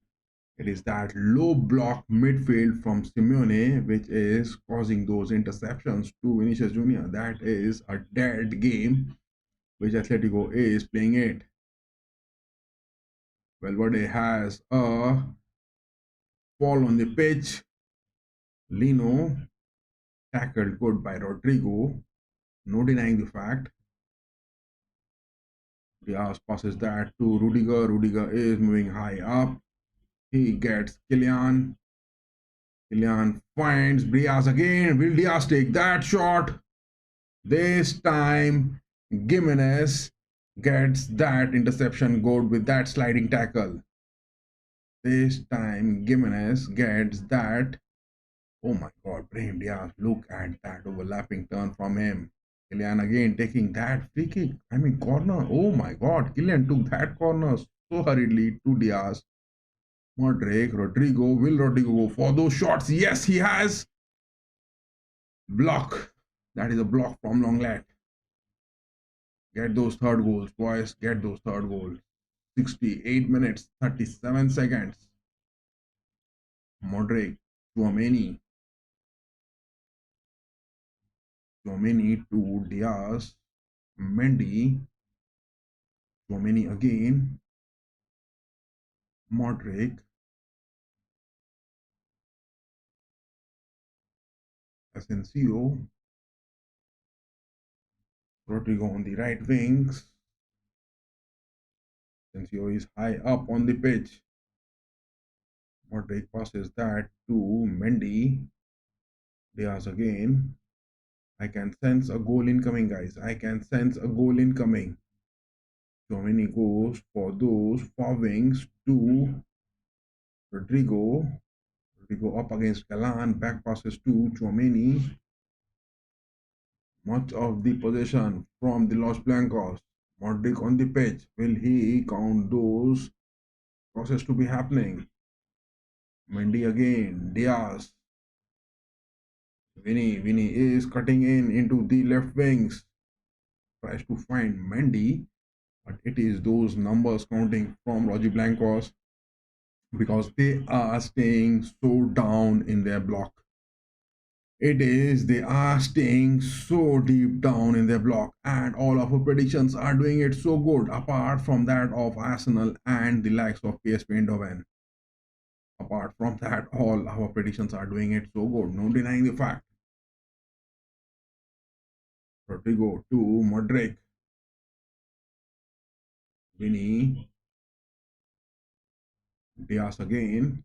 It is that low block midfield from Simeone which is causing those interceptions to Vinicius Jr. That is a dead game which Atletico is playing it. Valverde has a fall on the pitch. Lino tackled good by Rodrigo. No denying the fact. Diaz passes that to Rudiger. Rudiger is moving high up. He gets Kylian. Kylian finds Diaz again. Will Diaz take that shot? This time, Gimenez gets that interception good with that sliding tackle. This time, Gimenez gets that. Oh my God, Brahim Diaz, look at that overlapping turn from him. Kylian again taking that free kick. I mean, corner. Oh my God, Kylian took that corner so hurriedly to Diaz. Modric, Rodrigo. Will Rodrigo go for those shots? Yes, he has. Block. That is a block from Longlet. Get those third goals, boys. Get those third goals. 68 minutes, 37 seconds. Modric, Chouameni. Chouameni to Diaz. Mendy. Chouameni again. Modric. Asensio. Rodrigo on the right wings. Asensio is high up on the pitch. Modric passes that to Mendy. Diaz again. I can sense a goal incoming, guys. I can sense a goal incoming. Chouameni goes for those far wings to Rodrigo. Rodrigo up against Galan. Back passes to Chouameni. Much of the possession from the Los Blancos. Modric on the pitch. Will he count those crosses to be happening? Mendy again. Diaz. Vinny is cutting in into the left wings. Tries to find Mendy, but it is those numbers counting from Roger Blancos because they are staying so down in their block. They are staying so deep down in their block, and all of our predictions are doing it so good, apart from that of Arsenal and the likes of PSV Eindhoven. Apart from that, all our predictions are doing it so good, no denying the fact. Rodrigo to Modric. Vinny. Diaz again.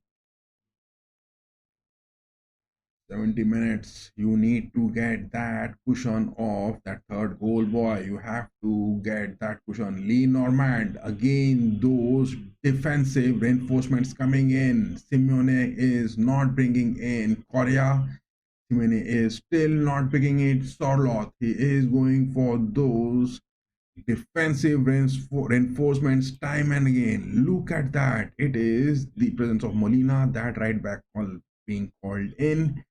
70 minutes. You need to get that cushion of that third goal, boy. You have to get that cushion. Lee Normand. Again, those defensive reinforcements coming in. Simeone is not bringing in Correa. Simeone is still not bringing in Sorloth. He is going for those defensive reinforcements time and again. Look at that. It is the presence of Molina, that right back being called in.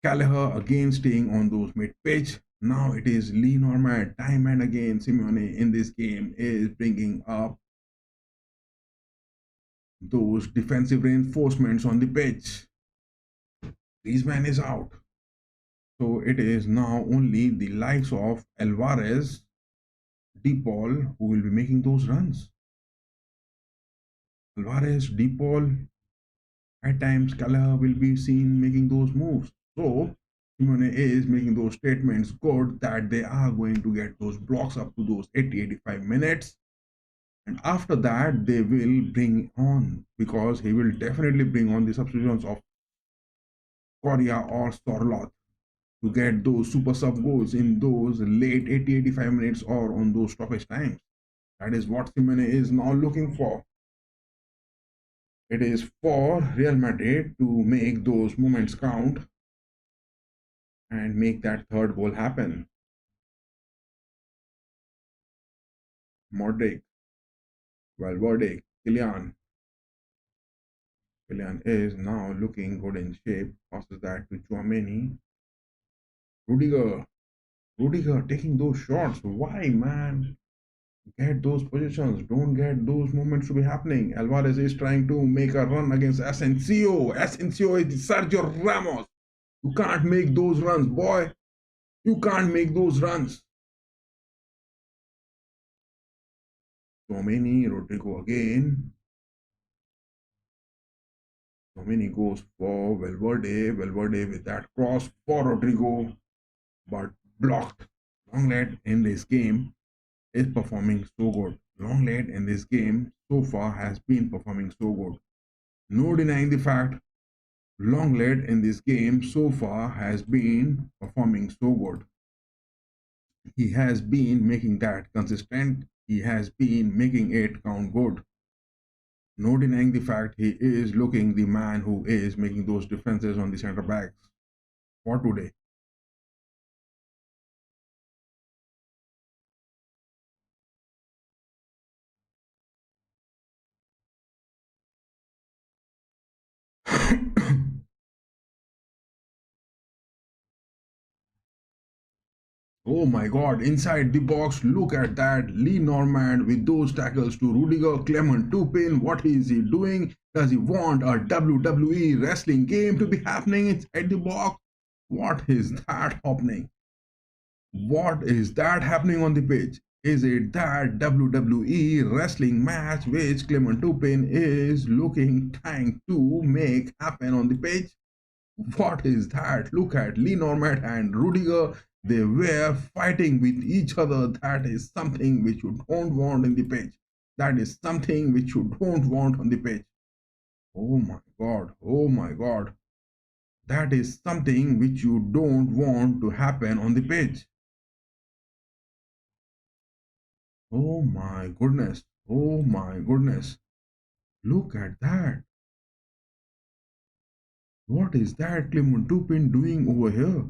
Gallagher again staying on those mid-pitch. Now it is Lee Normand. Time and again, Simeone in this game is bringing up those defensive reinforcements on the pitch. Griezmann is out. So it is now only the likes of Alvarez, De Paul who will be making those runs. Alvarez, De Paul, at times Callagher will be seen making those moves. So Simone is making those statements good that they are going to get those blocks up to those 80-85 minutes. And after that, they will bring on, because he will definitely bring on the substitutions of Korea or Sorloth to get those super sub goals in those late 80-85 minutes or on those stoppage times. That is what Simone is now looking for. It is for Real Madrid to make those moments count and make that third goal happen. Modric, Valverde, Kylian. Kylian is now looking good in shape. Passes that to Chouameni. Rudiger. Rudiger taking those shots. Why, man? Get those positions. Don't get those moments to be happening. Alvarez is trying to make a run against Asensio. Asensio is Sergio Ramos. You can't make those runs, boy. You can't make those runs. So many. Rodrigo again. So many goes for Valverde. Valverde with that cross for Rodrigo, but blocked. Longlet in this game is performing so good. Longlet in this game so far has been performing so good. No denying the fact, Longlet in this game so far has been performing so good. He has been making that consistent. He has been making it count good. No denying the fact he is looking the man who is making those defenses on the center backs for today. Oh my god, inside the box, look at that. Lee Normand with those tackles to Rudiger Clement Tupin. What is he doing? Does he want a WWE wrestling game to be happening inside the box? What is that happening? What is that happening on the pitch? Is it that WWE wrestling match which Clement Tupin is looking trying to make happen on the pitch? What is that? Look at Lee Normand and Rudiger. They were fighting with each other. That is something which you don't want in the pitch. That is something which you don't want on the pitch. Oh my god. Oh my god. That is something which you don't want to happen on the pitch. Oh my goodness. Oh my goodness. Look at that. What is that Clement Tupin doing over here?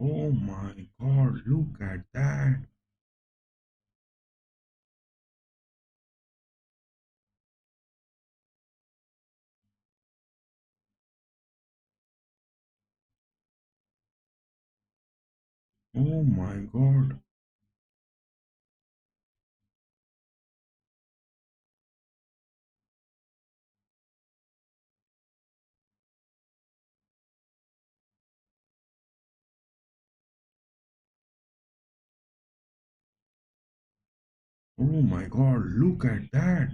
Oh my god, look at that. Oh my god. Oh my god, look at that.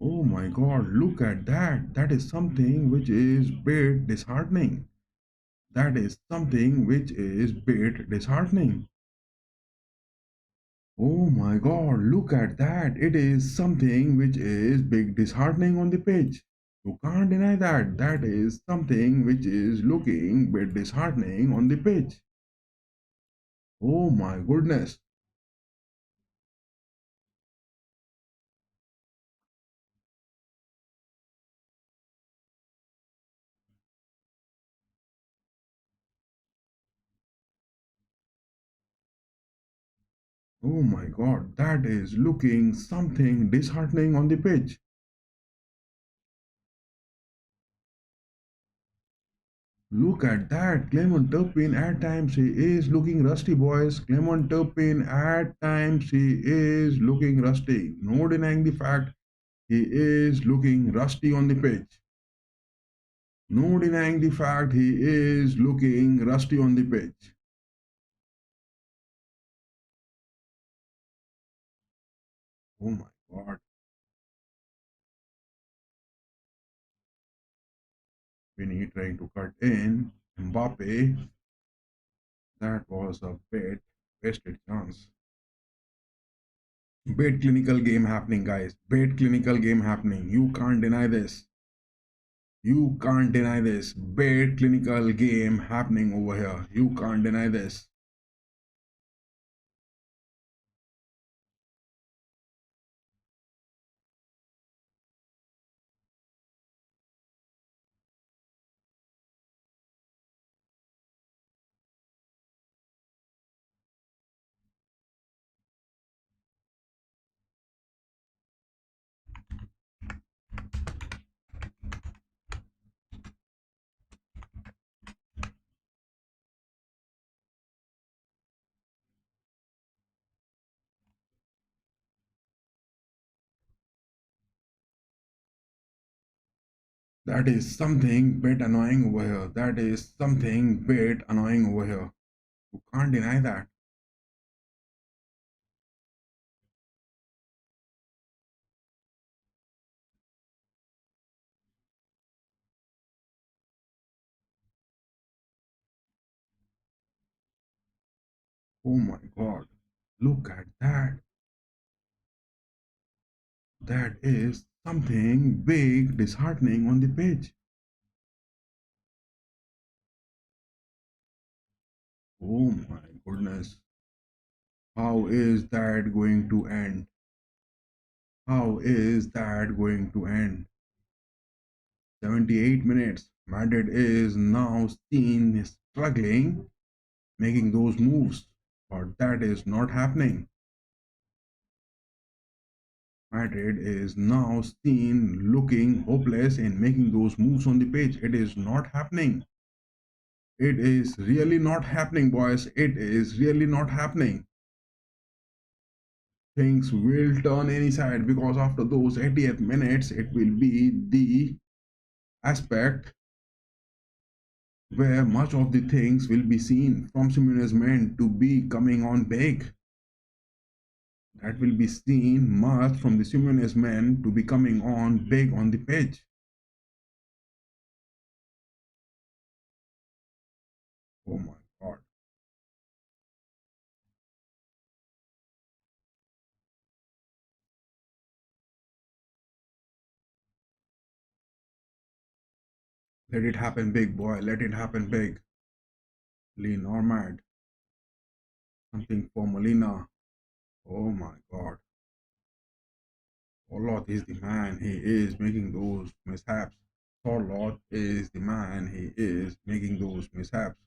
Oh my god, look at that. That is something which is bit disheartening. That is something which is bit disheartening. Oh my god, look at that. It is something which is big disheartening on the pitch. You can't deny that. That is something which is looking bit disheartening on the pitch. Oh my goodness. Oh my god, that is looking something disheartening on the pitch. Look at that. Clement Turpin at times he is looking rusty, boys. Clement Turpin at times he is looking rusty. No denying the fact he is looking rusty on the pitch. No denying the fact he is looking rusty on the pitch. Oh my god. Vinny trying to cut in. Mbappe. That was a bit wasted chance. Bit clinical game happening, guys. Bit clinical game happening. You can't deny this. You can't deny this. Bit clinical game happening over here. You can't deny this. That is something bit annoying over here. That is something bit annoying over here. You can't deny that. Oh my god. Look at that. That is something big disheartening on the page. Oh my goodness. How is that going to end? How is that going to end? 78 minutes. Madrid is now seen struggling, making those moves, but that is not happening. Madrid is now seen looking hopeless in making those moves on the pitch. It is not happening. It is really not happening, boys. It is really not happening. Things will turn any side because after those 80th minutes, it will be the aspect where much of the things will be seen from Simeone's men to be coming on big. That will be seen much from the Simeone's men to be coming on big on the pitch. Oh my god. Let it happen big, boy. Let it happen big. Lee Normand. Something for Molina. Oh my god. Orlot is the man. He is making those mishaps. Orlot is the man. He is making those mishaps.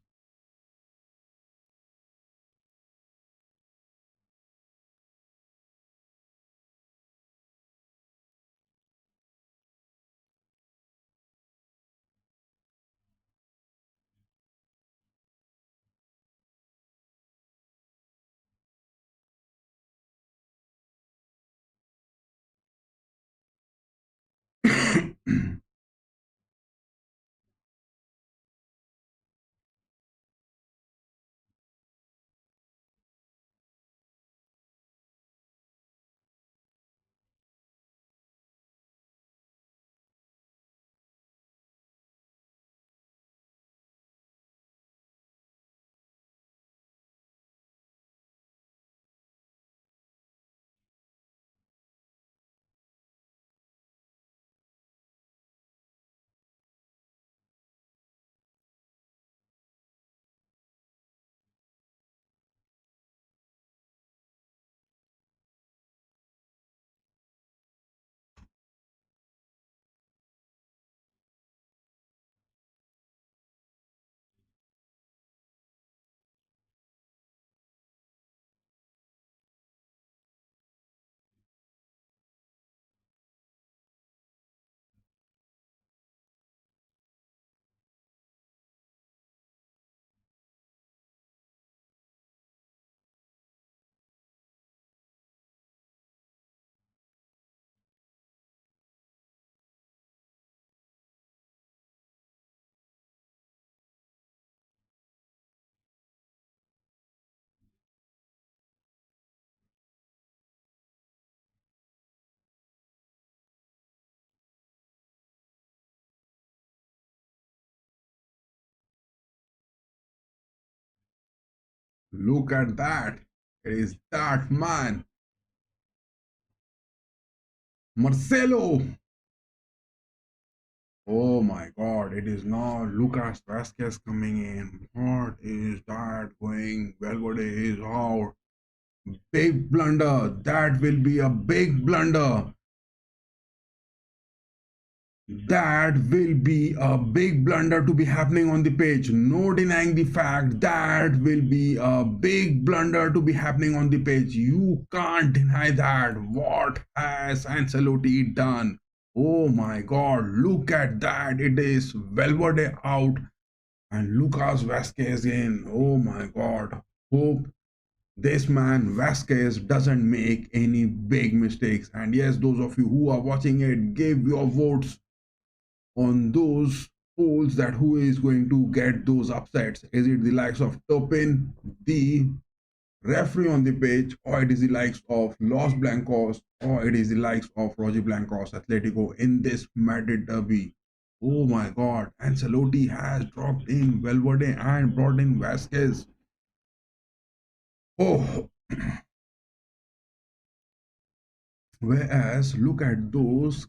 Look at that. It is that man, Marcelo. Oh my God, it is now Lucas Vasquez coming in. What is that going? Valverde is out. Big blunder. That will be a big blunder. That will be a big blunder to be happening on the pitch. No denying the fact that will be a big blunder to be happening on the pitch. You can't deny that. What has Ancelotti done? Oh my God, look at that. It is Valverde out and Lucas Vasquez in. Oh my God. Hope this man Vasquez doesn't make any big mistakes. And yes, those of you who are watching it, give your votes on those polls that who is going to get those upsets. Is it the likes of Topin, the referee on the pitch, or it is the likes of Los Blancos, or it is the likes of Roger Blancos, Atletico in this Madrid derby? Oh my God, Ancelotti has dropped in Valverde and brought in Vasquez. Oh, whereas look at those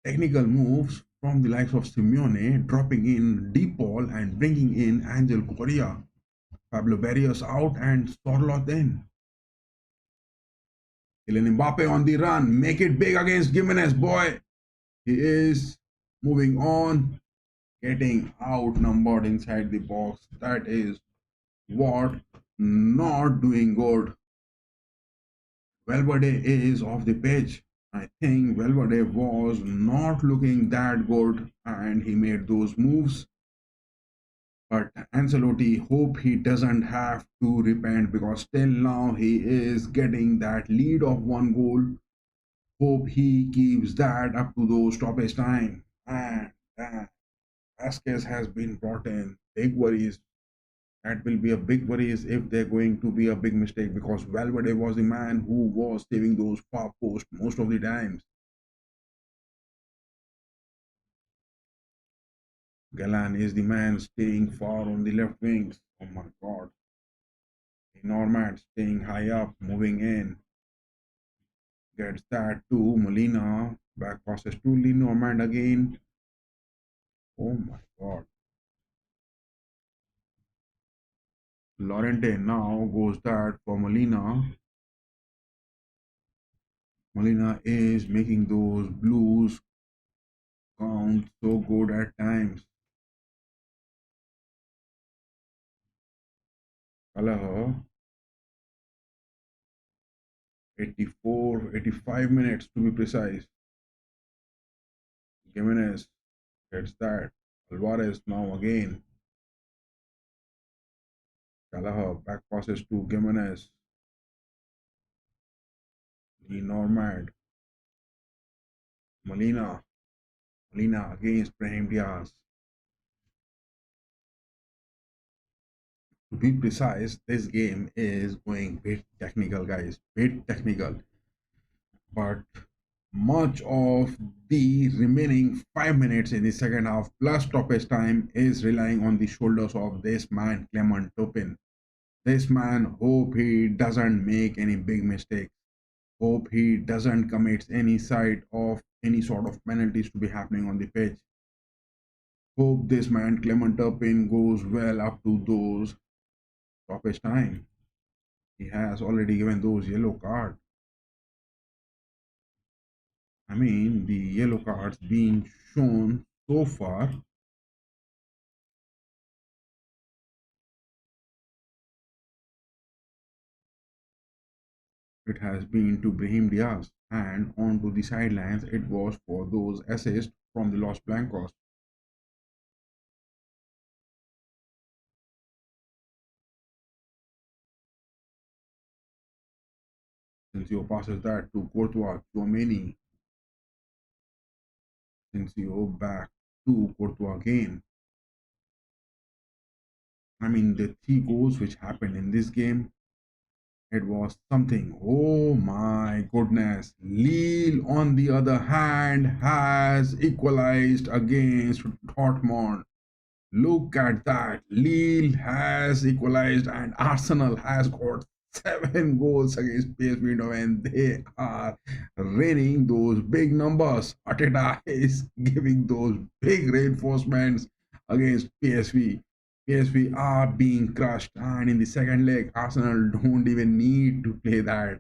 technical moves from the likes of Simeone, dropping in deep ball and bringing in Angel Correa. Pablo Barrios out and Sorloth in. Kylian Mbappe on the run. Make it big against Gimenez, boy. He is moving on, getting outnumbered inside the box. That is what not doing good. Valverde is off the pitch. I think Valverde was not looking that good and he made those moves. But Ancelotti hope he doesn't have to repent because till now he is getting that lead of 1 goal. Hope he keeps that up to those stoppage time. And Vasquez has been brought in. Big worries. That will be a big worries if they're going to be a big mistake because Valverde was the man who was saving those far posts most of the times. Galan is the man staying far on the left wings. Oh my God. Normand staying high up, moving in. Gets that to Molina. Back passes to Lee Normand again. Oh my God. Lorente now goes that for Molina. Molina is making those blues count so good at times. Gallagher, 84, 85 minutes to be precise. Jimenez gets that. Alvarez now again. Gallagher back passes to Jimenez. Lee Normand. Molina. Molina against Brahim Diaz. To be precise, this game is going bit technical, guys. Bit technical. But much of the remaining 5 minutes in the second half plus stoppage time is relying on the shoulders of this man, Clement Turpin. This man, hope he doesn't make any big mistakes. Hope he doesn't commit any side of any sort of penalties to be happening on the pitch. Hope this man, Clement Turpin, goes well up to those stoppage time. He has already given those yellow cards. I mean, the yellow cards being shown so far. It has been to Brahim Diaz, and onto the sidelines it was for those assists from the Los Blancos. Sensio passes that to Courtois, Chouameni. Sensio back to Courtois again. I mean, the 3 goals which happened in this game, it was something. Oh my goodness. Lille, on the other hand, has equalized against Dortmund. Look at that. Lille has equalized and Arsenal has got 7 goals against PSV and they are raining those big numbers. Ateta is giving those big reinforcements against PSV. PSV are being crushed, and in the second leg, Arsenal don't even need to play that.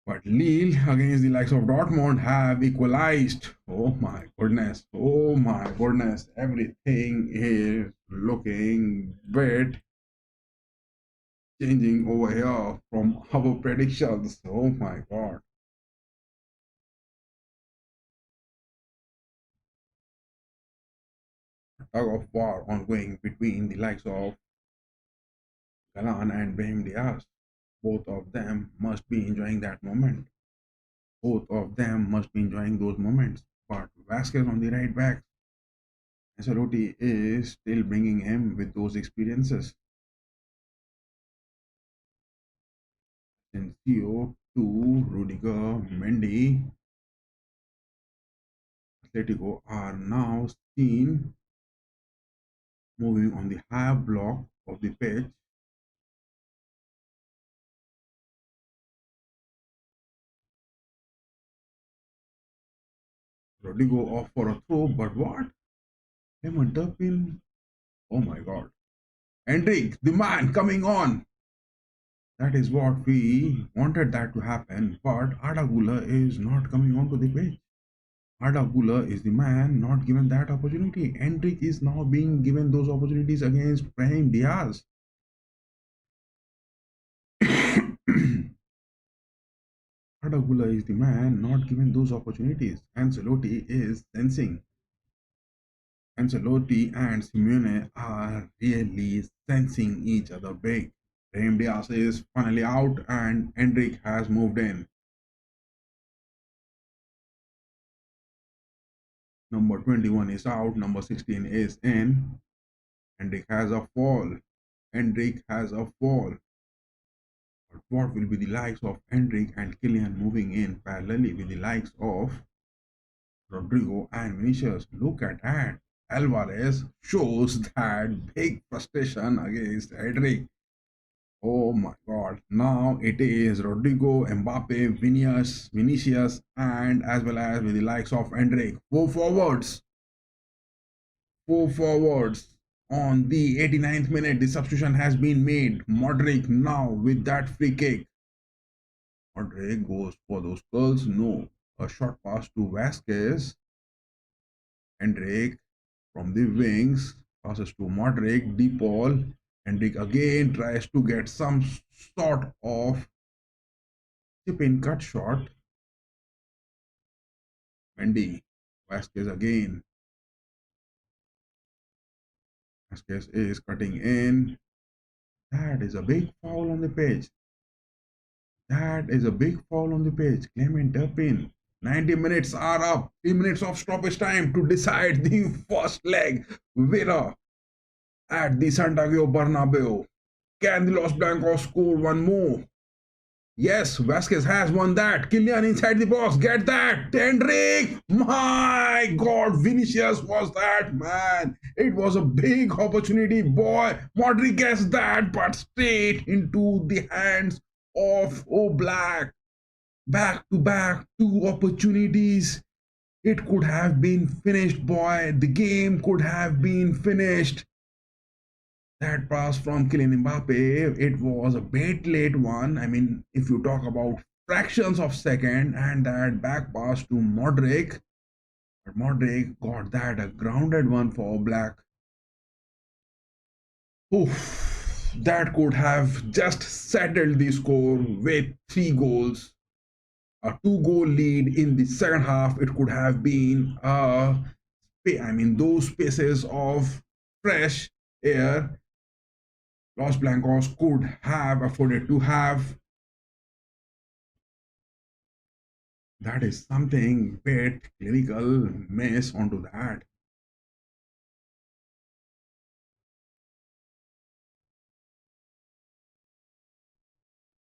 But Lille against the likes of Dortmund have equalized. Oh my goodness. Oh my goodness. Everything is looking bit changing over here from our predictions. Oh my god. Tug of war ongoing between the likes of Galan and Brahim Diaz. Both of them must be enjoying that moment. Both of them must be enjoying those moments. But Vasquez on the right back, Ancelotti is still bringing him with those experiences. Sensio to Rudiger, Mendy, Atletico are now seen moving on the higher block of the pitch. Rodrigo off for a throw, but what? Lemon Turpin. Oh my god. Hendrik, the man coming on. That is what we wanted that to happen, but Adagula is not coming onto the pitch. Adagula is the man not given that opportunity. Hendrik is now being given those opportunities against Brahim Diaz. Adagula is the man not given those opportunities. Ancelotti is sensing. Ancelotti and Simeone are really sensing each other big. Brahim Diaz is finally out and Hendrik has moved in. Number 21 is out, number 16 is in. Hendrik has a fall. Hendrik has a fall. But what will be the likes of Hendrik and Kylian moving in parallelly with the likes of Rodrigo and Vinicius? Look at that. Alvarez shows that big frustration against Hendrik. Oh my god. Now it is Rodrigo, Mbappe, Vinicius, and as well as with the likes of Hendrik. Four forwards. Four forwards. On the 89th minute, the substitution has been made. Modric now with that free kick. Modric goes for those curls. No. A short pass to Vasquez. Hendrik from the wings passes to Modric. Deep ball. Hendrik again tries to get some sort of chip in cut shot. Mendy. Vasquez again. Vasquez is cutting in. That is a big foul on the pitch. That is a big foul on the pitch. Clement Turpin. 90 minutes are up. 3 minutes of stoppage time to decide the first leg winner at the Santiago Bernabeu. Can the Los Blancos score one more? Yes, Vasquez has won that. Kylian inside the box. Get that. Hendrik. My God, Vinicius was that man. It was a big opportunity, boy. Modric gets that, but straight into the hands of Oblak. Back to back, two opportunities. It could have been finished, boy. The game could have been finished. That pass from Kylian Mbappe, it was a bit late one. I mean, if you talk about fractions of second, and that back pass to Modric, but Modric got that a grounded one for Black. Oof, that could have just settled the score with 3 goals. A 2 goal lead in the second half. It could have been I mean, those spaces of fresh air Los Blancos could have afforded to have. That is something bit clinical miss onto that.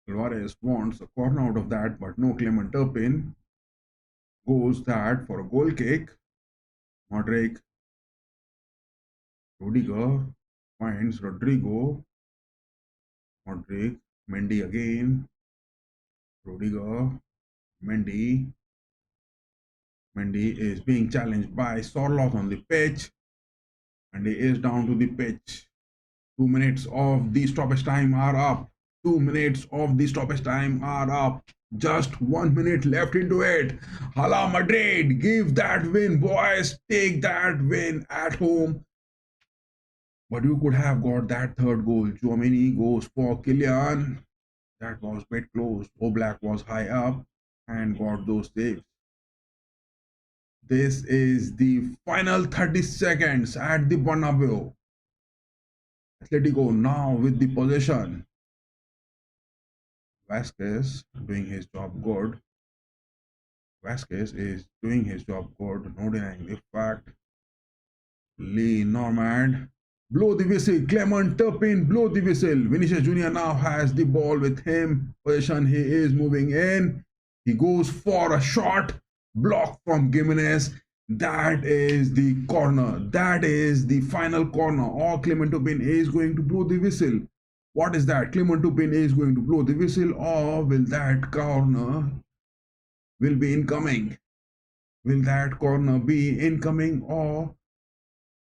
Alvarez wants a corner out of that, but no. Clement Turpin goes that for a goal kick. Modric Rudiger finds Rodrigo. Modric. Mendy again. Rudiger. Mendy. Mendy is being challenged by Sorloth on the pitch. And he is down to the pitch. 2 minutes of the stoppage time are up. 2 minutes of the stoppage time are up. Just 1 minute left into it. Hala Madrid, give that win, boys. Take that win at home. But you could have got that third goal. Tchouaméni goes for Kylian. That was a bit close. Oblak was high up and got those saves. This is the final 30 seconds at the Bernabeu. Atletico now with the possession. Vasquez doing his job good. Vasquez is doing his job good, no denying the fact. Lee Normand, blow the whistle. Clement Turpin, blow the whistle. Vinicius Jr. now has the ball with him. Possession, he is moving in. He goes for a shot. Block from Gimenez. That is the corner. That is the final corner. Or Clement Turpin is going to blow the whistle. What is that? Clement Turpin is going to blow the whistle, or will that corner will be incoming? Will that corner be incoming, or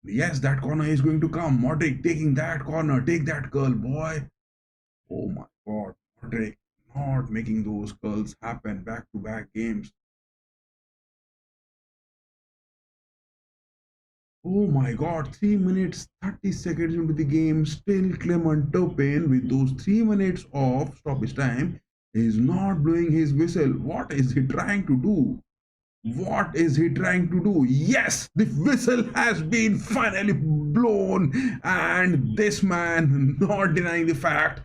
yes, that corner is going to come. Modric taking that corner. Take that curl, boy. Oh my God. Modric not making those curls happen back-to-back games. Oh my God, 3 minutes 30 seconds into the game, still Clement Turpin with those 3 minutes of stoppage time is not blowing his whistle. What is he trying to do? What is he trying to do? Yes, the whistle has been finally blown, and this man, not denying the fact,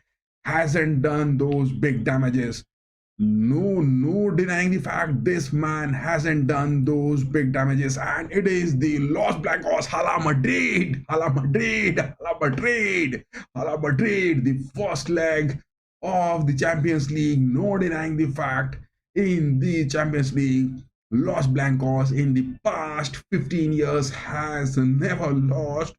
hasn't done those big damages. No denying the fact this man hasn't done those big damages, and it is the Los Blancos. Hala Madrid, Hala Madrid, Hala Madrid, Hala Madrid, the first leg of the Champions League. No denying the fact, in the Champions League, Los Blancos in the past 15 years has never lost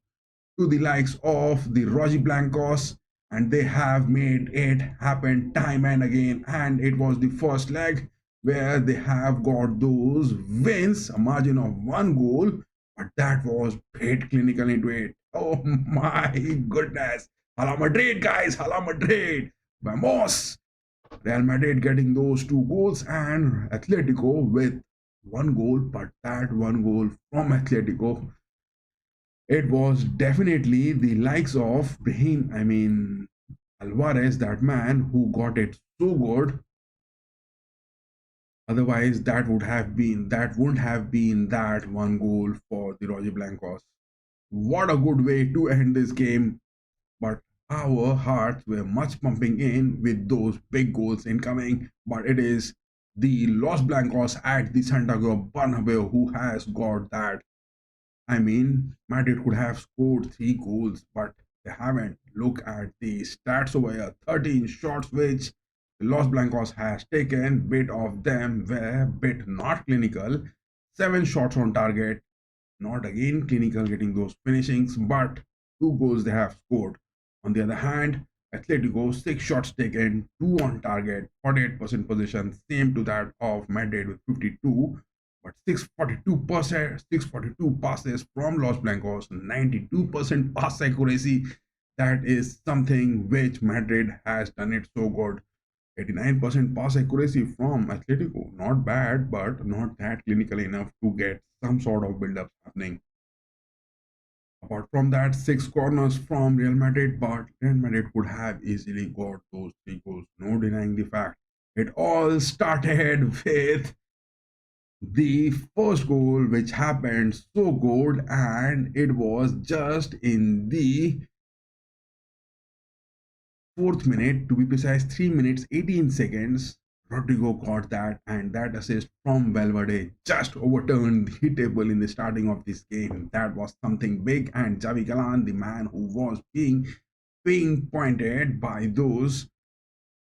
to the likes of the Roji Blancos, and they have made it happen time and again. And it was the first leg where they have got those wins, a margin of 1 goal, but that was bit clinical into it. Oh my goodness. Hala Madrid, guys, Hala Madrid. Vamos. Real Madrid getting those 2 goals, and Atletico with 1 goal, but that 1 goal from Atletico, it was definitely the likes of Alvarez, that man who got it so good. Otherwise, that wouldn't have been that 1 goal for the Roger Blancos. What a good way to end this game. But our hearts were much pumping in with those big goals incoming. But it is the Los Blancos at the Santiago Bernabeu who has got that. Madrid could have scored 3 goals, but they haven't. Look at the stats over here. 13 shots which Los Blancos has taken. Bit of them were bit not clinical. 7 shots on target. Not again clinical getting those finishings, but 2 goals they have scored. On the other hand, Atletico 6 shots taken, 2 on target, 48% possession, same to that of Madrid with 52. But 642 passes from Los Blancos, 92% pass accuracy. That is something which Madrid has done it so good. 89% pass accuracy from Atletico. Not bad, but not that clinical enough to get some sort of build-up happening. Apart from that, 6 corners from Real Madrid, but Real Madrid could have easily got those 3 goals. No denying the fact. It all started with the first goal, which happened so good, and it was just in the 4th minute, to be precise, 3 minutes 18 seconds. Rodrigo got that, and that assist from Valverde just overturned the table in the starting of this game. That was something big, and Javi Galan, the man who was being pointed by those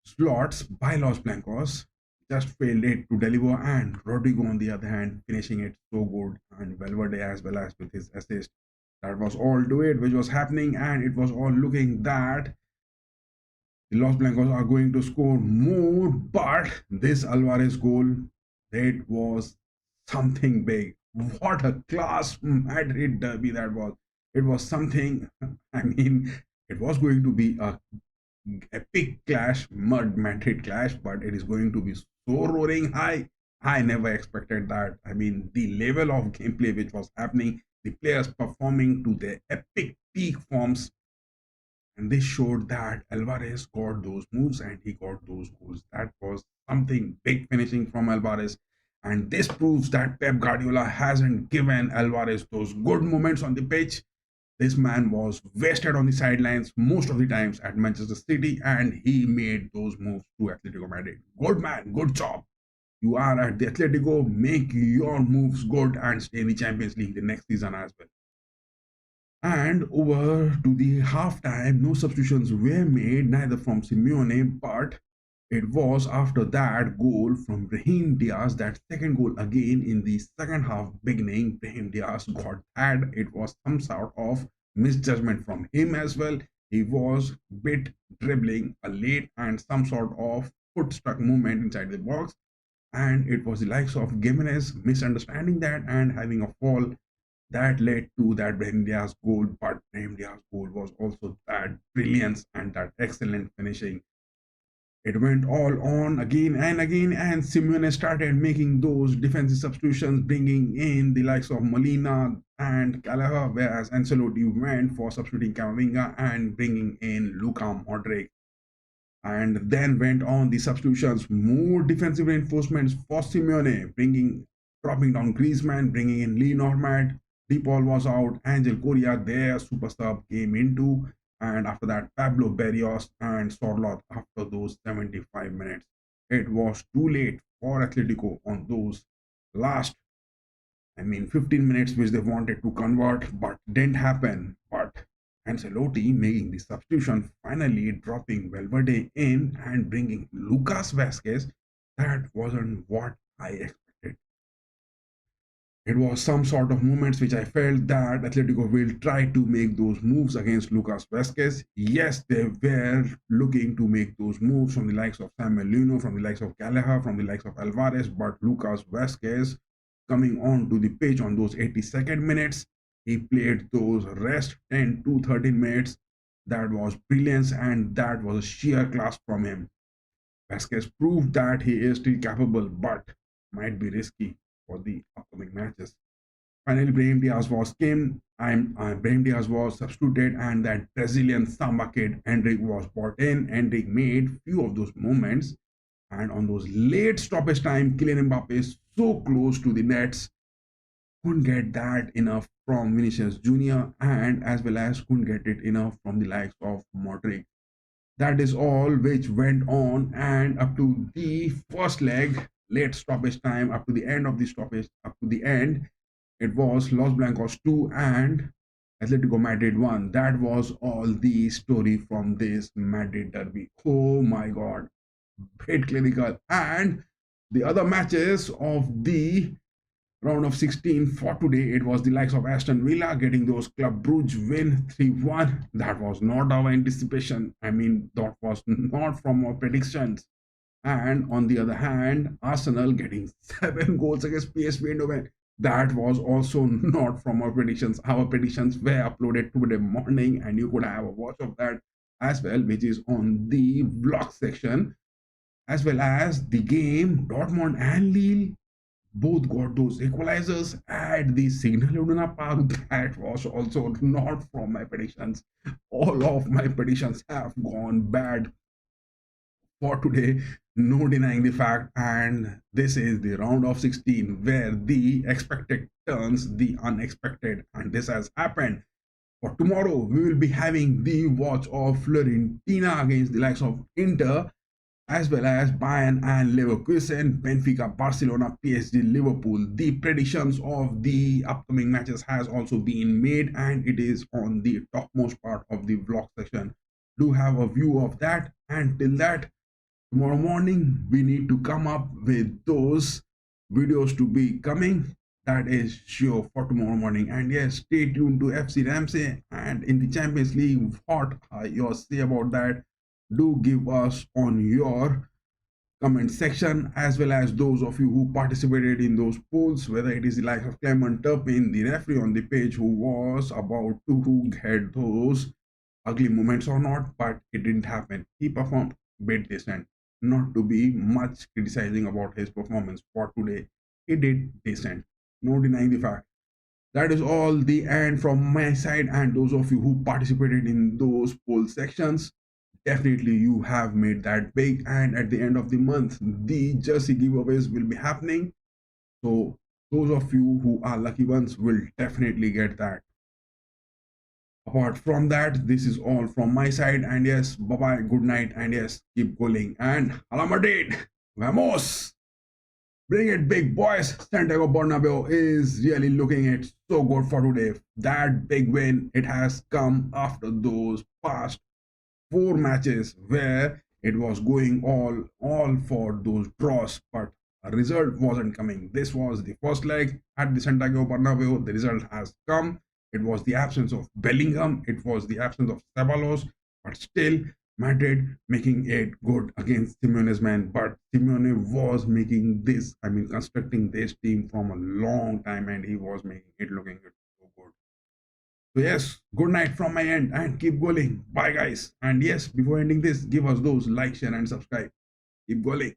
slots by Los Blancos, just failed it to deliver, and Rodrigo on the other hand finishing it so good, and Valverde as well as with his assist. That was all to it, which was happening, and it was all looking that the Los Blancos are going to score more. But this Alvarez goal, that was something big. What a class Madrid derby that was. It was something, I mean, it was going to be a epic clash, mud Madrid clash, but it is going to be so roaring high. I never expected that. I mean, the level of gameplay which was happening, the players performing to their epic peak forms, and this showed that Alvarez got those moves and he got those goals. That was something big finishing from Alvarez. And this proves that Pep Guardiola hasn't given Alvarez those good moments on the pitch. This man was wasted on the sidelines most of the times at Manchester City, and he made those moves to Atletico Madrid. Good man, good job. You are at the Atletico, make your moves good and stay in the Champions League the next season as well. And over to the halftime, no substitutions were made, neither from Simeone, but it was after that goal from Brahim Diaz, that second goal again in the second half beginning. Brahim Diaz got that. It was some sort of misjudgment from him as well. He was bit dribbling a late and some sort of foot struck movement inside the box. And it was the likes of Gimenez misunderstanding that and having a fall that led to that Brahim Diaz goal. But Brahim Diaz goal was also that brilliance and that excellent finishing. It went all on again and again, and Simeone started making those defensive substitutions, bringing in the likes of Molina and Gallagher, whereas Ancelotti went for substituting Camavinga and bringing in Luka Modric. And then went on the substitutions, more defensive reinforcements for Simeone, dropping down Griezmann, bringing in Lee Normand. De Paul was out, Angel Correa, their super sub, came into, and after that Pablo Barrios and Sorloth after those 75 minutes. It was too late for Atletico on those last, 15 minutes which they wanted to convert, but didn't happen. But Ancelotti making the substitution, finally dropping Valverde in and bringing Lucas Vazquez, that wasn't what I expected. It was some sort of moments which I felt that Atletico will try to make those moves against Lucas Vazquez. Yes, they were looking to make those moves from the likes of Samuel Lino, from the likes of Gallagher, from the likes of Alvarez, but Lucas Vazquez coming on to the pitch on those 82nd minutes, he played those rest 10 to 13 minutes. That was brilliance, and that was a sheer class from him. Vazquez proved that he is still capable, but might be risky for the upcoming matches. Finally, Brahim Diaz was substituted, and that Brazilian Samba kid Endrick was brought in. Endrick made few of those moments, and on those late stoppage time, Kylian Mbappe is so close to the nets, couldn't get that enough from Vinicius Jr. and as well as couldn't get it enough from the likes of Modric. That is all which went on, and up to the first leg, late stoppage time, up to the end of the stoppage, up to the end, it was Los Blancos 2 and Atletico Madrid 1. That was all the story from this Madrid derby. Oh my god, bit clinical. And the other matches of the round of 16 for today, it was the likes of Aston Villa getting those Club Brugge win 3-1. That was not our anticipation. That was not from our predictions. And on the other hand, Arsenal getting 7 goals against PSV Eindhoven. That was also not from our predictions. Our predictions were uploaded today morning, and you could have a watch of that as well, which is on the vlog section, as well as the game Dortmund and Lille both got those equalizers at the Signal Iduna Park. That was also not from my predictions. All of my predictions have gone bad for today, no denying the fact. And this is the round of 16 where the expected turns the unexpected, and this has happened. For tomorrow, we will be having the watch of Fiorentina against the likes of Inter, as well as Bayern and Leverkusen, Benfica, Barcelona, PSG, Liverpool. The predictions of the upcoming matches has also been made, and it is on the topmost part of the vlog section. Do have a view of that, and till that, tomorrow morning we need to come up with those videos to be coming. that is sure for tomorrow morning. And yes, stay tuned to FC Ramsay and in the Champions League. What are your say about that? Do give us on your comment section, as well as those of you who participated in those polls, whether it is the likes of Clement Turpin, the referee on the page, who was about to get those ugly moments or not, but it didn't happen. He performed bit decent. Not to be much criticizing about his performance for today. He did decent. No denying the fact. That is all the end from my side, and those of you who participated in those poll sections, definitely you have made that big. And at the end of the month, the jersey giveaways will be happening. So those of you who are lucky ones will definitely get that. Apart from that, this is all from my side. And yes, bye bye, good night, and yes, keep going. And Hala Madrid, vamos! Bring it, big boys. Santiago Bernabeu is really looking it so good for today. That big win, it has come after those past 4 matches where it was going all for those draws, but a result wasn't coming. This was the first leg at the Santiago Bernabeu. The result has come. It was the absence of Bellingham. It was the absence of Ceballos, but still Madrid making it good against Simeone's man. But Simeone was making this, constructing this team from a long time, and he was making it looking so good. So yes, good night from my end and keep going. Bye guys. And yes, before ending this, give us those like, share and subscribe. Keep going.